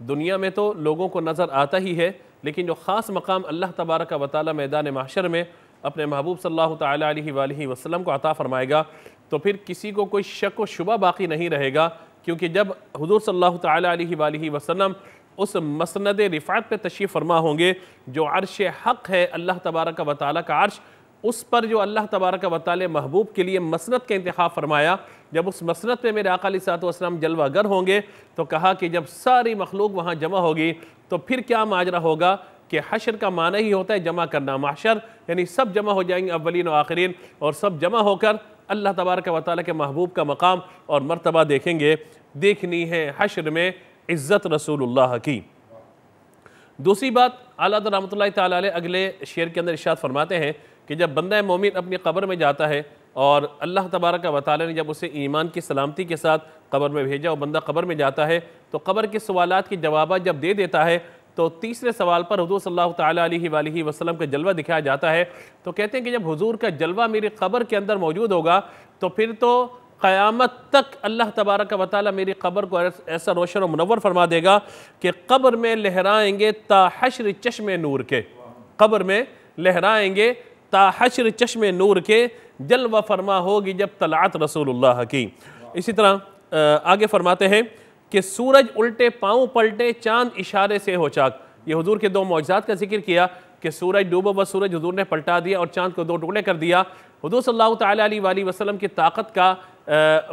दुनिया में तो लोगों को नज़र आता ही है, लेकिन जो ख़ास मकाम अल्लाह तबारक व तआला मैदान महशर में अपने महबूब सल्लल्लाहु तआला अलैहि वसल्लम को अता फरमाएगा तो फिर किसी को कोई शक व शुबा बाकी नहीं रहेगा, क्योंकि जब हुज़ूर सल्लल्लाहु तआला अलैहि वसल्लम उस मसनद रिफ़ात पे तशरीफ़ फरमा होंगे जो अर्श हक़ है अल्लाह तबारक व तआला का अर्श, उस पर जो अल्लाह तबारक व तआला महबूब के लिए मसनद का इंतखाब फरमाया, जब उस मसनद पे मेरे आका अलैहिस्सलातु वस्सलाम जलवागर होंगे तो कहा कि जब सारी मखलूक वहाँ जमा होगी तो फिर क्या माजरा होगा कि हशर का माना ही होता है जमा करना। महशर यानी सब जमा हो जाएंगे, अव्वलीन व आखिरीन, और सब जमा होकर अल्लाह तबारक व तआला के महबूब का मकाम और मर्तबा देखेंगे। देखनी है हशर में इज़्ज़त रसूलुल्लाह की। दूसरी बात, आला हज़रत रहमतुल्लाहि तआला अलैह अगले शेर के अंदर इरशाद फरमाते हैं कि जब बंदा मोमिन अपनी कब्र में जाता है और अल्लाह तबारक व तआला ने जब उसे ईमान की सलामती के साथ कब्र में भेजा और बंदा कब्र में जाता है तो कब्र के सवालात के जवाब जब दे देता है तो तीसरे सवाल पर हुज़ूर सल्लल्लाहु तआला अलैहि वसल्लम का जलवा दिखाया जाता है। तो कहते हैं कि जब हुज़ूर का जलवा मेरी कब्र के अंदर मौजूद होगा तो फिर तो क़यामत तक अल्लाह तबारक व तआला मेरी कब्र को ऐसा रोशन और मुनव्वर फरमा देगा कि कब्र में लहराएंगे ता हश्र चश्मे नूर के, कब्र में लहराएंगे ता हश्र चश्मे नूर के, जलवा फरमा होगी जब तलात रसूलुल्लाह की। इसी तरह आगे फरमाते हैं कि सूरज उल्टे पाँव पलटे चांद इशारे से हो चाक। ये हुजूर के दो मौजज़ात का जिक्र किया कि सूरज डूबा हुआ सूरज हुजूर ने पलटा दिया और चांद को दो टुकड़े कर दिया। हुजूर सल्लल्लाहु तआला अलैहि वसल्लम की ताकत का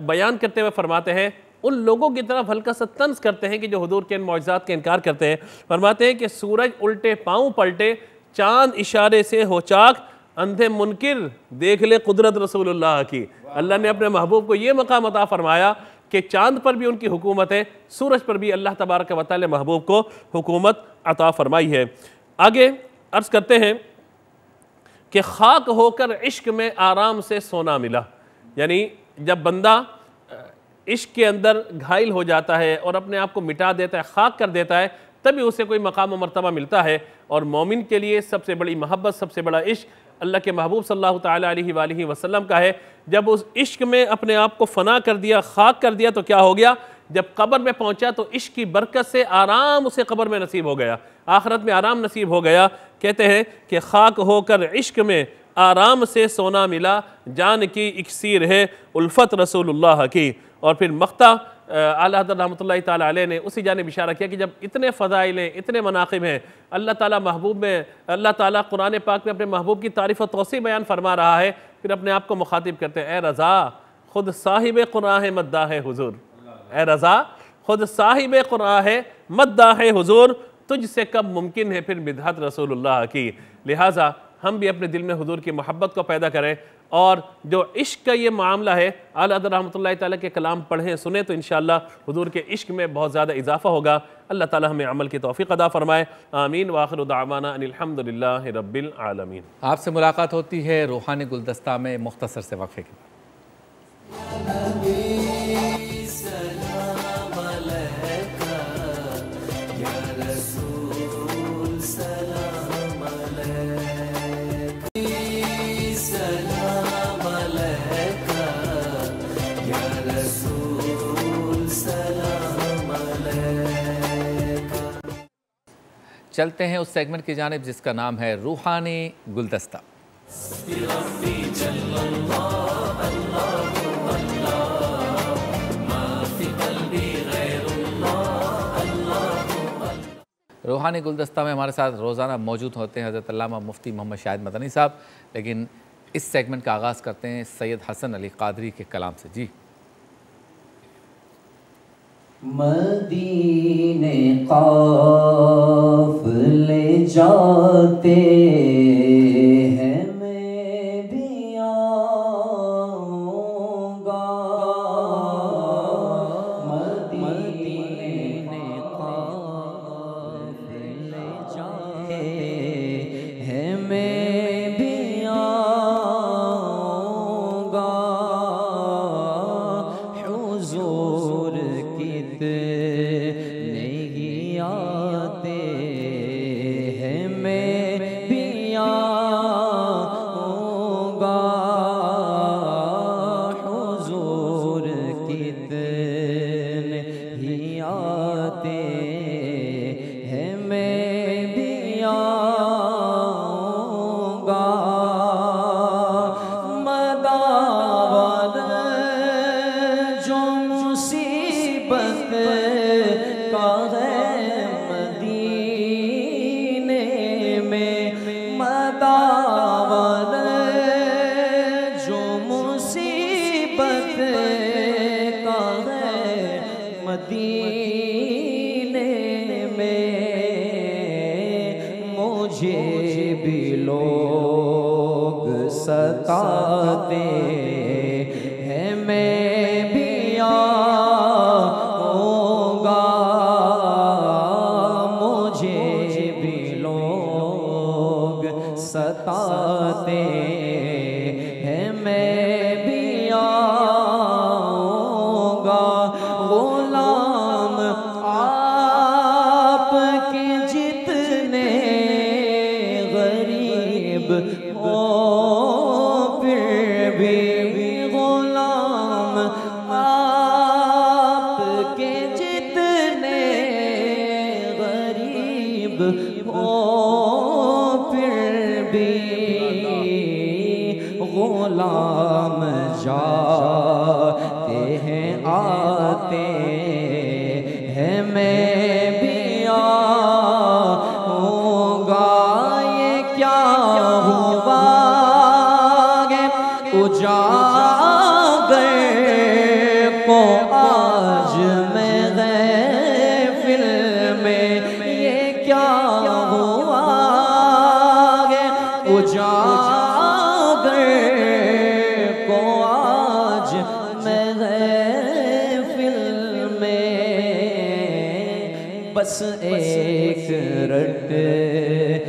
बयान करते हुए फरमाते हैं, उन लोगों की तरफ हल्का सा तंज करते हैं कि जो हुजूर के इन मौजज़ात का इनकार करते हैं। फरमाते हैं कि सूरज उल्टे पाँव पलटे चांद इशारे से हो चाक, अंधे मुनकिर देख ले कुदरत रसूलुल्लाह की। अल्लाह ने अपने महबूब को ये मकाम अता फरमाया कि चांद पर भी उनकी हुकूमत है, सूरज पर भी अल्लाह तबारक व तआला महबूब को हुकूमत अता फरमाई है। आगे अर्ज़ करते हैं कि खाक होकर इश्क में आराम से सोना मिला। यानी जब बंदा इश्क के अंदर घायल हो जाता है और अपने आप को मिटा देता है, खाक कर देता है, तभी उसे कोई मकाम व मर्तबा मिलता है। और मोमिन के लिए सबसे बड़ी मोहब्बत, सबसे बड़ा इश्क अल्लाह के महबूब सल्लल्लाहु तआला अलैहि वसल्लम का है। जब उस इश्क में अपने आप को फ़ना कर दिया, खाक कर दिया, तो क्या हो गया? जब कब्र में पहुंचा तो इश्क की बरकत से आराम उसे कब्र में नसीब हो गया, आखिरत में आराम नसीब हो गया। कहते हैं कि खाक होकर इश्क में आराम से सोना मिला, जान की इक्सीर है उल्फत रसूलुल्लाह की। और फिर मख्ता आला हज़रत रहमतुल्लाहि ताला अलैह ने उसी जानिब इशारा किया कि जब इतने फ़ज़ाइल हैं, इतने मनाक़िब हैं, अल्लाह ताला महबूब में, अल्लाह ताला कुरान पाक में अपने महबूब की तारीफ़ और तौसीफ़ बयान फरमा रहा है, फिर अपने आप को मुखातिब करते हैं, ए रज़ा खुद साहिब कुरान है मद्दा है हुजूर, ए रज़ा खुद साहिब कुरान है मद्दा है हुजूर, तुझसे कब मुमकिन है फिर मिदहत रसूलुल्लाह की। लिहाजा हम भी अपने दिल में हुजूर की मोहब्बत को पैदा करें और जो इश्क का ये मामला है, आला हज़रत रहमतुल्लाहि ताला के कलाम पढ़ें सुने तो इंशाअल्लाह हुजूर के इश्क में बहुत ज़्यादा इजाफ़ा होगा। अल्लाह ताला हमें अमल की तौफ़ीक़ अता फ़रमाए। आमीन व आखिरु दावाना अनिल हम्दुलिल्लाहि रब्बिल आलमीन। आपसे मुलाकात होती है रूहानी गुलदस्ता में मुख्तसर से वक्फ़े के बाद। चलते हैं उस सेगमेंट की जानिब जिसका नाम है रूहानी गुलदस्ता। रूहानी गुलदस्ता में हमारे साथ रोज़ाना मौजूद होते हैं हज़रत अल्लामा मुफ्ती मोहम्मद शाहिद मदनी साहब, लेकिन इस सेगमेंट का आगाज़ करते हैं सैयद हसन अली क़ादरी के कलाम से। जी। मदीने काफ़िले जाते हैं, मैं भी आऊँगा। मदीने काफ़िले जाते हैं, मैं भी आऊँगा। हुज़ूर नहीं आते हैं, मैं भी आऊँगा। हुज़ूर कितने ही आते हैं, मैं भी आऊँगा। मदावर जो मुसीबत का है मदीने में, मदावर जो मुसीबत का है मदीने में, मुझे भी लोग सताते हैं, मैं भी आऊँगा। मुझे भी लोग सताते हैं, मैं भी आऊँगा। गुलाम आपके जितने गरीब हो फिर भी गुलाम आपके जितने गरीब हो फिर भी गुलाम महफिल में बस एक रट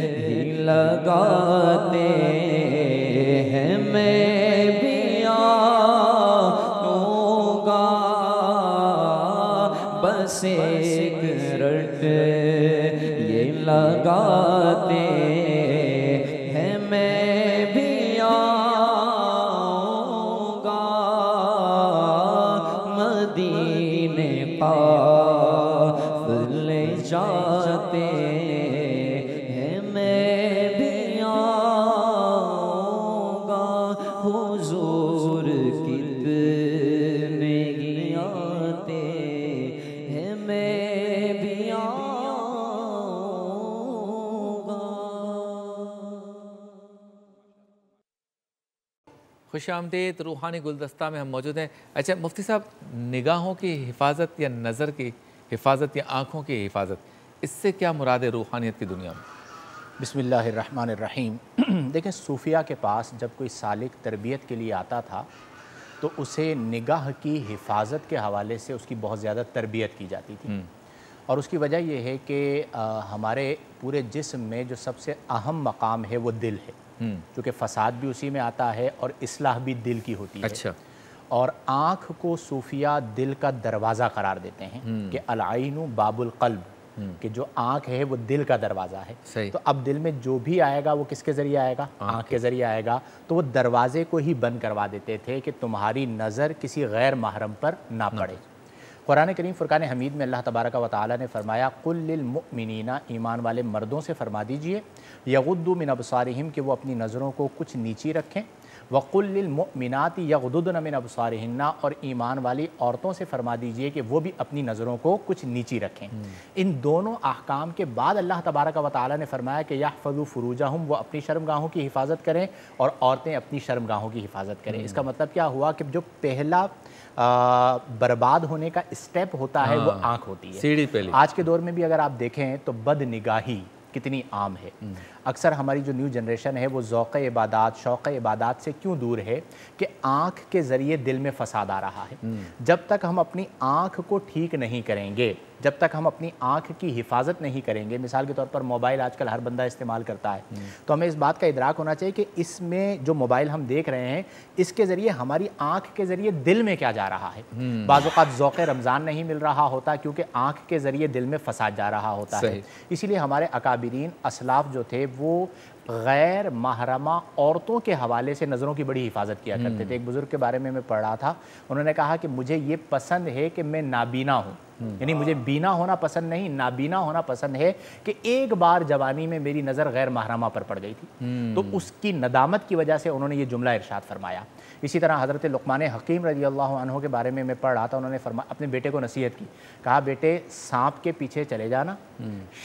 ही लगाते हैं, मैं भी आऊँगा बस एक रट ये लगाते हैं, मैं भी आऊँगा मदीने काफ़िले जाते हैं, मैं भी आऊँगा हुजूर कितने ही आते हैं, मैं भी आऊँगा। खुश आमदीद, रूहानी गुलदस्ता में हम मौजूद हैं। अच्छा मुफ्ती साहब, निगाहों की हिफाजत या नज़र की हिफाजत या आँखों की हिफाजत, इससे क्या मुराद है रूहानियत की दुनिया में? बिस्मिल्लाहिर्रहमानिर्रहीम। देखें, सूफिया के पास जब कोई सालिक तरबियत के लिए आता था तो उसे निगाह की हिफाजत के हवाले से उसकी बहुत ज़्यादा तरबियत की जाती थी। और उसकी वजह यह है कि हमारे पूरे जिस्म में जो सबसे अहम मकाम है वो दिल है, क्योंकि फ़साद भी उसी में आता है और इस्लाह भी दिल की होती है। अच्छा। और आँख को सूफिया दिल का दरवाज़ा करार देते हैं कि अल-आइनु बाबुल क़ल्ब, कि जो आँख है वो दिल का दरवाज़ा है। सही। तो अब दिल में जो भी आएगा वो किसके ज़रिए आएगा? आँख के ज़रिए आएगा। तो वो दरवाज़े को ही बंद करवा देते थे कि तुम्हारी नज़र किसी गैर महरम पर ना पड़े। कुरान करीम फ़ुरक़ान हमीद में अल्लाह तबारक व तआला ने फरमाया, कुल लिल मुमिनीना, ईमान वाले मर्दों से फरमा दीजिए, यग़ुद्दू मिन अबसारिहिम, कि वो अपनी नज़रों को कुछ नीची रखें, वक़ुल लिल मुमिनाति यग़ुद्दुन मिन अबसारिहिन्ना, और ईमान वाली औरतों से फरमा दीजिए कि वो भी अपनी नज़रों को कुछ नीची रखें। इन दोनों अहकाम के बाद अल्लाह तबारक व तआला ने फरमाया कि यहफ़ज़ू फ़ुरूजहुम, वो अपनी शर्मगाहों की हिफाजत करें और औरतें अपनी शर्मगाहों की हिफाजत करें। इसका मतलब क्या हुआ कि जो पहला बर्बाद होने का स्टेप होता है वो आँख होती है, सीढ़ी पहली। आज के दौर में भी अगर आप देखें तो बदनिगाही कितनी आम है। अक्सर हमारी जो न्यू जनरेशन है वो ज़ौक़ इबादत, शौक़ इबादत से क्यों दूर है कि आँख के ज़रिए दिल में फ़साद आ रहा है। जब तक हम अपनी आँख को ठीक नहीं करेंगे, जब तक हम अपनी आँख की हिफाजत नहीं करेंगे, मिसाल के तौर पर मोबाइल आजकल हर बंदा इस्तेमाल करता है, तो हमें इस बात का इदराक होना चाहिए कि इसमें जो मोबाइल हम देख रहे हैं इसके ज़रिए हमारी आँख के ज़रिए दिल में क्या जा रहा है। बाज़ औक़ात ज़ौक़ रमज़ान नहीं मिल रहा होता क्योंकि आँख के ज़रिए दिल में फ़साद जा रहा होता है। इसीलिए हमारे अकाबिरीन असलाफ़ जो थे वो गैर महरमा औरतों के हवाले से नज़रों की बड़ी हिफाजत किया करते थे। एक बुज़ुर्ग के बारे में मैं पढ़ रहा था, उन्होंने कहा कि मुझे ये पसंद है कि मैं नाबीना हूँ, यानी मुझे बीना होना पसंद नहीं, नाबीना होना पसंद है कि एक बार जवानी में मेरी नज़र गैर महरमा पर पड़ गई थी। तो उसकी नदामत की वजह से उन्होंने ये जुमला इरशाद फरमाया। इसी तरह हज़रत लुक़मान हकीम रज़ियल्लाहु अन्हु के बारे में मैं पढ़ रहा था, उन्होंने अपने बेटे को नसीहत की, कहा बेटे सांप के पीछे चले जाना,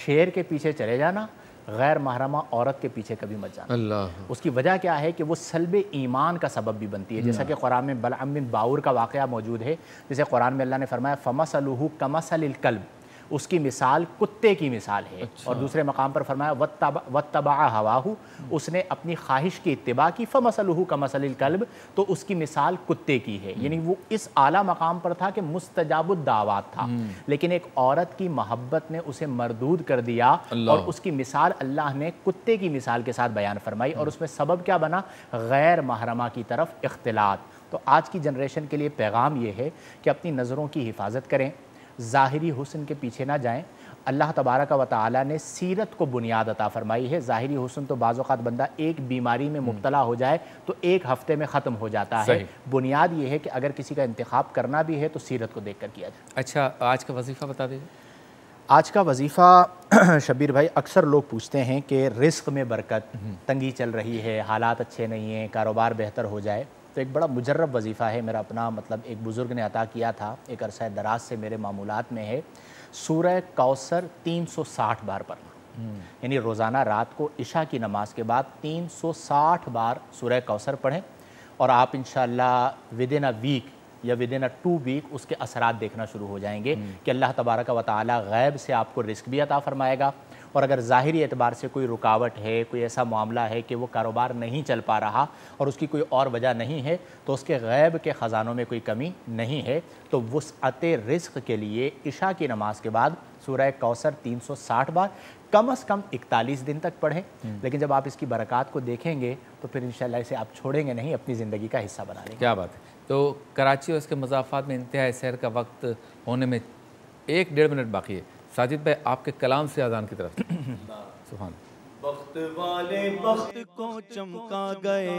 शेर के पीछे चले जाना, गैर महरमा औरत के पीछे कभी मत जाना। अल्लाह। उसकी वजह क्या है कि वो सल्ब ईमान का सबब भी बनती है। जैसा कि कुरान में बलअम बिन बाऊर का वाक़या मौजूद है, जैसे कुरान में अल्लाह ने फरमाया फमसलुहु कमसलिल कल्ब, उसकी मिसाल कुत्ते की मिसाल है। और दूसरे मकाम पर फरमाया वत्तबा हवाहु, उसने अपनी ख्वाहिश की इत्तिबा की, फमसलुहु कमसलिल कल्ब, तो उसकी मिसाल कुत्ते की है। यानी वो इस आला मकाम पर था कि मुस्तजाबुद दावात था, लेकिन एक औरत की मोहब्बत ने उसे मरदूद कर दिया और उसकी मिसाल अल्लाह ने कुत्ते की मिसाल के साथ बयान फरमाई। और उसमें सबब क्या बना? गैर महरमा की तरफ इख्तिलात। तो आज की जनरेशन के लिए पैगाम ये है कि अपनी नज़रों की हिफाजत करें, ज़ाहिरी हुस्न के पीछे ना जाएं। अल्लाह तबारक व तआला ने सीरत को बुनियाद अता फरमाई है। ज़ाहिरी हुस्न तो बाज़ औक़ात बंदा एक बीमारी में मुब्तला हो जाए तो एक हफ़्ते में ख़त्म हो जाता है। बुनियाद ये है कि अगर किसी का इंतखाब करना भी है तो सीरत को देख कर किया जाए। अच्छा, आज का वजीफ़ा बता दीजिए। आज का वजीफ़ा शबीर भाई, अक्सर लोग पूछते हैं कि रिस्क में बरकत, तंगी चल रही है, हालात अच्छे नहीं हैं, कारोबार बेहतर हो जाए, तो एक बड़ा मुजर्रब वजीफ़ा है मेरा अपना, मतलब एक बुज़ुर्ग ने अता किया था, एक अरसा दराज से मेरे मामूलात में है, सूरह कौसर 360 बार पढ़ना। यानी रोज़ाना रात को इशा की नमाज के बाद 360 बार सूरह कौसर पढ़ें और आप इंशाअल्लाह विद इन अ वीक या विद इन अ 2 वीक उसके असरात देखना शुरू हो जाएंगे कि अल्लाह तबारक व तआला गैब से आपको रिस्क भी अता फरमाएगा, और अगर ज़ाहिरी एतबार से कोई रुकावट है, कोई ऐसा मामला है कि वो कारोबार नहीं चल पा रहा और उसकी कोई और वजह नहीं है, तो उसके गैब के ख़जानों में कोई कमी नहीं है, तो वुसअते रिज़्क़ के लिए इशा की नमाज के बाद सूरह कौसर 360 बार कम से कम 41 दिन तक पढ़ें। लेकिन जब आप इसकी बरक़ात को देखेंगे तो फिर इंशाअल्लाह इसे आप छोड़ेंगे नहीं, अपनी ज़िंदगी का हिस्सा बना लेंगे। क्या बात है। तो कराची और इसके मज़ाफ़ात में इंतहाई सैर का वक्त होने में 1-1.5 मिनट बाकी है। साजिद भाई आपके कलाम से अज़ान की तरफ सुभान। वक्त वाले वक्त को चमका गए,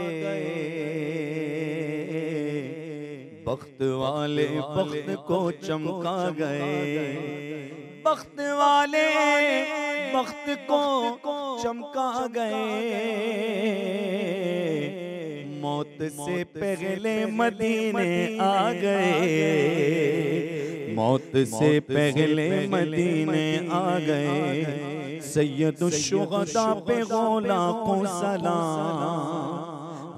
वक्त वाले वक्त को चमका गए, वक्त वाले वक्त को चमका गए, मौत से पहले मदीने आ गए, मौत से पहले मदीने आ गए, सैयदुश शुहदा पे लाखों सलाम,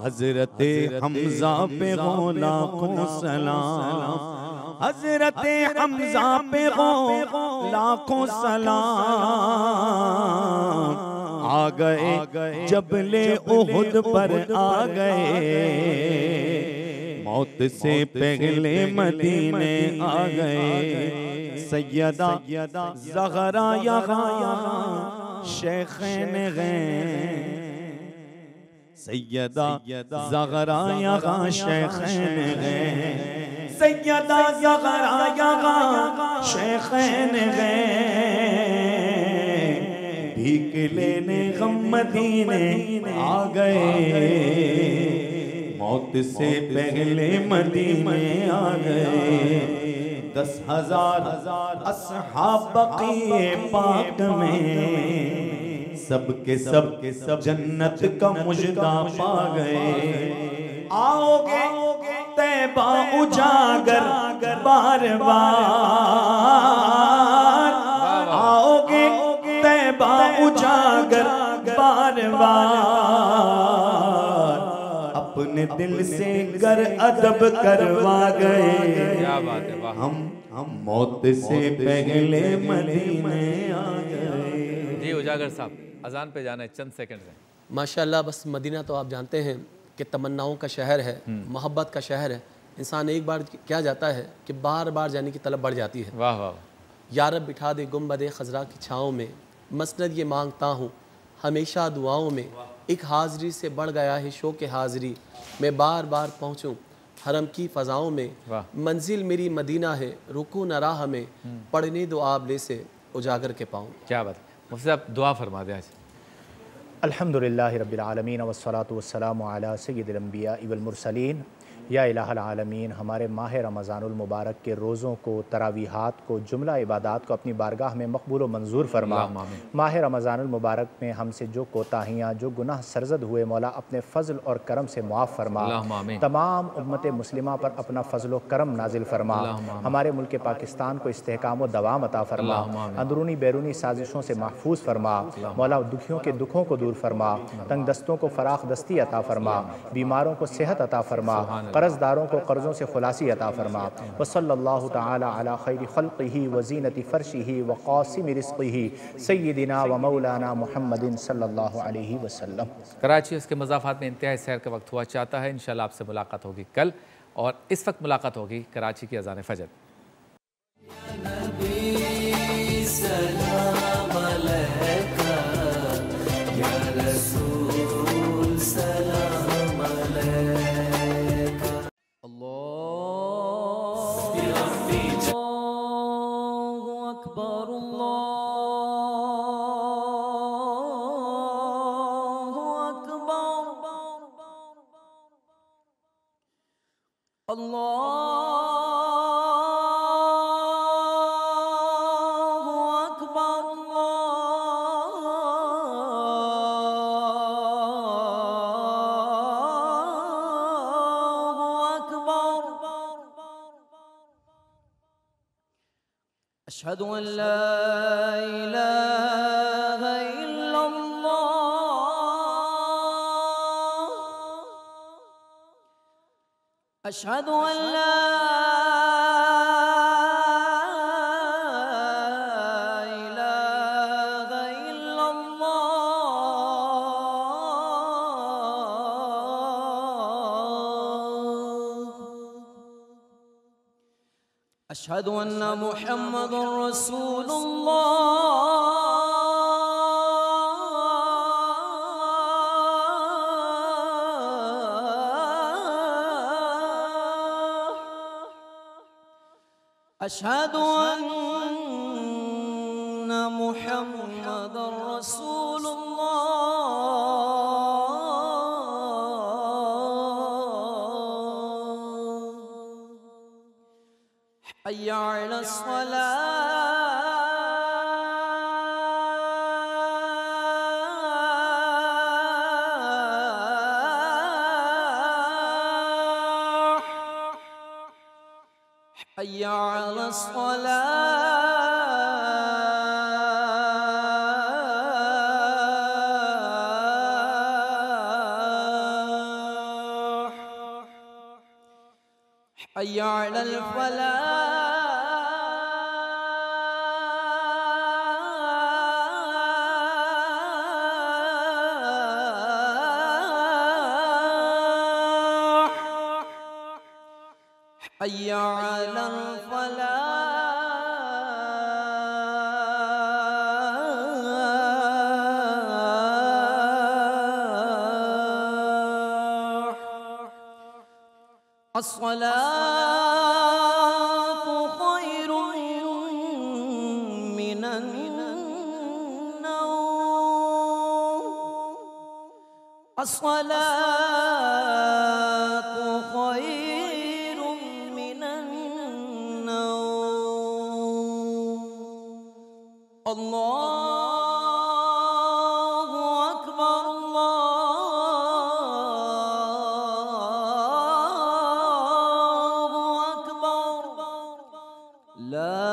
हजरते हमजा पे लाखों सलाम, हजरते हमजा पे लाखों सलाम, आ गए जबले उहुद पर आ गए, मौत से पहले मदीने आ गए, सैयदा ज़हरा यहाँ शेख़ैन हैं, सैयदा ज़हरा यहाँ शेख़ैन हैं, सैयदा ज़हरा यहाँ शेख़ैन हैं, भीख लेने गम मदीने आ गए, मौत से पहले मदीने आ गए, 10,000 अस्हाब बक़ीए पाक में, सबके सब जन्नत का मुजदा पा गए, आओगे तैबा उजागर बार बार, आओगे तैबा उजागर बार बार, अपने दिल से गर अदब करवा गए, क्या बात है, वाह। हम मौत से पहले मदीने आ गए। जी उजागर साहब, अजान पे जाना है, चंद सेकंड हैं। माशाल्लाह, बस मदीना तो आप जानते हैं कि तमन्नाओं का शहर है, मोहब्बत का शहर है। इंसान एक बार क्या जाता है कि बार बार जाने की तलब बढ़ जाती है। वाह वाह। या रब बिठा दे गुंबद खज़रा की छाँव में, मसनद ये मांगता हूँ हमेशा दुआओं में, एक हाज़री से बढ़ गया है शौक़ हाज़री, मैं बार बार पहुँचूँ हरम की फ़ज़ाओं में, मंजिल मेरी मदीना है रुकू न राह में, पढ़ने दो आबले से उजागर के पाऊँ। क्या बात है। मुफ्ती साहब दुआ फरमा दें आज। अल्हम्दुलिल्लाहि रब्बिल आलमीन वस्सलातु वस्सलामु अला सय्यिदिल अंबिया वल मुरसलीन। या इलाहल आलमीन, हमारे माह रमज़ानुल मुबारक के रोज़ों को, तरावीहात को, जुमला इबादात को अपनी बारगाह में मकबूल व मंजूर फरमा। माह रमज़ानुल मुबारक में हमसे जो कोताहियाँ, जो गुनाह सरजद हुए, मौला अपने फ़ज़ल और करम से मुआफ़ फरमा। तमाम उम्मत मुस्लिमा पर अपना फ़ज़ल व करम नाजिल फरमा। हमारे मुल्क पाकिस्तान को इस्तेहकाम व दवाम अता फरमा। अंदरूनी बैरूनी साजिशों से महफूज फरमा। मौला दुखियों के दुखों को दूर फरमा। तंग दस्तों को फ़राख दस्ती अता फरमा। बीमारों को सेहत अता फरमा। कर्ज़दारों को कर्ज़ों से खुलासी अता फरमा। व सल्लल्लाहु तआला अला खैरि खल्क़िही व ज़ीनति फ़र्शिही व क़ासिमि रिज़्क़िही सय्यिदिना व मौलाना मुहम्मदिन सल्लल्लाहु अलैहि वसल्लम। कराची उसके मज़ाफ़ात में इंतहाई सैर का वक्त हुआ चाहता है। इंशाअल्लाह आपसे मुलाकात होगी कल, और इस वक्त मुलाकात होगी कराची की अज़ान फ़जर। अशहदु अन ला इलाहा इल्लल्लाह, अशहदु अन ला इलाहा इल्लल्लाह। अशहदु अन्ना मुहम्मदुर रसूलुल्लाह। अशहदु अन्ना मुहम्मदुर रसूलुल्लाह। हय्या अलस सलाह। हय्या अलस सलाह। हय्या अलल फलाह। हय्या अलल फलाह। अस्सलातु खैरुम मिनन नौम। अस्सलातु खैरुम मिनन नौम। अल्लाहु अकबर, अल्लाहु अकबर। ला